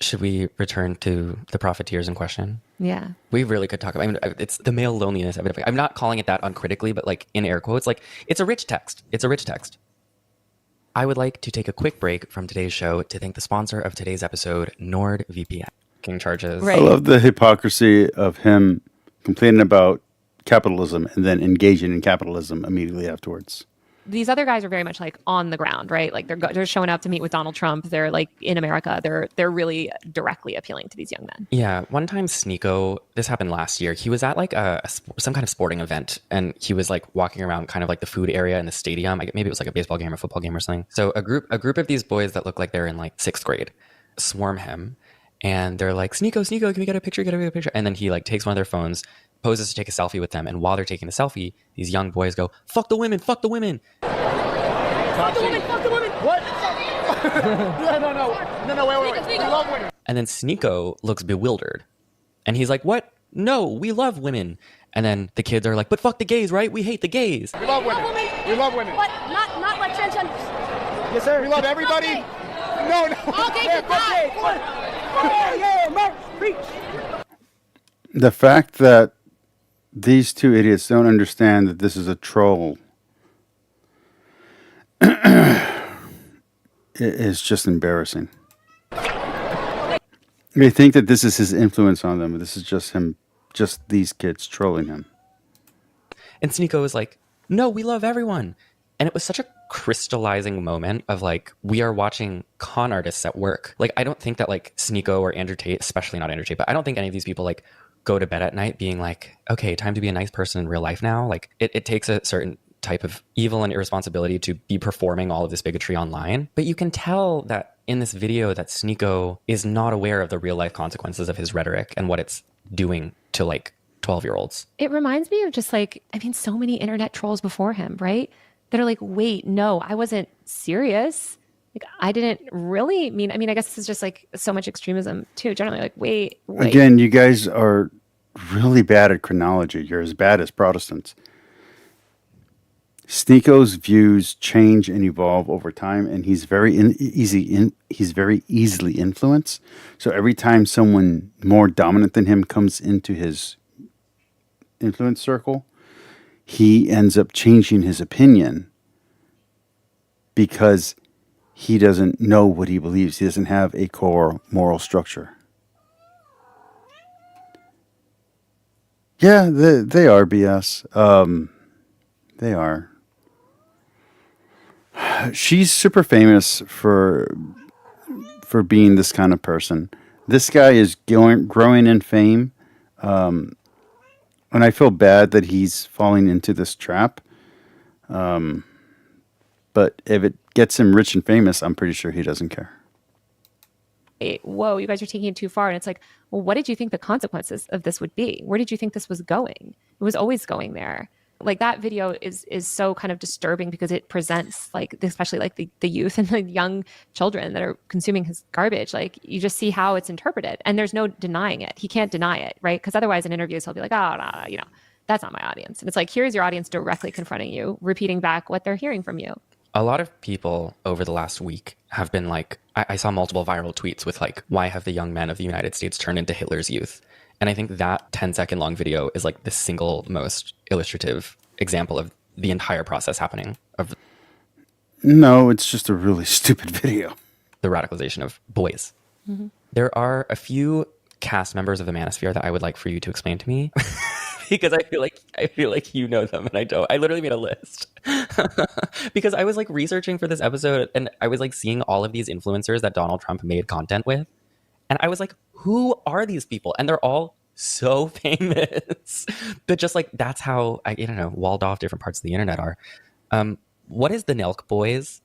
Should we return to the profiteers in question? Yeah. We really could talk about, I mean, it's the male loneliness of it. I'm not calling it that uncritically, but like in air quotes, like it's a rich text. It's a rich text. I would like to take a quick break from today's show to thank the sponsor of today's episode, NordVPN. King charges. Right. I love the hypocrisy of him complaining about capitalism and then engaging in capitalism immediately afterwards. These other guys are very much like on the ground, right? Like they're showing up to meet with Donald Trump. They're like in America. They're really directly appealing to these young men. Yeah, one time Sneeko, this happened last year. He was at like some kind of sporting event, and he was like walking around kind of like the food area in the stadium. Maybe it was like a baseball game or football game or something. So a group of these boys that look like they're in like 6th grade swarm him, and they're like, Sneeko, can we get a picture? Get a picture. And then he like takes one of their phones, poses to take a selfie with them, and while they're taking the selfie, these young boys go, "Fuck the women, fuck the women." Fuck the women, fuck the women. What? No, wait. We love women. And then Sneeko looks bewildered. And he's like, "What? No, we love women." And then the kids are like, "But fuck the gays, right? We hate the gays." We love women. We love women. But not like transgenders. Yes, sir. We love everybody. Okay. No. All gays should die. The fact that these two idiots don't understand that this is a troll is just embarrassing. They think that this is his influence on them. This is just him, just these kids trolling him. And Sneeko was like, "No, we love everyone." And it was such a crystallizing moment of like, we are watching con artists at work. Like, I don't think that like Sneeko or Andrew Tate, especially not Andrew Tate, but I don't think any of these people like go to bed at night being like, okay, time to be a nice person in real life now. Like, it takes a certain type of evil and irresponsibility to be performing all of this bigotry online. But you can tell that in this video that Sneeko is not aware of the real life consequences of his rhetoric and what it's doing to like 12-year-olds. It reminds me of just like, I mean, so many internet trolls before him, right? That are like, wait, no, I wasn't serious. Like, I didn't really mean, I mean, I guess this is just like so much extremism too. Generally, like, wait. Again, you guys are really bad at chronology. You're as bad as Protestants. Sneeko's views change and evolve over time, and he's very easily influenced. So every time someone more dominant than him comes into his influence circle, he ends up changing his opinion because he doesn't know what he believes. He doesn't have a core moral structure. Yeah, they are BS. They are. She's super famous for being this kind of person. This guy is growing in fame, and I feel bad that he's falling into this trap. But if it gets him rich and famous, I'm pretty sure he doesn't care. Whoa, you guys are taking it too far. And it's like, well, what did you think the consequences of this would be? Where did you think this was going? It was always going there. Like, that video is so kind of disturbing because it presents like, especially like the youth and the young children that are consuming his garbage. Like, you just see how it's interpreted and there's no denying it. He can't deny it, right? Because otherwise in interviews, he'll be like, oh, no, you know, that's not my audience. And it's like, here's your audience directly confronting you, repeating back what they're hearing from you. A lot of people over the last week have been like, I saw multiple viral tweets with like, why have the young men of the United States turned into Hitler's youth? And I think that 10-second long video is like the single most illustrative example of the entire process happening of No, it's just a really stupid video. the radicalization of boys. Mm-hmm. There are a few cast members of the Manosphere that I would like for you to explain to me. Because I feel like you know them and I don't. I literally made a list. Because I was like researching for this episode and I was like seeing all of these influencers that Donald Trump made content with. And I was like, who are these people? And they're all so famous. But just like, that's how, I don't know, walled off different parts of the internet are. What is the Nelk Boys?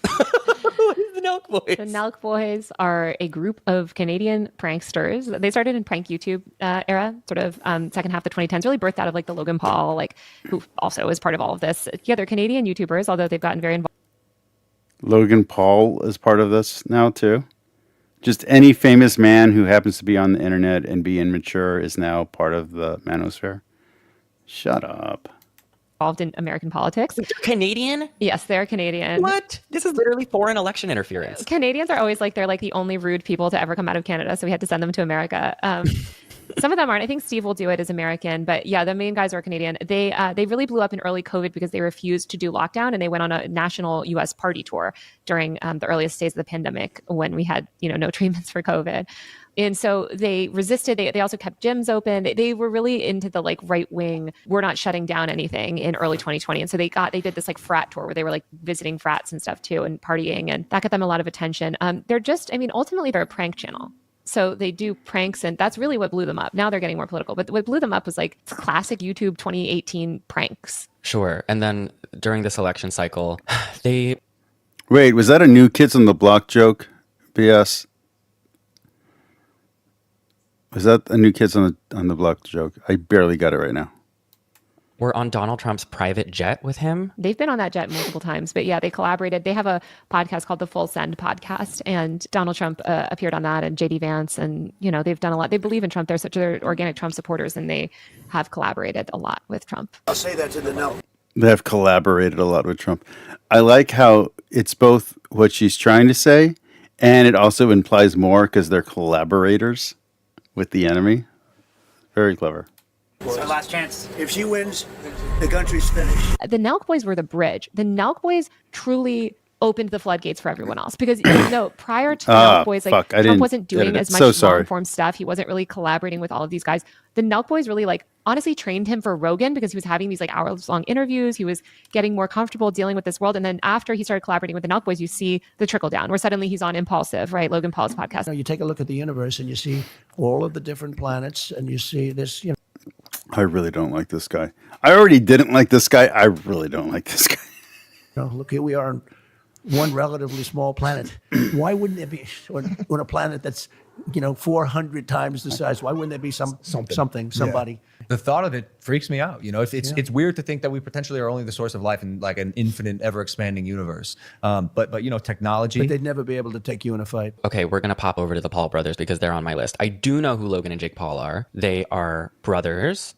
What is the Nelk Boys? The Nelk Boys are a group of Canadian pranksters. They started in prank YouTube era, sort of second half of the 2010s, really birthed out of like the Logan Paul, like, who also is part of all of this. Yeah, they're Canadian YouTubers, although they've gotten very involved. Logan Paul is part of this now too. Just any famous man who happens to be on the internet and be immature is now part of the manosphere. Shut up. Involved in American politics. They're Canadian? Yes, they're Canadian. What? This is literally foreign election interference. Canadians are always like, they're like the only rude people to ever come out of Canada, so we had to send them to America. Some of them aren't. I think Steve will do it as American, but yeah, the main guys are Canadian. They really blew up in early COVID because they refused to do lockdown and they went on a national U.S. party tour during the earliest days of the pandemic when we had, no treatments for COVID. And so they resisted. They also kept gyms open. They were really into the like right wing, we're not shutting down anything in early 2020. And so they did this like frat tour where they were like visiting frats and stuff too and partying, and that got them a lot of attention. They're just, ultimately they're a prank channel. So they do pranks, and that's really what blew them up. Now they're getting more political, but what blew them up was like classic YouTube 2018 pranks. Sure. And then during this election cycle, Wait, was that a New Kids on the Block joke? BS. Was that a New Kids on the Block joke? I barely got it right now. were on Donald Trump's private jet with him. They've been on that jet multiple times, but yeah, they collaborated. They have a podcast called the Full Send Podcast, and Donald Trump appeared on that, and JD Vance, and they've done a lot. They believe in Trump. They're organic Trump supporters, and they have collaborated a lot with Trump. I'll say that to the no. They have collaborated a lot with Trump. I like how it's both what she's trying to say, and it also implies more because they're collaborators with the enemy. Very clever. It's our last chance. If she wins, the country's finished. The Nelk Boys were the bridge. The Nelk Boys truly opened the floodgates for everyone else, because prior to the Nelk Boys, Trump wasn't doing as much long-form stuff. He wasn't really collaborating with all of these guys. The Nelk Boys really honestly trained him for Rogan because he was having these like hours long interviews. He was getting more comfortable dealing with this world. And then after he started collaborating with the Nelk Boys, you see the trickle down where suddenly he's on Impulsive, right? Logan Paul's podcast. You take a look at the universe and you see all of the different planets and you see this, I really don't like this guy. I already didn't like this guy. I really don't like this guy. Look, here we are on one relatively small planet. Why wouldn't there be on a planet that's 400 times the size? Why wouldn't there be somebody? The thought of it freaks me out. It's weird to think that we potentially are only the source of life in like an infinite, ever expanding universe. But technology. But they'd never be able to take you in a fight. Okay, we're going to pop over to the Paul brothers because they're on my list. I do know who Logan and Jake Paul are. They are brothers.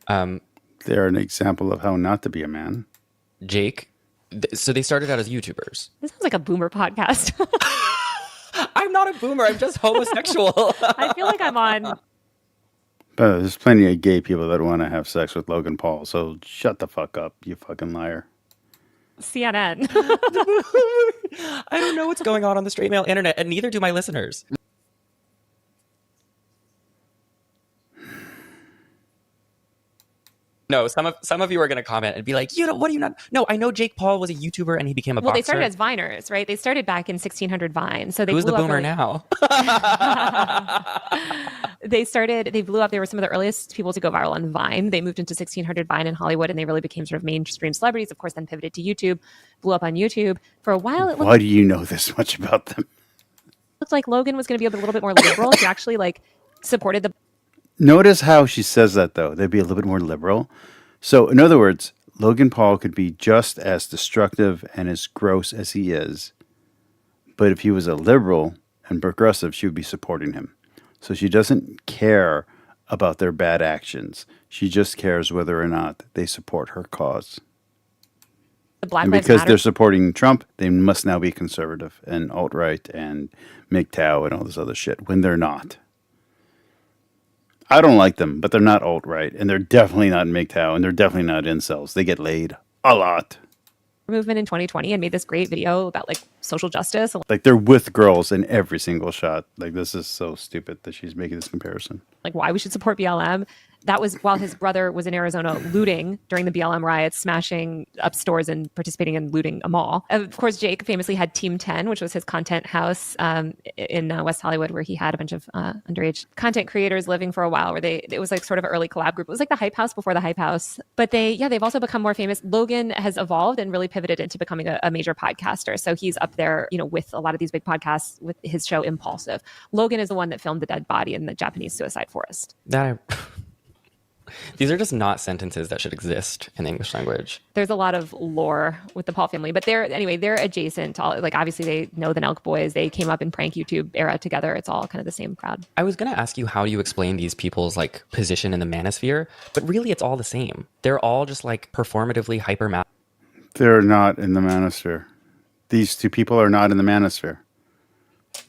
They're an example of how not to be a man. Jake, so they started out as YouTubers. This sounds like a boomer podcast. I'm not a boomer. I'm just homosexual. I feel like I'm on. But there's plenty of gay people that want to have sex with Logan Paul. So shut the fuck up, you fucking liar. CNN. I don't know what's going on the straight male internet, and neither do my listeners. No, some of you are going to comment and be like, what do you not? No, I know Jake Paul was a YouTuber and he became a boxer. Well, they started as Viners, right? They started back in 1600 Vine. So they Who's blew the up boomer really- now? They blew up. They were some of the earliest people to go viral on Vine. They moved into 1600 Vine in Hollywood and they really became sort of mainstream celebrities. Of course, then pivoted to YouTube, blew up on YouTube. For a while, it Why do you know this much about them? looked like Logan was going to be a little bit more liberal. He actually supported the Notice how she says that, though. They'd be a little bit more liberal. So, in other words, Logan Paul could be just as destructive and as gross as he is. But if he was a liberal and progressive, she would be supporting him. So she doesn't care about their bad actions. She just cares whether or not they support her cause. Black And Lives because Matter. they're supporting Trump, they must now be conservative and alt-right and MGTOW and all this other shit, when they're not. I don't like them, but they're not alt-right, and they're definitely not MGTOW, and they're definitely not incels. They get laid a lot. movement in 2020 and made this great video about social justice. Like, they're with girls in every single shot. Like, this is so stupid that she's making this comparison. Why we should support BLM. That was while his brother was in Arizona looting during the BLM riots, smashing up stores and participating in looting a mall. Of course, Jake famously had Team 10, which was his content house in West Hollywood, where he had a bunch of underage content creators living for a while. Where it was sort of an early collab group. It was like the Hype House before the Hype House. But they've also become more famous. Logan has evolved and really pivoted into becoming a major podcaster. So he's up there, with a lot of these big podcasts with his show Impulsive. Logan is the one that filmed the dead body in the Japanese suicide forest. These are just not sentences that should exist in the English language. There's a lot of lore with the Paul family, but they're adjacent to all, obviously they know the Nelk Boys. They came up in prank YouTube era together. It's all kind of the same crowd. I was going to ask you, how do you explain these people's position in the manosphere? But really it's all the same. They're all just performatively hyper. They're not in the manosphere. These two people are not in the manosphere.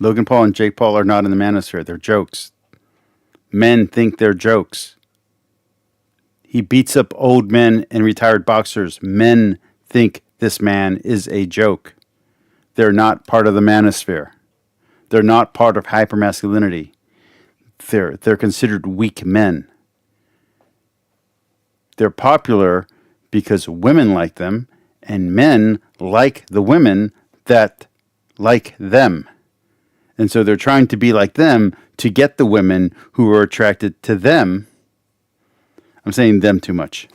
Logan Paul and Jake Paul are not in the manosphere. They're jokes. Men think they're jokes. He beats up old men and retired boxers. Men think this man is a joke. They're not part of the manosphere. They're not part of hypermasculinity. They're considered weak men. They're popular because women like them, and men like the women that like them. And so they're trying to be like them to get the women who are attracted to them. I'm saying them too much.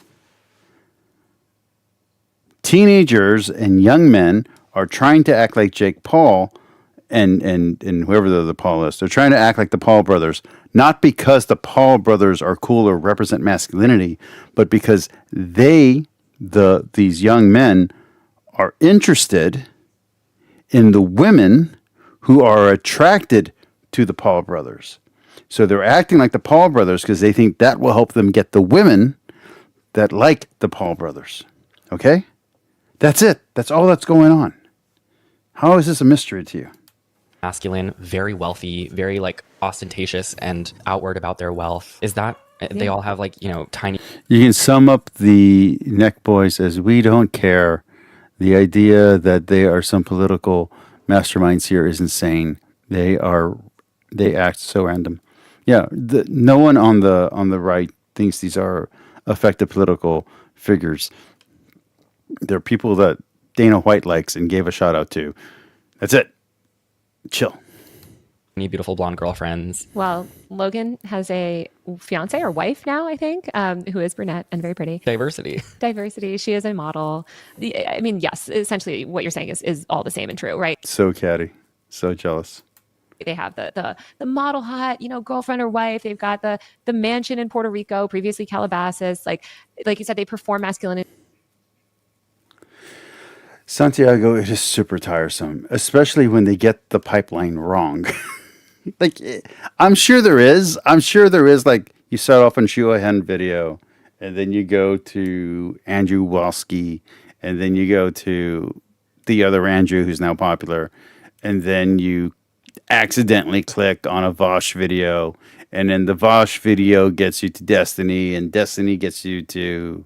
Teenagers and young men are trying to act like Jake Paul and whoever the other Paul is. They're trying to act like the Paul brothers, not because the Paul brothers are cool or represent masculinity, but because these young men are interested in the women who are attracted to the Paul brothers. So they're acting like the Paul brothers because they think that will help them get the women that like the Paul brothers. Okay? That's it. That's all that's going on. How is this a mystery to you? Masculine, very wealthy, very ostentatious and outward about their wealth. Is that they all have tiny. You can sum up the Neck Boys as we don't care. The idea that they are some political masterminds here is insane. They act so random. Yeah, no one on the right thinks these are effective political figures. They're people that Dana White likes and gave a shout out to. That's it. Chill. Any beautiful blonde girlfriends? Well, Logan has a fiance or wife now, I think, who is brunette and very pretty. Diversity. Diversity. She is a model. I mean, yes, essentially what you're saying is all the same and true, right? So catty. So jealous. They have the model hot, girlfriend or wife. They've got the mansion in Puerto Rico, previously Calabasas. Like you said, they perform masculinity. Santiago, it is super tiresome, especially when they get the pipeline wrong. Like, I'm sure there is. Like, you start off on Shuahen video, and then you go to Andrew Walski, and then you go to the other Andrew who's now popular, and then you accidentally click on a Vosh video, and then the Vosh video gets you to Destiny, and Destiny gets you to,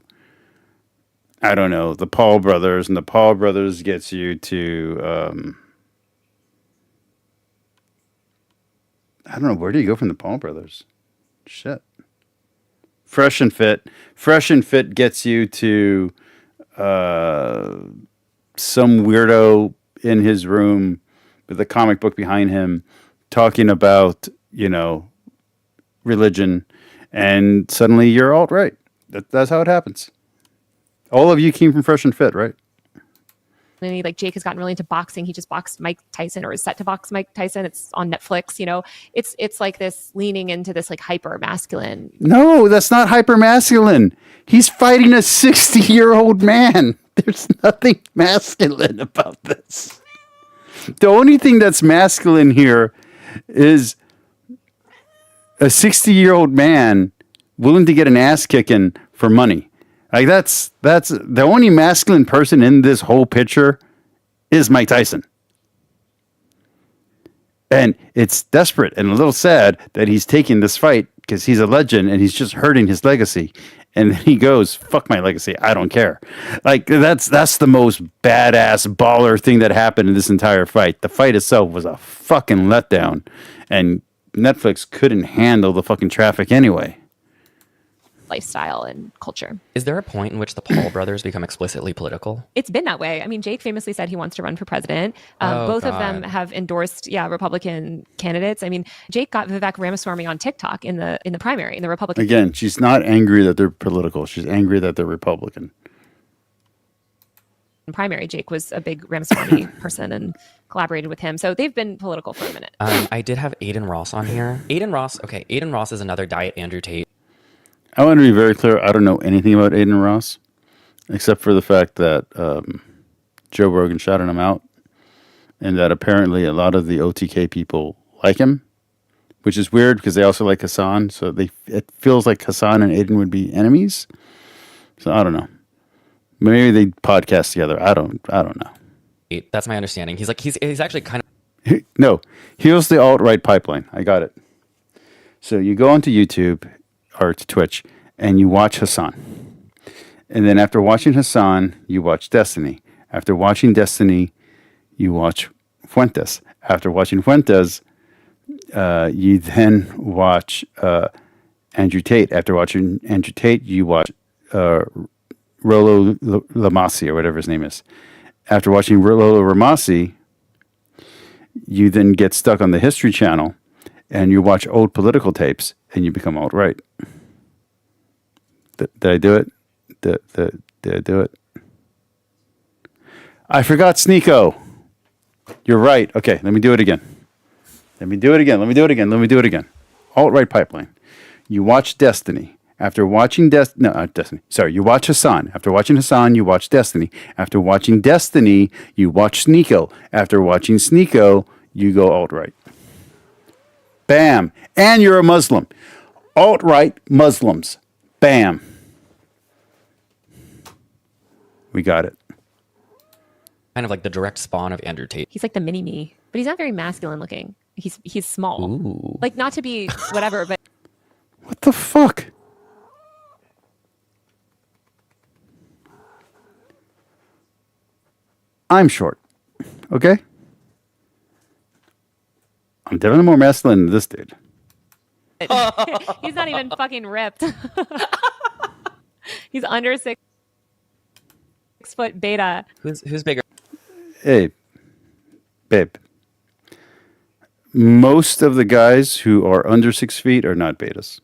I don't know, the Paul brothers, and the Paul brothers gets you to, I don't know, where do you go from the Paul brothers? Shit. Fresh and Fit. Fresh and Fit gets you to some weirdo in his room with a comic book behind him talking about, religion, and suddenly you're alt-right. That's how it happens. All of you came from Fresh and Fit, right? And like Jake has gotten really into boxing. He just boxed Mike Tyson or is set to box Mike Tyson. It's on Netflix. It's like this leaning into this like hyper masculine. No, that's not hyper masculine. He's fighting a 60-year-old man. There's nothing masculine about this. The only thing that's masculine here is a 60-year-old man willing to get an ass kicking for money. Like that's the only masculine person in this whole picture is Mike Tyson. And it's desperate and a little sad that he's taking this fight because he's a legend and he's just hurting his legacy. And then he goes, fuck my legacy. I don't care. Like that's the most badass baller thing that happened in this entire fight. The fight itself was a fucking letdown and Netflix couldn't handle the fucking traffic anyway. Lifestyle and culture. Is there a point in which the Paul brothers become explicitly political? It's been that way. I mean, Jake famously said he wants to run for president. Both of them have endorsed, Republican candidates. I mean, Jake got Vivek Ramaswamy on TikTok in the primary in the Republican. Again, she's not angry that they're political. She's angry that they're Republican. Primary. Jake was a big Ramaswamy person and collaborated with him. So they've been political for a minute. I did have Aiden Ross on here. Aiden Ross is another diet Andrew Tate. I want to be very clear. I don't know anything about Aiden Ross, except for the fact that Joe Rogan shouted him out, and that apparently a lot of the OTK people like him, which is weird because they also like Hassan. So it feels like Hassan and Aiden would be enemies. So I don't know. Maybe they podcast together. I don't know. That's my understanding. He's actually kind of no. Here's the alt-right pipeline. I got it. So you go onto YouTube or to Twitch, and you watch Hassan. And then after watching Hassan, you watch Destiny. After watching Destiny, you watch Fuentes. After watching Fuentes, you then watch Andrew Tate. After watching Andrew Tate, you watch Rollo Lamassi, or whatever his name is. After watching Rollo Lamassi, you then get stuck on the History Channel, and you watch old political tapes, and you become alt-right. Did I do it? Did I do it? I forgot Sneeko. You're right. Okay, let me do it again. Alt-right pipeline. You watch Destiny. After watching Destiny. Sorry, you watch Hassan. After watching Hassan, you watch Destiny. After watching Destiny, you watch Sneeko. After watching Sneeko, you go alt-right. Bam. And you're a Muslim. Alt-right Muslims. Bam. We got it. kind of like the direct spawn of Andrew Tate. He's like the mini me, but he's not very masculine looking. He's small. Ooh. Like, not to be whatever, but What the fuck? I'm short. Okay? I'm definitely more masculine than this dude. He's not even fucking ripped. He's under 6 foot beta. Who's bigger? Hey, babe. Most of the guys who are under 6 feet are not betas.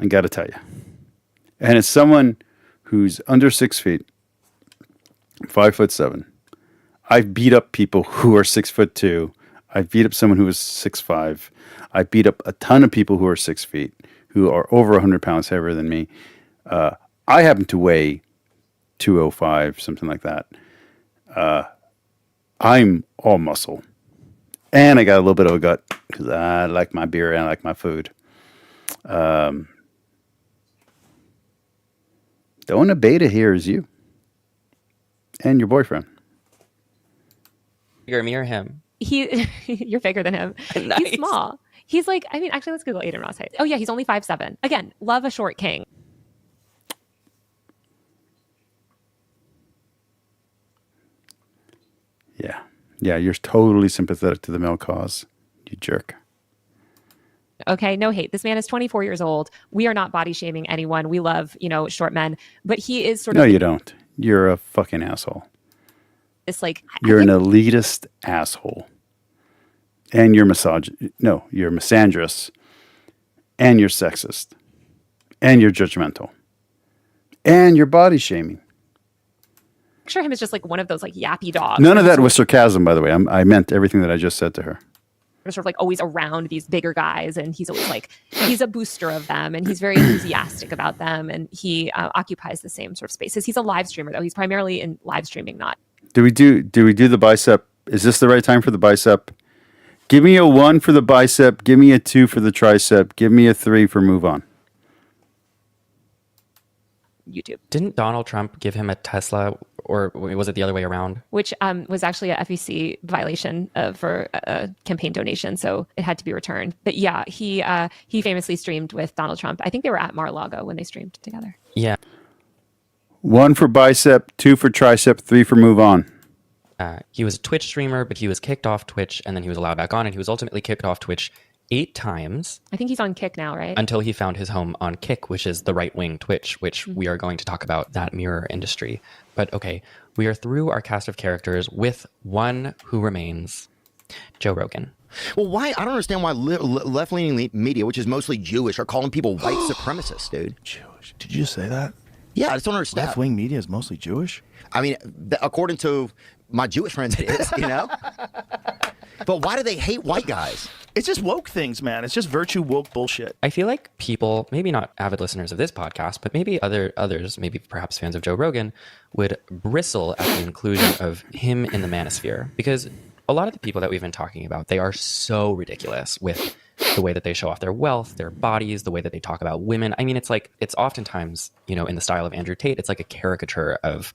I got to tell you. And as someone who's under 6 feet, 5'7", I've beat up people who are 6'2". I've beat up someone who was 6'5". I beat up a ton of people who are 6 feet, who are over 100 pounds heavier than me. I happen to weigh 205, something like that. I'm all muscle. And I got a little bit of a gut because I like my beer and I like my food. The only beta here is you and your boyfriend. Bigger, me or him? You're bigger than him. Nice. He's small. He's like, I mean, actually, let's Google Aiden Ross height. Oh yeah, he's only 5'7". Again, love a short king. Yeah. Yeah, you're totally sympathetic to the male cause, you jerk. Okay, no hate. This man is 24 years old. We are not body shaming anyone. We love, short men, but he is sort of. No, you don't. You're a fucking asshole. It's like You're an elitist asshole. And you're you're misandrous. And you're sexist. And you're judgmental. And you're body shaming. Picture him as just like one of those like yappy dogs. None of that was sarcasm, by the way. I meant everything that I just said to her. Sort of like always around these bigger guys, and he's always like he's a booster of them, and he's very enthusiastic about them, and he occupies the same sort of spaces. He's a live streamer though. He's primarily in live streaming, not. Do we do the bicep? Is this the right time for the bicep? Give me a 1 for the bicep. Give me a 2 for the tricep. Give me a 3 for move on. YouTube. Didn't Donald Trump give him a Tesla, or was it the other way around? Which was actually a FEC violation for a campaign donation, so it had to be returned. But yeah, he famously streamed with Donald Trump. I think they were at Mar-a-Lago when they streamed together. Yeah. 1 for bicep, 2 for tricep, 3 for move on. He was a Twitch streamer, but he was kicked off Twitch, and then he was allowed back on, and he was ultimately kicked off Twitch 8 times. I think he's on Kick now, right? Until he found his home on Kick, which is the right-wing Twitch, which we are going to talk about, that mirror industry. But okay, we are through our cast of characters with one who remains, Joe Rogan. Well, why? I don't understand why left-leaning media, which is mostly Jewish, are calling people white supremacists, dude. Jewish? Did you just say that? Yeah, I just don't understand. Left-wing media is mostly Jewish? I mean, according to my Jewish friends, it is, But why do they hate white guys? It's just woke things, man. It's just virtue woke bullshit. I feel like people, maybe not avid listeners of this podcast, but maybe others, maybe perhaps fans of Joe Rogan, would bristle at the inclusion of him in the manosphere. Because a lot of the people that we've been talking about, they are so ridiculous with the way that they show off their wealth, their bodies, the way that they talk about women. I mean, it's oftentimes, in the style of Andrew Tate, it's like a caricature of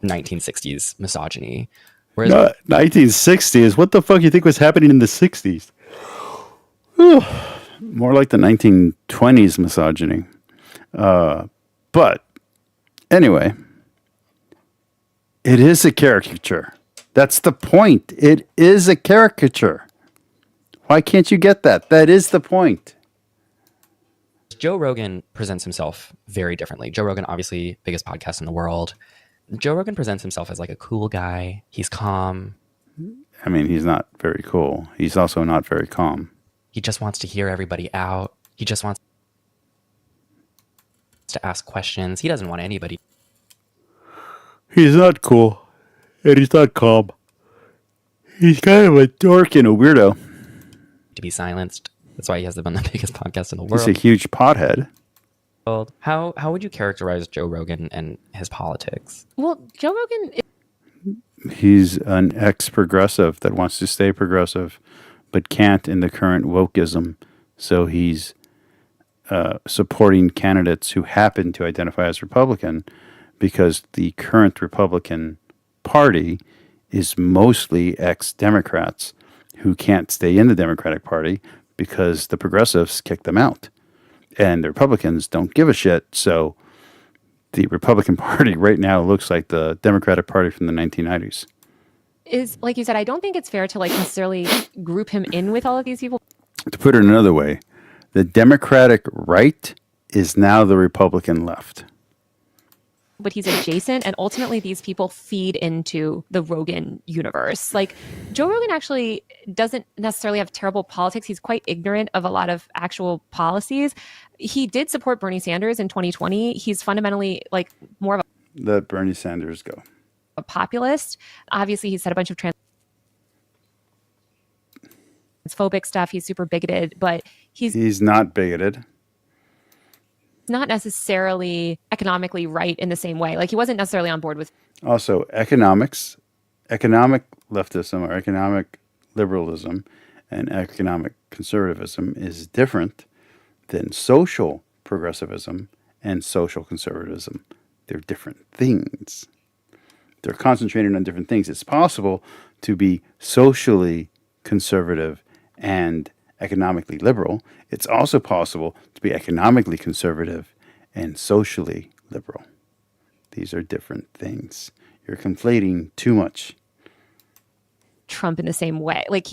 1960s misogyny. Whereas 1960s? What the fuck you think was happening in the 60s? Whew. More like the 1920s misogyny. But anyway, it is a caricature. That's the point. It is a caricature. Why can't you get that? That is the point. Joe Rogan presents himself very differently. Joe Rogan, obviously, biggest podcast in the world. Joe Rogan presents himself as like a cool guy. He's calm. I mean, he's not very cool. He's also not very calm. He just wants to hear everybody out. He just wants to ask questions. He doesn't want anybody. He's not cool. And he's not calm. He's kind of a dork and a weirdo. To be silenced. That's why he has been the biggest podcast in the world. He's a huge pothead. How would you characterize Joe Rogan and his politics? Well, Joe Rogan. He's an ex-progressive that wants to stay progressive, but can't in the current wokeism. So he's supporting candidates who happen to identify as Republican because the current Republican Party is mostly ex-Democrats who can't stay in the Democratic Party because the progressives kicked them out. And the Republicans don't give a shit, so the Republican Party right now looks like the Democratic Party from the 1990s. Is, like you said, I don't think it's fair to necessarily group him in with all of these people. To put it another way, The Democratic right is now the Republican left. But he's adjacent, and ultimately these people feed into the Rogan universe. Like, Joe Rogan actually doesn't necessarily have terrible politics. He's quite ignorant of a lot of actual policies. He did support Bernie Sanders in 2020. He's fundamentally like more of Let Bernie Sanders go. a populist. Obviously, he said a bunch of transphobic stuff. He's super bigoted, but He's not bigoted. not necessarily economically right in the same way. Like, he wasn't necessarily on board with Also, economic leftism or economic liberalism and economic conservatism is different than social progressivism and social conservatism. They're different things. They're concentrated on different things. It's possible to be socially conservative and economically liberal. It's also possible to be economically conservative and socially liberal. These are different things. You're conflating too much. Trump in the same way. Like,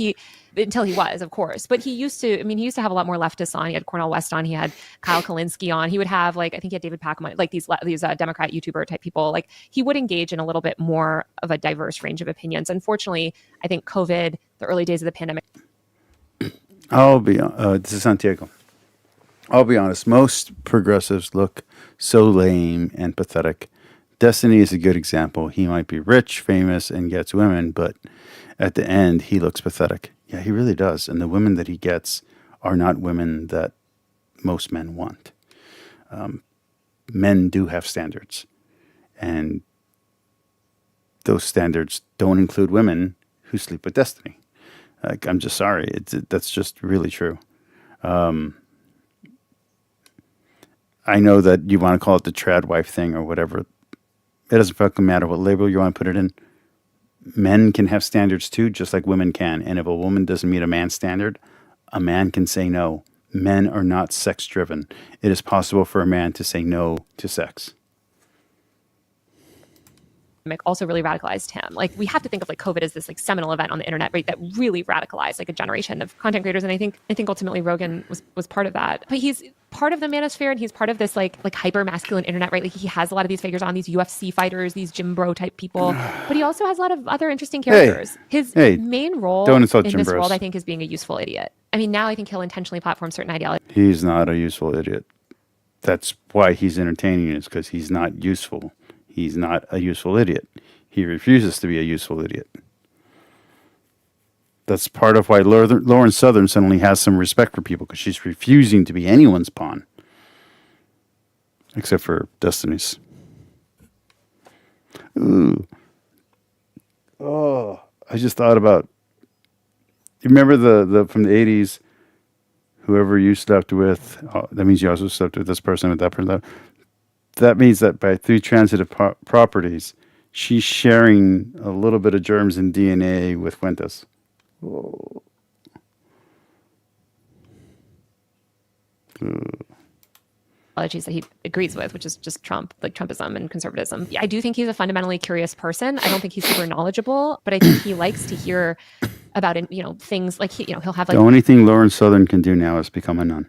until he was, of course, but he used to have a lot more leftists on. He had Cornel West on, he had Kyle Kalinske on. He would have, like, I think he had David Packham on, like these Democrat YouTuber type people. Like, he would engage in a little bit more of a diverse range of opinions. Unfortunately, I think COVID, the early days of the pandemic. This is Santiago. I'll be honest. Most progressives look so lame and pathetic. Destiny is a good example. He might be rich, famous, and gets women, but at the end, he looks pathetic. Yeah, he really does. And the women that he gets are not women that most men want. Men do have standards, and those standards don't include women who sleep with Destiny. Like, I'm just sorry. That's just really true. I know that you want to call it the trad wife thing or whatever. It doesn't fucking matter what label you want to put it in. Men can have standards too, just like women can. And if a woman doesn't meet a man's standard, a man can say no. Men are not sex driven. It is possible for a man to say no to sex. Also really radicalized him. Like, we have to think of, like, COVID as this, like, seminal event on the internet, right? That really radicalized, like, a generation of content creators. And I think ultimately Rogan was part of that. But he's part of the manosphere, and he's part of this like hyper masculine internet, right? Like, he has a lot of these figures on, these UFC fighters, these gym bro type people. But he also has a lot of other interesting characters. His main role in this world, I think, is being a useful idiot. I mean, now I think he'll intentionally platform certain ideologies. He's not a useful idiot. That's why he's entertaining, is because he's not useful. He's not a useful idiot. He refuses to be a useful idiot. That's part of why Lauren Southern suddenly has some respect for people, because she's refusing to be anyone's pawn. Except for Destiny's. Ooh. Oh, I just thought about, you remember the from the 80s, whoever you slept with, that means you also slept with this person, with that person. That means that by three transitive properties, she's sharing a little bit of germs and DNA with Fuentes. Oh. Ideologies that he agrees with, which is just Trump, like Trumpism and conservatism. I do think he's a fundamentally curious person. I don't think he's super knowledgeable, but I think he likes to hear about, things like, he'll have, like, the only thing Lauren Southern can do now is become a nun.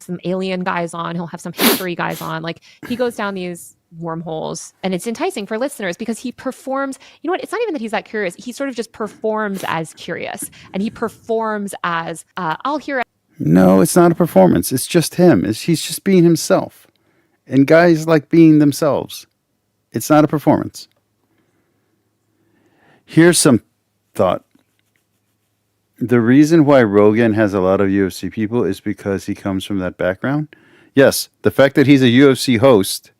Some alien guys on, he'll have some history guys on. Like, he goes down these wormholes, and it's enticing for listeners because he performs, it's not even that he's that curious. He sort of just performs as curious, and he performs as I'll hear. No, it's not a performance. It's just him. He's just being himself. And guys like being themselves. It's not a performance. Here's some thought. The reason why Rogan has a lot of UFC people is because he comes from that background. Yes, the fact that he's a UFC host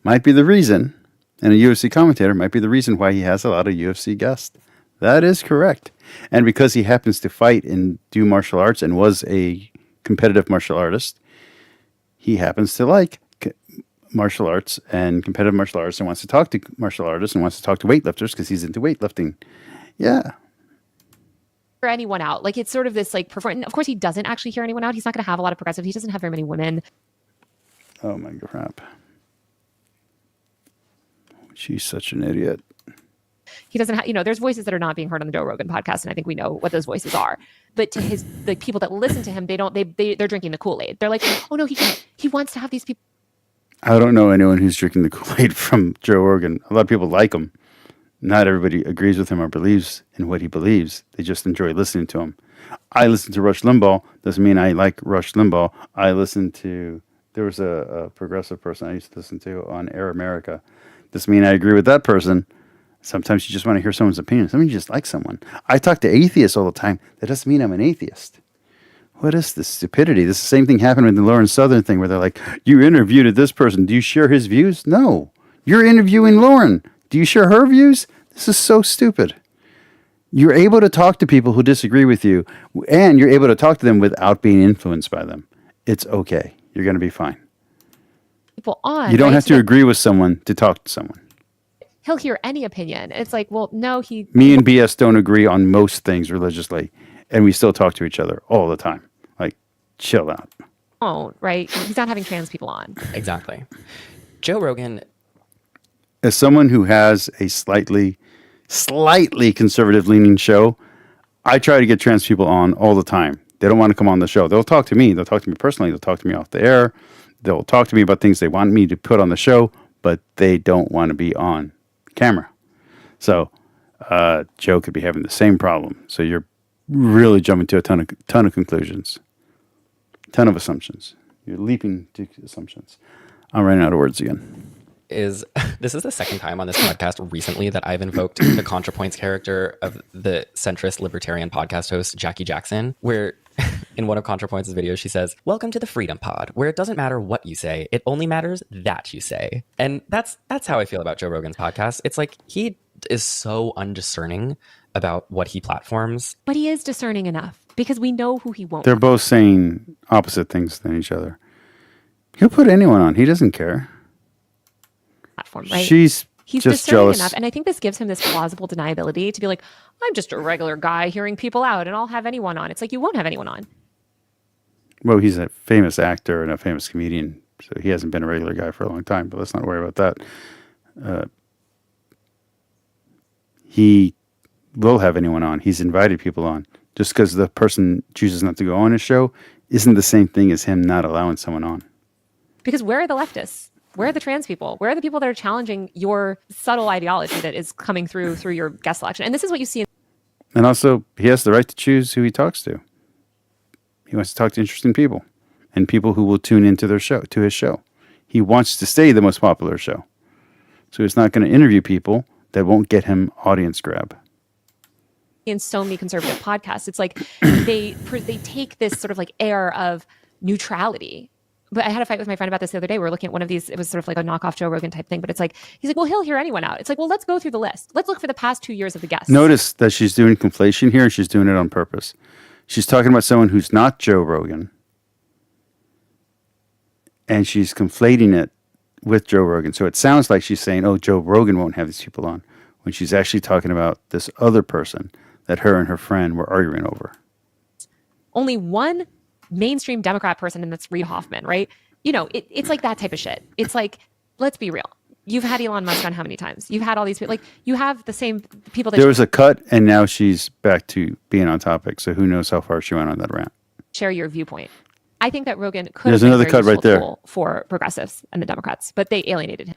might be the reason, and a UFC commentator might be the reason why he has a lot of UFC guests. That is correct. And because he happens to fight and do martial arts and was a competitive martial artist, he happens to like martial arts and competitive martial arts and wants to talk to martial artists and wants to talk to weightlifters because he's into weightlifting. Yeah. Anyone out. Like, it's sort of this, like, performance. Of course, he doesn't actually hear anyone out. He's not going to have a lot of progressive. He doesn't have very many women. Oh, my crap. She's such an idiot. He doesn't have, there's voices that are not being heard on the Joe Rogan podcast, and I think we know what those voices are. But to the people that listen to him, they're drinking the Kool-Aid. They're like, oh no, he wants to have these people. I don't know anyone who's drinking the Kool-Aid from Joe Rogan. A lot of people like him. Not everybody agrees with him or believes in what he believes. They just enjoy listening to him. I listen to Rush Limbaugh. Doesn't mean I like Rush Limbaugh. There was a progressive person I used to listen to on Air America. Doesn't mean I agree with that person. Sometimes you just want to hear someone's opinion. Sometimes you just like someone. I talk to atheists all the time. That doesn't mean I'm an atheist. What is this stupidity? This is the same thing happened with the Lauren Southern thing where they're like, you interviewed this person. Do you share his views? No. You're interviewing Lauren. Do you share her views? This is so stupid. You're able to talk to people who disagree with you, and you're able to talk to them without being influenced by them. It's okay. You're going to be fine. People on. You don't right? have to agree with someone to talk to someone. He'll hear any opinion. It's like, well, no, Me and BS don't agree on most things religiously, and we still talk to each other all the time. Like, chill out. won't, right? He's not having trans people on. Exactly. Joe Rogan, as someone who has a slightly conservative leaning show, I try to get trans people on all the time. They don't want to come on the show. They'll talk to me. They'll talk to me personally. They'll talk to me off the air. They'll talk to me about things they want me to put on the show, but they don't want to be on camera. So Joe could be having the same problem. So you're really jumping to a ton of conclusions, ton of assumptions. You're leaping to assumptions. I'm running out of words again. This is the second time on this podcast recently that I've invoked the ContraPoints character of the centrist libertarian podcast host Jackie Jackson, where in one of ContraPoints' videos she says, "Welcome to the Freedom Pod, where it doesn't matter what you say, it only matters that you say." And that's how I feel about Joe Rogan's podcast. It's like he is so undiscerning about what he platforms. But he is discerning enough because we know who he won't. They're both saying opposite things than each other. He'll put anyone on. He doesn't care. Platform, right? He's just just discerning jealous. enough, and I think this gives him this plausible deniability to be like, I'm just a regular guy hearing people out, and I'll have anyone on. It's like you won't have anyone on. Well, he's a famous actor and a famous comedian, so he hasn't been a regular guy for a long time, but let's not worry about that. He will have anyone on. He's invited people on. Just because the person chooses not to go on his show isn't the same thing as him not allowing someone on. Because where are the leftists? Where are the trans people? Where are the people that are challenging your subtle ideology that is coming through your guest selection? And this is what you see. And also, he has the right to choose who he talks to. He wants to talk to interesting people and people who will tune into his show. He wants to stay the most popular show. So he's not going to interview people that won't get him audience grab. In so many conservative podcasts, it's like they take this sort of like air of neutrality. But I had a fight with my friend about this the other day. We were looking at one of these. It was sort of like a knockoff Joe Rogan type thing. But it's like, he's like, well, he'll hear anyone out. It's like, well, let's go through the list. Let's look for the past 2 years of the guests. Notice that she's doing conflation here, and she's doing it on purpose. She's talking about someone who's not Joe Rogan, and she's conflating it with Joe Rogan. So it sounds like she's saying, oh, Joe Rogan won't have these people on, when she's actually talking about this other person that her and her friend were arguing over. Only one mainstream Democrat person, and that's Reid Hoffman, right? You know, it's like that type of shit. It's like, let's be real. You've had Elon Musk on how many times? You've had all these people. Like, you have the same people that There was a cut, and now she's back to being on topic. So who knows how far she went on that rant. share your viewpoint. I think that Rogan could There's have been another a very cut right useful there. tool for progressives and the Democrats, but they alienated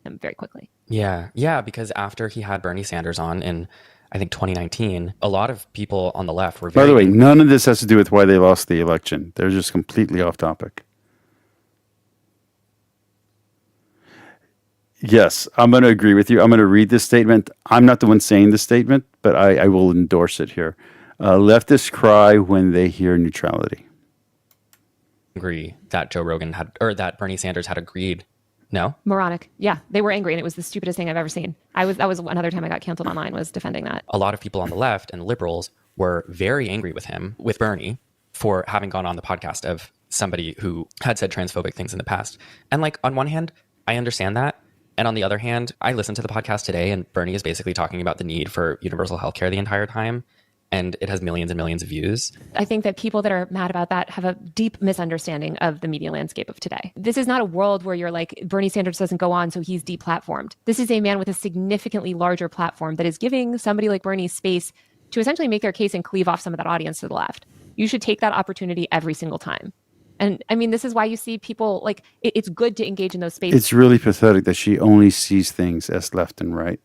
him very quickly. Yeah, because after he had Bernie Sanders on in, I think, 2019, a lot of people on the left were very... By the way, none of this has to do with why they lost the election. They're just completely off topic. Yes, I'm going to agree with you. I'm going to read this statement. I'm not the one saying this statement, but I will endorse it here. Leftists cry when they hear neutrality. Angry that Joe Rogan had, or that Bernie Sanders had agreed. No? Moronic. Yeah, they were angry, and it was the stupidest thing I've ever seen. That was another time I got canceled online, was defending that. A lot of people on the left and liberals were very angry with him, with Bernie, for having gone on the podcast of somebody who had said transphobic things in the past. And like, on one hand, I understand that. And on the other hand, I listened to the podcast today, and Bernie is basically talking about the need for universal healthcare the entire time. and it has millions and millions of views. I think that people that are mad about that have a deep misunderstanding of the media landscape of today. This is not a world where you're like, Bernie Sanders doesn't go on, so he's deplatformed. This is a man with a significantly larger platform that is giving somebody like Bernie space to essentially make their case and cleave off some of that audience to the left. You should take that opportunity every single time. And I mean, this is why you see people like, it's good to engage in those spaces. It's really pathetic that she only sees things as left and right.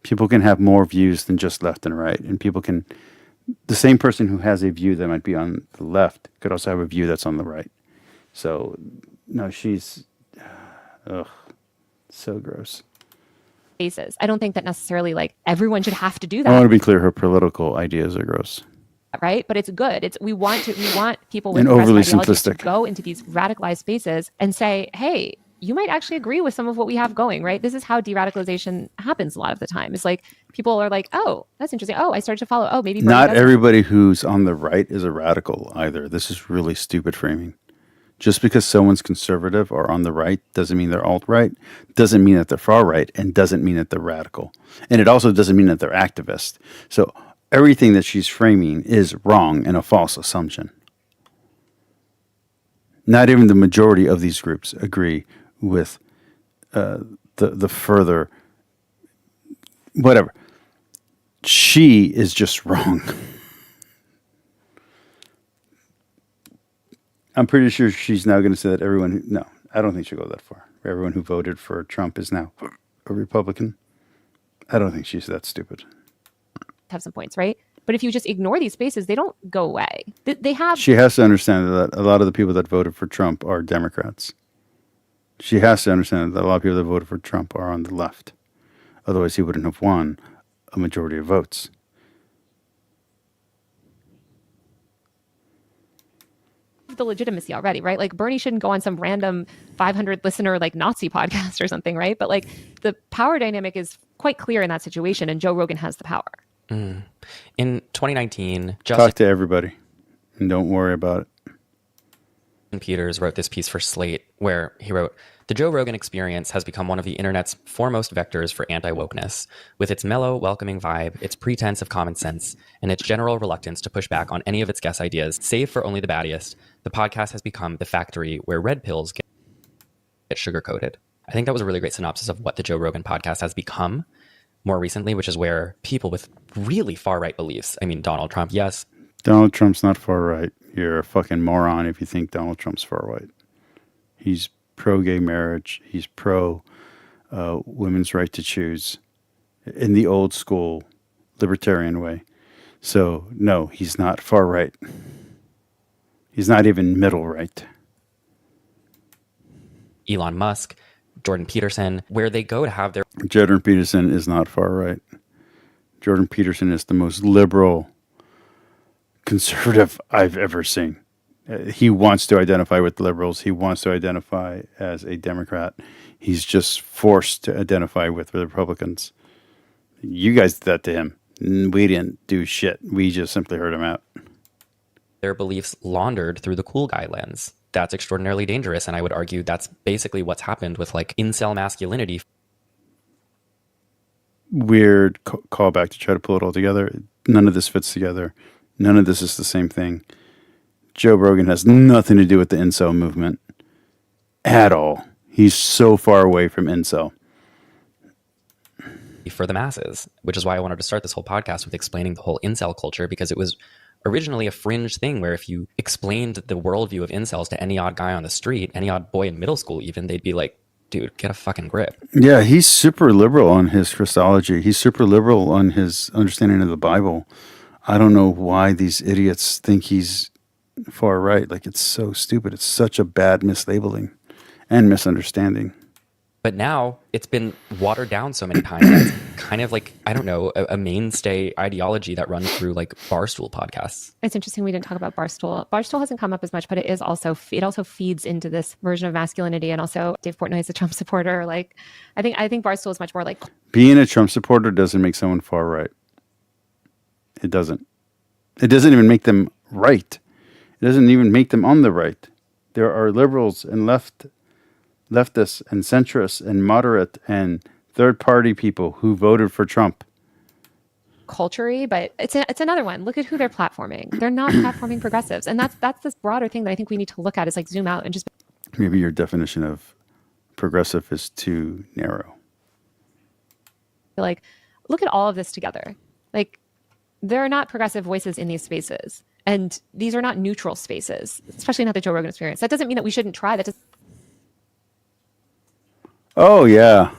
People can have more views than just left and right. And people can, the same person who has a view that might be on the left could also have a view that's on the right. So, no, she's, so gross. Spaces. I don't think that necessarily like everyone should have to do that. I want to be clear, her political ideas are gross. Right, but it's good. We want people with And overly ideologies to simplistic. go into these radicalized spaces and say, "Hey, you might actually agree with some of what we have going." Right. This is how de-radicalization happens a lot of the time. It's like people are like, "Oh, that's interesting. Oh, I started to follow. Oh, maybe." Not everybody who's on the right is a radical either. This is really stupid framing. Just because someone's conservative or on the right doesn't mean they're alt-right, doesn't mean that they're far-right, and doesn't mean that they're radical. And it also doesn't mean that they're activist. So everything that she's framing is wrong and a false assumption. Not even the majority of these groups agree with the further whatever. She is just wrong. I'm pretty sure she's now going to say that no, I don't think she'll go that far. Everyone who voted for Trump is now a Republican. I don't think she's that stupid. Have some points, right? But if you just ignore these spaces, they don't go away. They have. She has to understand that a lot of the people that voted for Trump are Democrats. She has to understand that a lot of people that voted for Trump are on the left. Otherwise, he wouldn't have won a majority of votes. The legitimacy already, right? Like Bernie shouldn't go on some random 500 listener like Nazi podcast or something, right? But like the power dynamic is quite clear in that situation, and Joe Rogan has the power. In 2019, Talk to everybody and don't worry about it. Peters wrote this piece for Slate where he wrote, "The Joe Rogan experience has become one of the internet's foremost vectors for anti-wokeness. With its mellow, welcoming vibe, its pretense of common sense, and its general reluctance to push back on any of its guest ideas, save for only the baddiest, the podcast has become the factory where red pills get sugar-coated." I think that was a really great synopsis of what the Joe Rogan podcast has become more recently, which is where people with really far-right beliefs, I mean, Donald Trump, yes. Donald Trump's not far right. You're a fucking moron if you think Donald Trump's far right. He's pro-gay marriage. He's pro women's right to choose in the old school libertarian way. So, no, he's not far right. He's not even middle right. Elon Musk, Jordan Peterson, where they go to have their... Jordan Peterson is not far right. Jordan Peterson is the most liberal conservative I've ever seen. He wants to identify with liberals. He wants to identify as a Democrat. He's just forced to identify with the Republicans. You guys did that to him. We didn't do shit. We just simply heard him out. Their beliefs laundered through the cool guy lens. That's extraordinarily dangerous, and I would argue that's basically what's happened with like incel masculinity. Weird callback to try to pull it all together. None of this fits together. None of this is the same thing. Joe Rogan has nothing to do with the incel movement at all. He's so far away from incel. For the masses, which is why I wanted to start this whole podcast with explaining the whole incel culture, because it was originally a fringe thing where if you explained the worldview of incels to any odd guy on the street, any odd boy in middle school even, they'd be like, dude, get a fucking grip. Yeah, he's super liberal on his Christology. He's super liberal on his understanding of the Bible. I don't know why these idiots think he's far right. Like, it's so stupid. It's such a bad mislabeling and misunderstanding. But now it's been watered down so many times that it's kind of like, I don't know, a mainstay ideology that runs through like Barstool podcasts. It's interesting we didn't talk about Barstool. Barstool hasn't come up as much, but it also feeds into this version of masculinity. And also Dave Portnoy is a Trump supporter. Like, I think Barstool is much more like... Being a Trump supporter doesn't make someone far right. It doesn't. It doesn't even make them right. It doesn't even make them on the right. There are liberals and leftists and centrists and moderate and third-party people who voted for Trump. culture-y, but it's another one. Look at who they're platforming. They're not platforming progressives. And that's this broader thing that I think we need to look at is like zoom out and just Maybe your definition of progressive is too narrow. be like, look at all of this together. Like, there are not progressive voices in these spaces. And these are not neutral spaces, especially not the Joe Rogan Experience. That doesn't mean that we shouldn't try. That does. Oh yeah.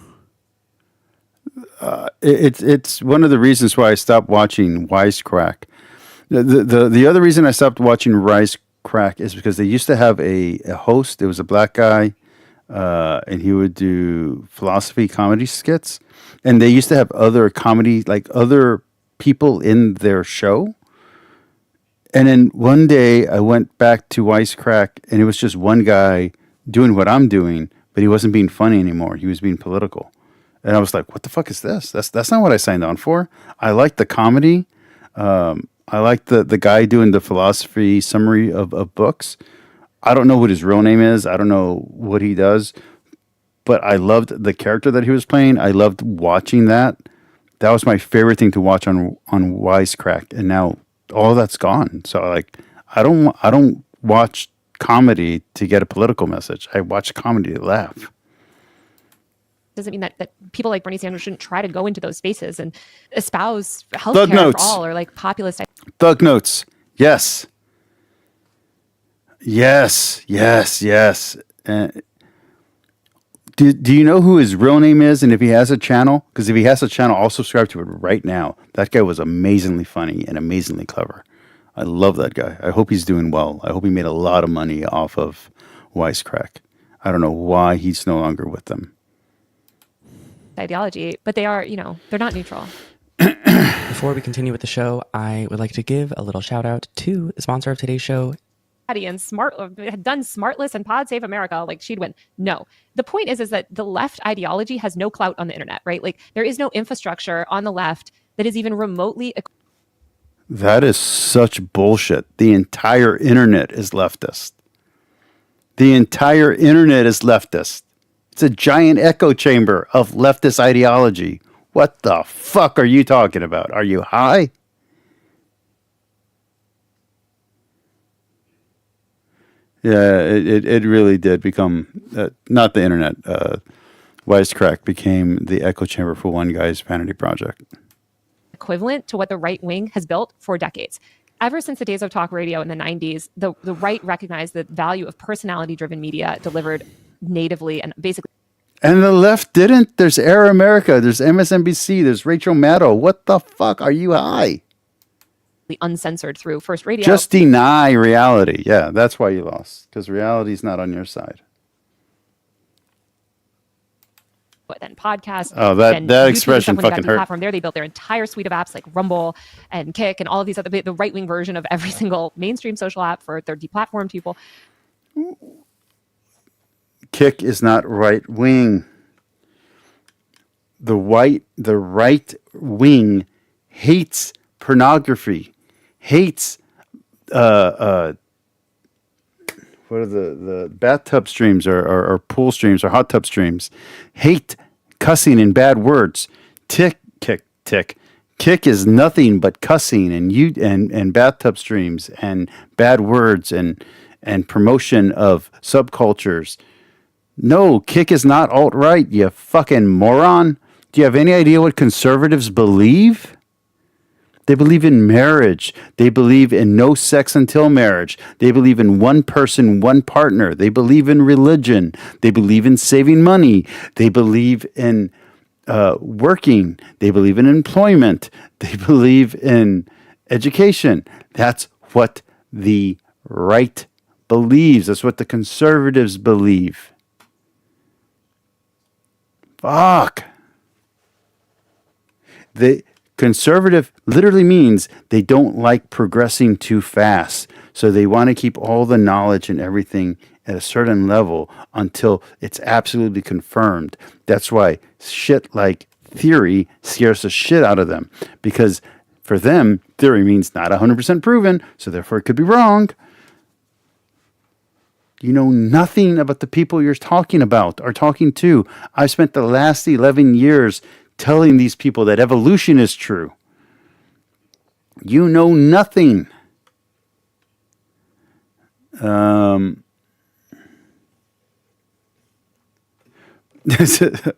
It's one of the reasons why I stopped watching Wisecrack. The other reason I stopped watching Wisecrack is because they used to have a host. It was a black guy, and he would do philosophy comedy skits. And they used to have other comedy, like other people in their show. And then one day I went back to Wisecrack, and it was just one guy doing what I'm doing, but he wasn't being funny anymore. He was being political. And I was like, what the fuck is this? That's not what I signed on for. I like the comedy. I like the guy doing the philosophy summary of books. I don't know what his real name is. I don't know what he does. But I loved the character that he was playing. I loved watching that. That was my favorite thing to watch on Wisecrack. And now all that's gone. So like I don't watch comedy to get a political message. I watch comedy to laugh. Doesn't mean that people like Bernie Sanders shouldn't try to go into those spaces and espouse healthcare for all or like populist. Thug Notes. Yes. Yes. Yes. Yes. Do you know who his real name is and if he has a channel? Because if he has a channel, I'll subscribe to it right now. That guy was amazingly funny and amazingly clever. I love that guy. I hope he's doing well. I hope he made a lot of money off of Wisecrack. I don't know why he's no longer with them. Ideology, but they are, they're not neutral. Before we continue with the show, I would like to give a little shout out to the sponsor of today's show. And smart had done Smartless and Pod Save America, like she'd win. No, the point is that the left ideology has no clout on the internet, right? Like there is no infrastructure on the left that is even remotely. That is such bullshit. The entire internet is leftist. The entire internet is leftist. It's a giant echo chamber of leftist ideology. What the fuck are you talking about? Are you high? Yeah, it really did become, not the internet, Wisecrack became the echo chamber for one guy's vanity project. Equivalent to what the right wing has built for decades. Ever since the days of talk radio in the 90s, the right recognized the value of personality-driven media delivered natively and basically. And the left didn't. There's Air America, there's MSNBC, there's Rachel Maddow. What the fuck? Are you high? Uncensored through first radio. Just deny reality. Yeah, that's why you lost. Because reality's not on your side. But then podcast. Oh, that expression fucking hurt. Platform there, they built their entire suite of apps like Rumble and Kick and all of these other the right wing version of every single mainstream social app for their deplatformed people. Kick is not right wing. The right wing hates pornography, hates what are the bathtub streams or pool streams or hot tub streams, hate cussing and bad words. Kick is nothing but cussing and bathtub streams and bad words and promotion of subcultures. No, Kick is not alt-right, you fucking moron. Do you have any idea what conservatives believe? They believe in marriage. They believe in no sex until marriage. They believe in one person, one partner. They believe in religion. They believe in saving money. They believe in working. They believe in employment. They believe in education. That's what the right believes. That's what the conservatives believe. Fuck. The conservative literally means they don't like progressing too fast. So they want to keep all the knowledge and everything at a certain level until it's absolutely confirmed. That's why shit like theory scares the shit out of them. Because for them, theory means not 100% proven, so therefore it could be wrong. You know nothing about the people you're talking about or talking to. I've spent the last 11 years telling these people that evolution is true. You know nothing. I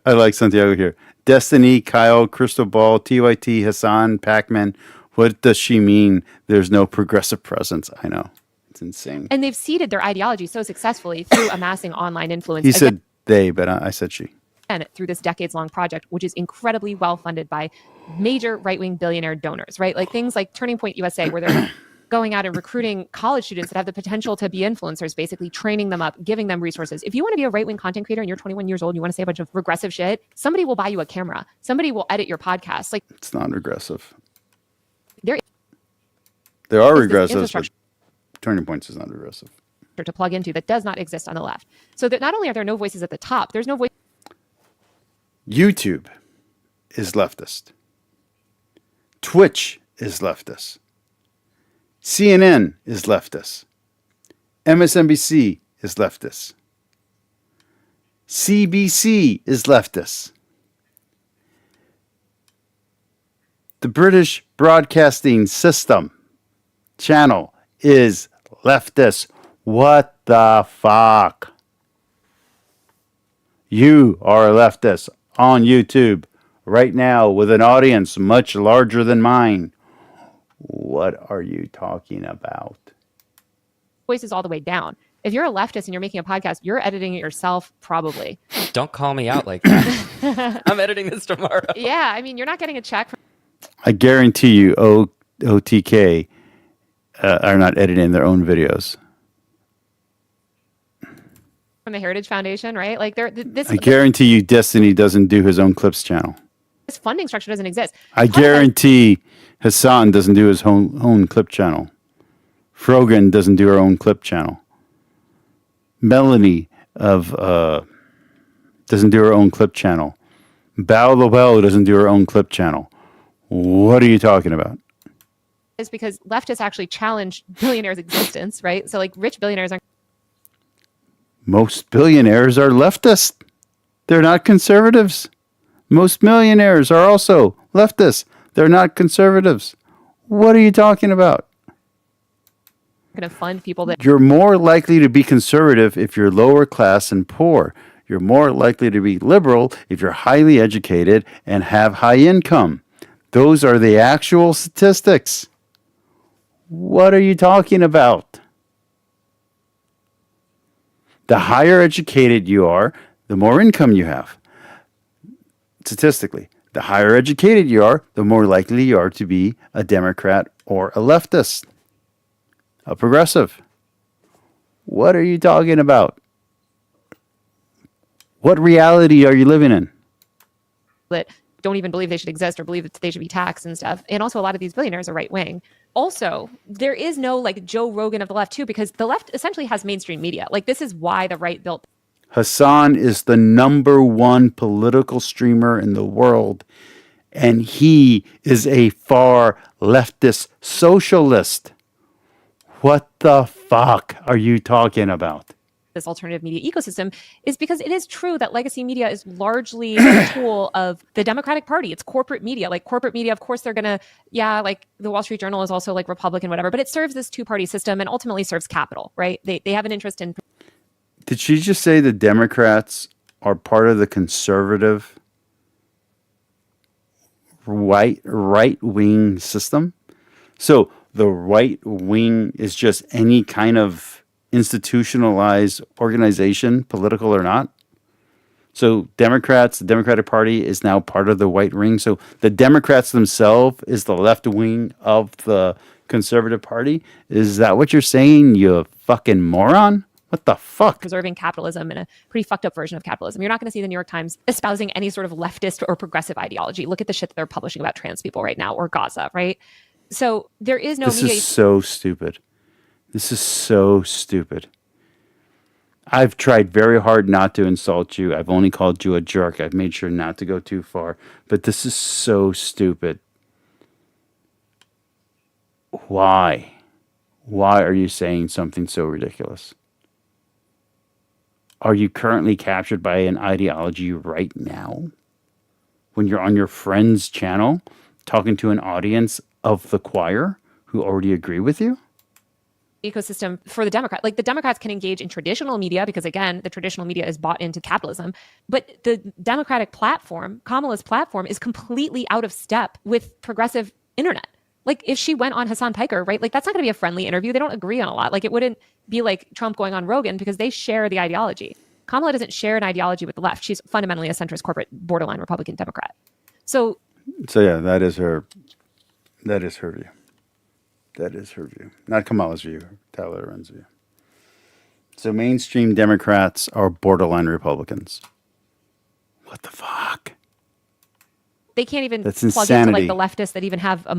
like Santiago here. Destiny, Kyle, Crystal Ball, TYT, Hassan, Pac-Man. What does she mean? There's no progressive presence. I know. It's insane. And they've seeded their ideology so successfully through amassing online influence. He said they, but I said she. And through this decades-long project, which is incredibly well-funded by major right-wing billionaire donors, right? Like things like Turning Point USA, where they're going out and recruiting college students that have the potential to be influencers, basically training them up, giving them resources. If you want to be a right-wing content creator and you're 21 years old and you want to say a bunch of regressive shit, somebody will buy you a camera. Somebody will edit your podcast. Like, it's not regressive. There are regressive, but Turning Points is not regressive. To plug into that does not exist on the left. So that not only are there no voices at the top, there's no voice. YouTube is leftist. Twitch is leftist. CNN is leftist. MSNBC is leftist. CBC is leftist. The British Broadcasting System channel is leftist. What the fuck? You are a leftist on YouTube right now with an audience much larger than mine. What are you talking about? Voices all the way down. If you're a leftist and you're making a podcast, you're editing it yourself, probably. Don't call me out like that. I'm editing this tomorrow. Yeah, I mean, you're not getting a check from. I guarantee you, OTK are not editing their own videos. From the Heritage Foundation, right? Like, I guarantee you, Destiny doesn't do his own clips channel. This funding structure doesn't exist. I guarantee Hassan doesn't do his own clip channel. Frogan doesn't do her own clip channel. Melanie doesn't do her own clip channel. Bao Lobel doesn't do her own clip channel. What are you talking about? Is because leftists actually challenge billionaires' existence, right? So, like, rich billionaires aren't. Most billionaires are leftists. They're not conservatives. Most millionaires are also leftists. They're not conservatives. What are you talking about? Going to fund people that. You're more likely to be conservative if you're lower class and poor. You're more likely to be liberal if you're highly educated and have high income. Those are the actual statistics. What are you talking about? The higher educated you are, the more income you have. Statistically, the higher educated you are, the more likely you are to be a Democrat or a leftist, a progressive. What are you talking about? What reality are you living in? That don't even believe they should exist or believe that they should be taxed and stuff. And also, a lot of these billionaires are right wing. Also, there is no like Joe Rogan of the left too, because the left essentially has mainstream media. Like, this is why the right built. Hassan is the #1 political streamer in the world, and he is a far leftist socialist. What the fuck are you talking about? This alternative media ecosystem is because it is true that legacy media is largely a tool of the Democratic Party. It's corporate media. Like, corporate media, of course, they're going to, like the Wall Street Journal is also like Republican, whatever, but it serves this two-party system and ultimately serves capital, right? They have an interest in. Did she just say the Democrats are part of the conservative right-wing system? So the right wing is just any kind of institutionalized organization, political or not. So Democrats, the Democratic Party is now part of the white ring. So the Democrats themselves is the left wing of the Conservative Party. Is that what you're saying, you fucking moron? What the fuck? Preserving capitalism and a pretty fucked up version of capitalism. You're not going to see the New York Times espousing any sort of leftist or progressive ideology. Look at the shit that they're publishing about trans people right now, or Gaza, right? So there is no media. This is so stupid. This is so stupid. I've tried very hard not to insult you. I've only called you a jerk. I've made sure not to go too far. But this is so stupid. Why? Why are you saying something so ridiculous? Are you currently captured by an ideology right now? When you're on your friend's channel talking to an audience of the choir who already agree with you? Ecosystem for the Democrat. Like the Democrats can engage in traditional media because again, the traditional media is bought into capitalism. But the Democratic platform, Kamala's platform, is completely out of step with progressive internet. Like if she went on Hassan Piker, right? Like that's not going to be a friendly interview. They don't agree on a lot. Like it wouldn't be like Trump going on Rogan because they share the ideology. Kamala doesn't share an ideology with the left. She's fundamentally a centrist, corporate, borderline Republican Democrat. So yeah, that is her view. That is her view. Not Kamala's view, Tyler Loren's view. So mainstream Democrats are borderline Republicans. What the fuck? they can't even That's plug into like insanity. the leftists that even have a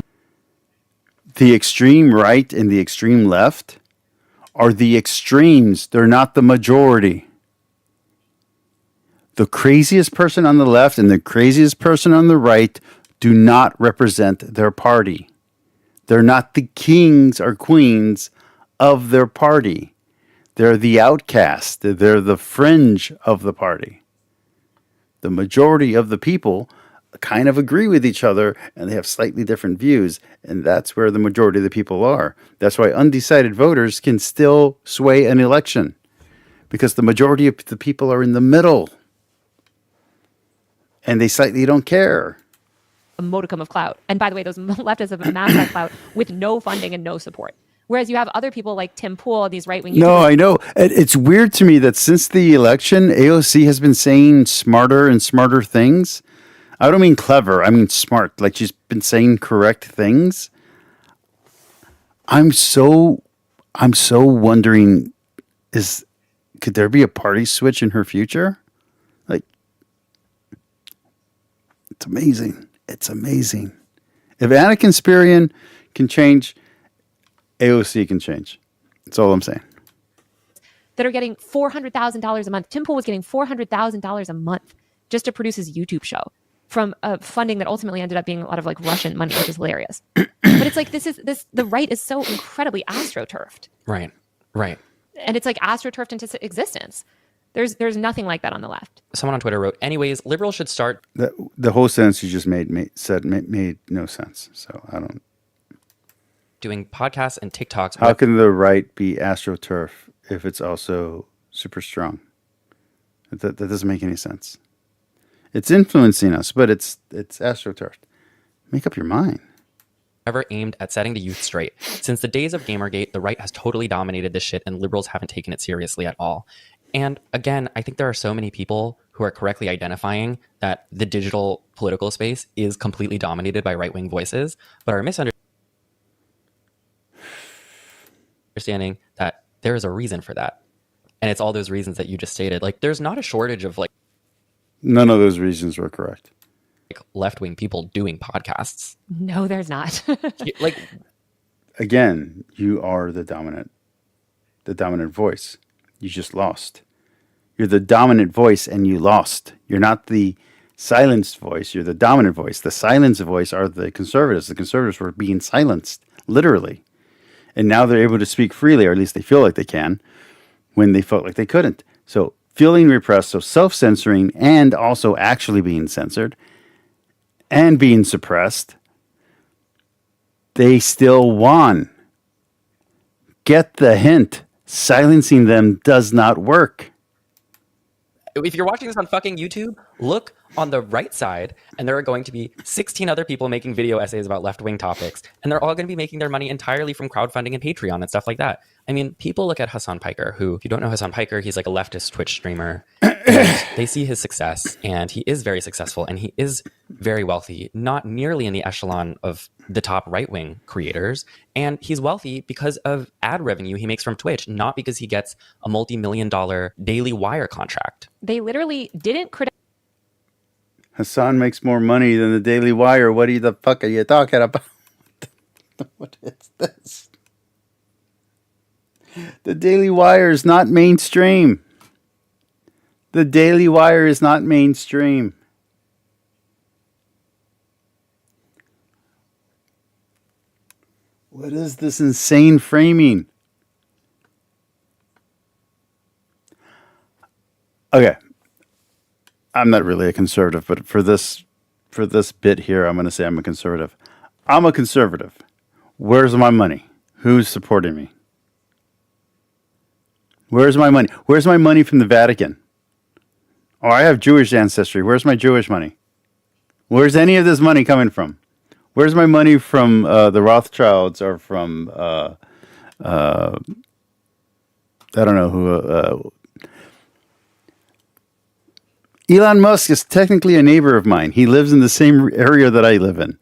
The extreme right and the extreme left are the extremes. They're not the majority. The craziest person on the left and the craziest person on the right do not represent their party. They're not the kings or queens of their party. They're the outcast. They're the fringe of the party. The majority of the people kind of agree with each other and they have slightly different views. And that's where the majority of the people are. That's why undecided voters can still sway an election because the majority of the people are in the middle and they slightly don't care. modicum of clout. And by the way, those leftists have amassed that clout with no funding and no support. Whereas you have other people like Tim Pool, these right-wing YouTubers. No, I know. It's weird to me that since the election, AOC has been saying smarter and smarter things. I don't mean clever. I mean smart. Like she's been saying correct things. I'm so wondering, could there be a party switch in her future? Like, it's amazing. It's amazing. If Anna Conspirian can change, AOC can change. That's all I'm saying. That are getting $400,000 a month. Tim Pool was getting $400,000 a month just to produce his YouTube show from funding that ultimately ended up being a lot of like Russian money, which is hilarious. But it's like the right is so incredibly astroturfed. Right. And it's like astroturfed into existence. There's nothing like that on the left. Someone on Twitter wrote, anyways, liberals should start. The whole sentence you just made no sense. So I don't. Doing podcasts and TikToks. How can the right be astroturf if it's also super strong? That doesn't make any sense. It's influencing us, but it's astroturf. Make up your mind. Ever aimed at setting the youth straight. Since the days of Gamergate, the right has totally dominated this shit and liberals haven't taken it seriously at all. And again, I think there are so many people who are correctly identifying that the digital political space is completely dominated by right-wing voices, but are misunderstanding that there is a reason for that. And it's all those reasons that you just stated. Like, there's not a shortage of like None of those reasons were correct. Left-wing people doing podcasts. No, there's not. Like, again, you are the dominant voice. You just lost. You're the dominant voice and you lost. You're not the silenced voice. You're the dominant voice. The silenced voice are the conservatives. The conservatives were being silenced, literally. And now they're able to speak freely, or at least they feel like they can, when they felt like they couldn't. So feeling repressed, so self-censoring and also actually being censored and being suppressed, they still won. Get the hint. Silencing them does not work. if you're watching this on fucking YouTube, look on the right side, and there are going to be 16 other people making video essays about left-wing topics, and they're all going to be making their money entirely from crowdfunding and Patreon and stuff like that. I mean, people look at Hassan Piker, who, if you don't know Hassan Piker, he's like a leftist Twitch streamer. And they see his success, and he is very successful, and he is very wealthy, not nearly in the echelon of the top right-wing creators. And he's wealthy because of ad revenue he makes from Twitch, not because he gets a multi-million-dollar Daily Wire contract. They literally didn't criticize. Hassan makes more money than the Daily Wire. What the fuck are you talking about? What is this? The Daily Wire is not mainstream. The Daily Wire is not mainstream. What is this insane framing? Okay. I'm not really a conservative, but for this bit here, I'm going to say I'm a conservative. I'm a conservative. Where's my money? Who's supporting me? Where's my money? Where's my money from the Vatican? Oh, I have Jewish ancestry. Where's my Jewish money? Where's any of this money coming from? Where's my money from the Rothschilds or from I don't know who. Elon Musk is technically a neighbor of mine. He lives in the same area that I live in.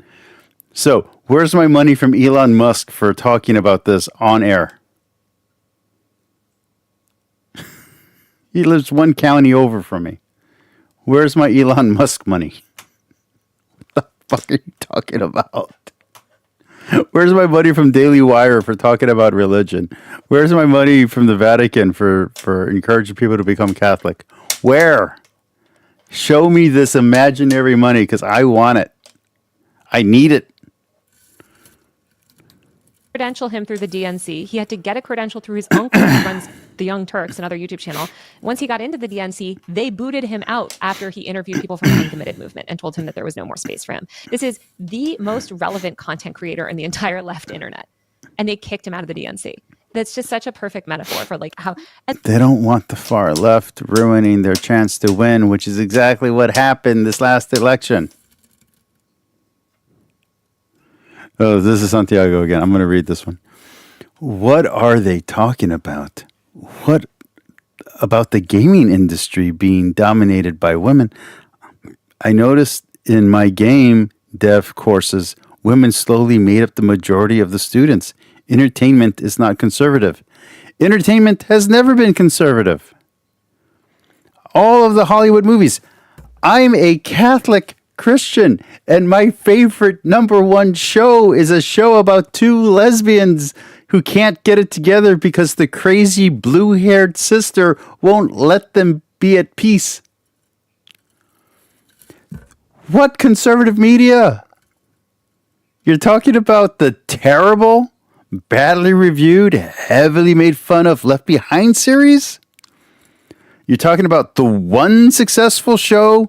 So, where's my money from Elon Musk for talking about this on air? He lives one county over from me. Where's my Elon Musk money? What the fuck are you talking about? Where's my money from Daily Wire for talking about religion? Where's my money from the Vatican for encouraging people to become Catholic? Where? Show me this imaginary money because I want it. I need it. Credential him through the DNC. He had to get a credential through his uncle who runs the Young Turks, another YouTube channel. Once he got into the DNC, they booted him out after he interviewed people from the Uncommitted movement and told him that there was no more space for him. This is the most relevant content creator in the entire left internet. And they kicked him out of the DNC. That's just such a perfect metaphor for like how they don't want the far left ruining their chance to win, which is exactly what happened this last election. Oh, this is Santiago again. I'm going to read this one. What are they talking about? What about the gaming industry being dominated by women? I noticed in my game dev courses, women slowly made up the majority of the students. Entertainment is not conservative. Entertainment has never been conservative. All of the Hollywood movies. I'm a Catholic Christian, and my favorite number one show is a show about two lesbians who can't get it together because the crazy blue-haired sister won't let them be at peace. What conservative media? You're talking about the terrible, badly reviewed, heavily made fun of Left Behind series? You're talking about the one successful show,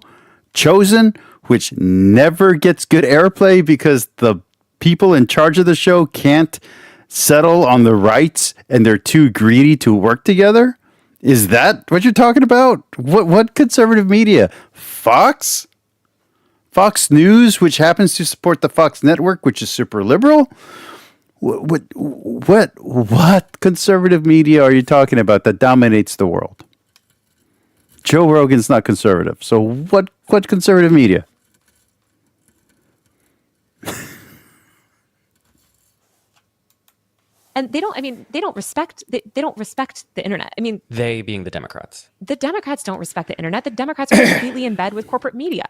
Chosen, which never gets good airplay because the people in charge of the show can't settle on the rights and they're too greedy to work together? Is that what you're talking about? What conservative media? Fox? Fox News, which happens to support the Fox network, which is super liberal? What conservative media are you talking about that dominates the world? Joe Rogan's not conservative. So what conservative media? and they don't respect the internet. I mean, They being the Democrats. the Democrats don't respect the internet. The Democrats are completely in bed with corporate media.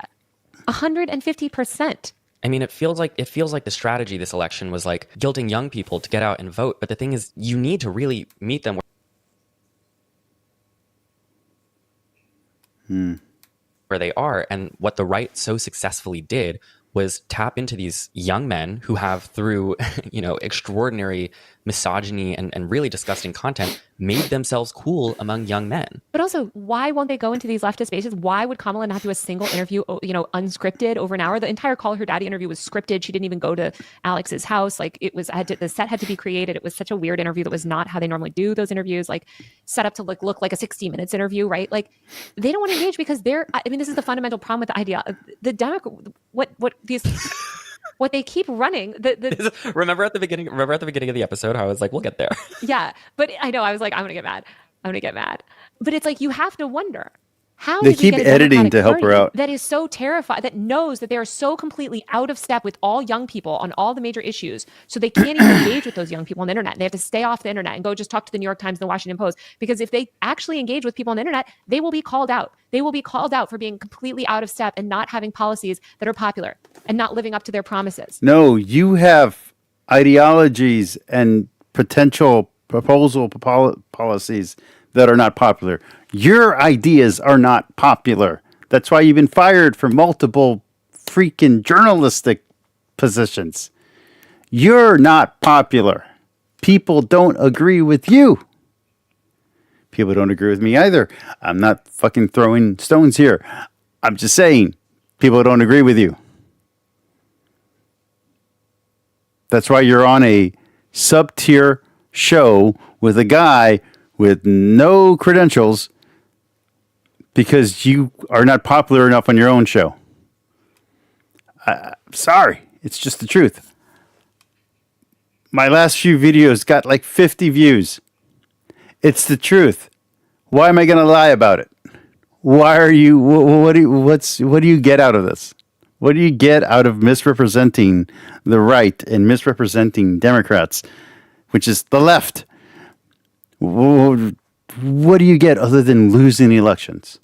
150%. I mean, it feels like the strategy this election was like guilting young people to get out and vote. But the thing is, you need to really meet them where they are. And what the right so successfully did was tap into these young men who have, through extraordinary misogyny and really disgusting content, made themselves cool among young men. But also, why won't they go into these leftist spaces? Why would Kamala not do a single interview, unscripted over an hour? The entire Call Her Daddy interview was scripted. She didn't even go to Alex's house. Like, the set had to be created. It was such a weird interview that was not how they normally do those interviews, like set up to look like a 60 Minutes interview, right? Like, they don't want to engage because this is the fundamental problem with the idea. What they keep running. Remember at the beginning of the episode how I was like, we'll get there. Yeah, but I know I was like, I'm gonna get mad. But it's like, you have to wonder, how they did we keep get a editing to help her Party out. that is so terrified, that knows that they are so completely out of step with all young people on all the major issues, so they can't even engage with those young people on the internet. They have to stay off the internet and go just talk to the New York Times and the Washington Post, because if they actually engage with people on the internet, they will be called out. They will be called out for being completely out of step and not having policies that are popular and not living up to their promises. No, you have ideologies and potential proposal policies that are not popular. Your ideas are not popular. That's why you've been fired from multiple freaking journalistic positions. You're not popular. People don't agree with you. People don't agree with me either. I'm not fucking throwing stones here. I'm just saying, people don't agree with you. That's why you're on a sub-tier show with a guy with no credentials because you are not popular enough on your own show. Sorry, it's just the truth. My last few videos got like 50 views. It's the truth. Why am I going to lie about it? Why are you? What do you get out of this? What do you get out of misrepresenting the right and misrepresenting Democrats, which is the left? What do you get other than losing elections?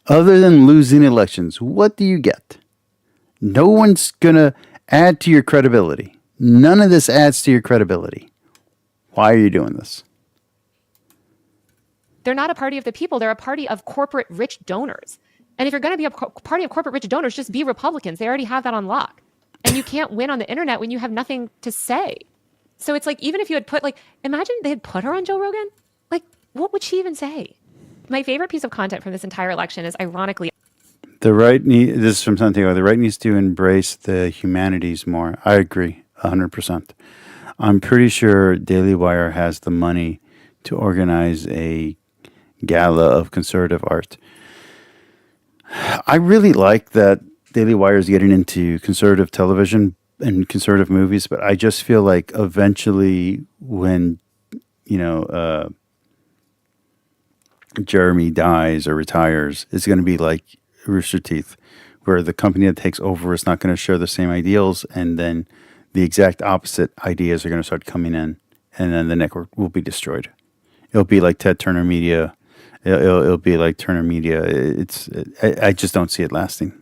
Other than losing elections, what do you get? No one's going to add to your credibility. None of this adds to your credibility. Why are you doing this? They're not a party of the people. They're a party of corporate rich donors. And if you're going to be a party of corporate rich donors, just be Republicans. They already have that on lock. And you can't win on the internet when you have nothing to say. So it's like, even if you had put, like, imagine they had put her on Joe Rogan. Like, what would she even say? My favorite piece of content from this entire election is, ironically, The right this is from Santiago. The right needs to embrace the humanities more. I agree, 100%. I'm pretty sure Daily Wire has the money to organize a gala of conservative art. I really like that Daily Wire is getting into conservative television and conservative movies, but I just feel like eventually when, Jeremy dies or retires, it's going to be like Rooster Teeth, where the company that takes over is not going to share the same ideals, and then the exact opposite ideas are going to start coming in, and then the network will be destroyed. It'll be like Ted Turner Media. It'll be like Turner Media. I just don't see it lasting.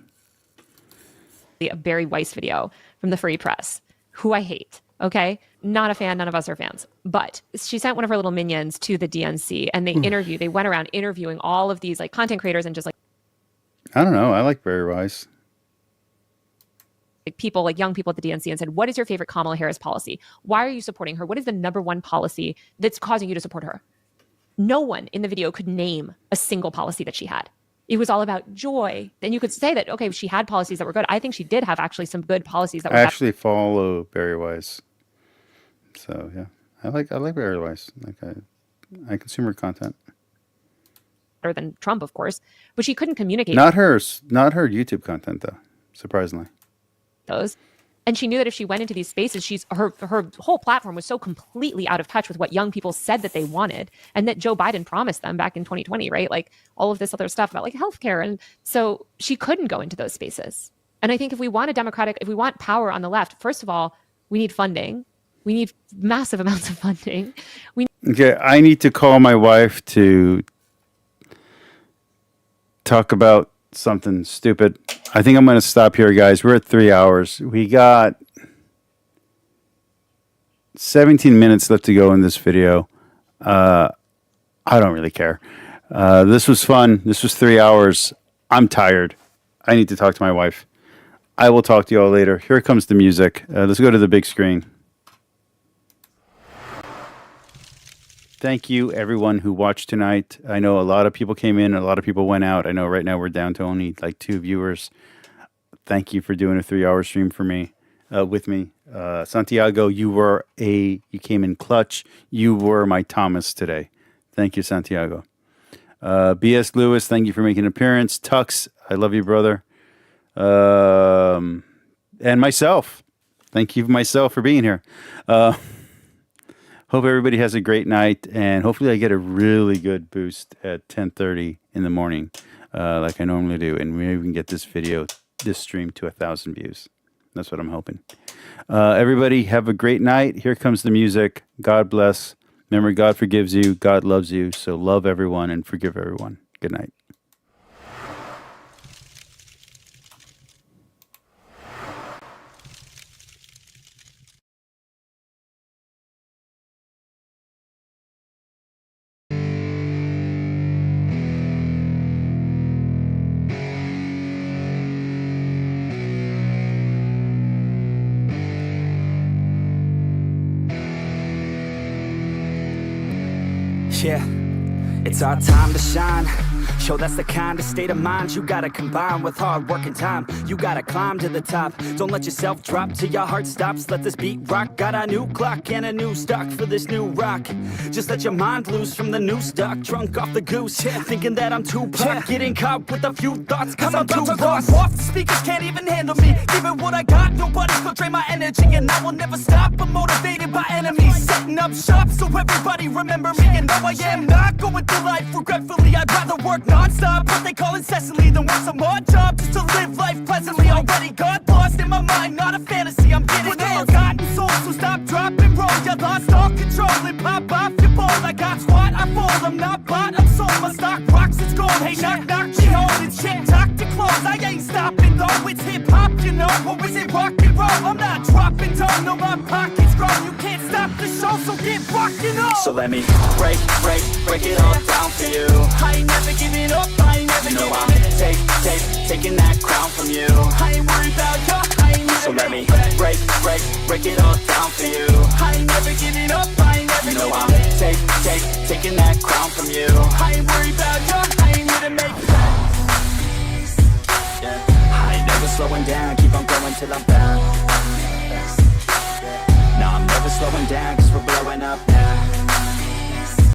a Barry Weiss video from the Free Press, who I hate. Okay. Not a fan. None of us are fans. But she sent one of her little minions to the DNC and they went around interviewing all of these like content creators and just like, I don't know. I like Barry Weiss. People, like young people at the DNC, and said, what is your favorite Kamala Harris policy? Why are you supporting her? What is the number one policy that's causing you to support her? No one in the video could name a single policy that she had. It was all about joy. Then you could say that, okay, she had policies that were good. I think she did have actually some good policies that were I actually follow Barry Weiss. So yeah, I like Barry Weiss. Like I consume her content. better than Trump, of course, but she couldn't communicate Not her YouTube content though, surprisingly. those. And she knew that if she went into these spaces, her whole platform was so completely out of touch with what young people said that they wanted and that Joe Biden promised them back in 2020, right? Like all of this other stuff about like healthcare. And so she couldn't go into those spaces. And I think if we want if we want power on the left, first of all, we need funding. We need massive amounts of funding. Okay, I need to call my wife to talk about something stupid. I think I'm going to stop here, guys. We're at 3 hours. We got 17 minutes left to go in this video. I don't really care. This was fun. This was 3 hours. I'm tired. I need to talk to my wife. I will talk to you all later. Here comes the music. Let's go to the big screen. Thank you, everyone who watched tonight. I know a lot of people came in, a lot of people went out. I know right now we're down to only like 2 viewers. Thank you for doing a 3-hour stream for me, with me. Santiago, you came in clutch. You were my Thomas today. Thank you, Santiago. B.S. Lewis, thank you for making an appearance. Tux, I love you, brother. And myself. Thank you, myself, for being here. Hope everybody has a great night, and hopefully I get a really good boost at 10:30 in the morning, like I normally do, and maybe we can get this stream to 1,000 views. That's what I'm hoping. Everybody have a great night. Here comes the music. God bless. Remember, God forgives you. God loves you. So love everyone and forgive everyone. Good night. Yeah, it's our time to shine. Yo, that's the kind of state of mind you gotta combine with hard work and time. You gotta climb to the top. Don't let yourself drop till your heart stops. Let this beat rock. Got a new clock and a new stock for this new rock. Just let your mind loose from the new stock. Drunk off the goose, thinking that I'm too pop. Getting caught with a few thoughts cause I'm too lost. Off the speakers can't even handle me. Give it what I got, nobody's gonna drain my energy. And I will never stop, I'm motivated by enemies. Setting up shop so everybody remember me. And no, I am not going through life regretfully. I'd rather work non-stop, what they call incessantly, than work some odd job just to live life pleasantly. Already got lost in my mind, not a fantasy. I'm getting with all forgotten souls, so stop, drop, and roll. You lost all control and pop off your ball. I got squat, I fold, I'm not bought, I'm sold. My stock rocks, it's gold. Hey, knock, knock, she holding shit, talk to close. I ain't stopping though, it's hip-hop, you know. Or is it rock and roll? I'm not dropping down, no, my pocket's grown. You can't stop the show, so get rockin' on. So let me break it all down for you. I ain't never giving up, I ain't never You know giving I'm taking that crown from you. I ain't worried about you, I ain't never So let me break it all down for you. I ain't never giving up, I ain't never You know I'm giving up. taking that crown from you. I ain't worried about you, I ain't here to make Yeah. I ain't never slowing down, keep on going till I'm found. No, I'm never slowing down, cause we're blowing up now.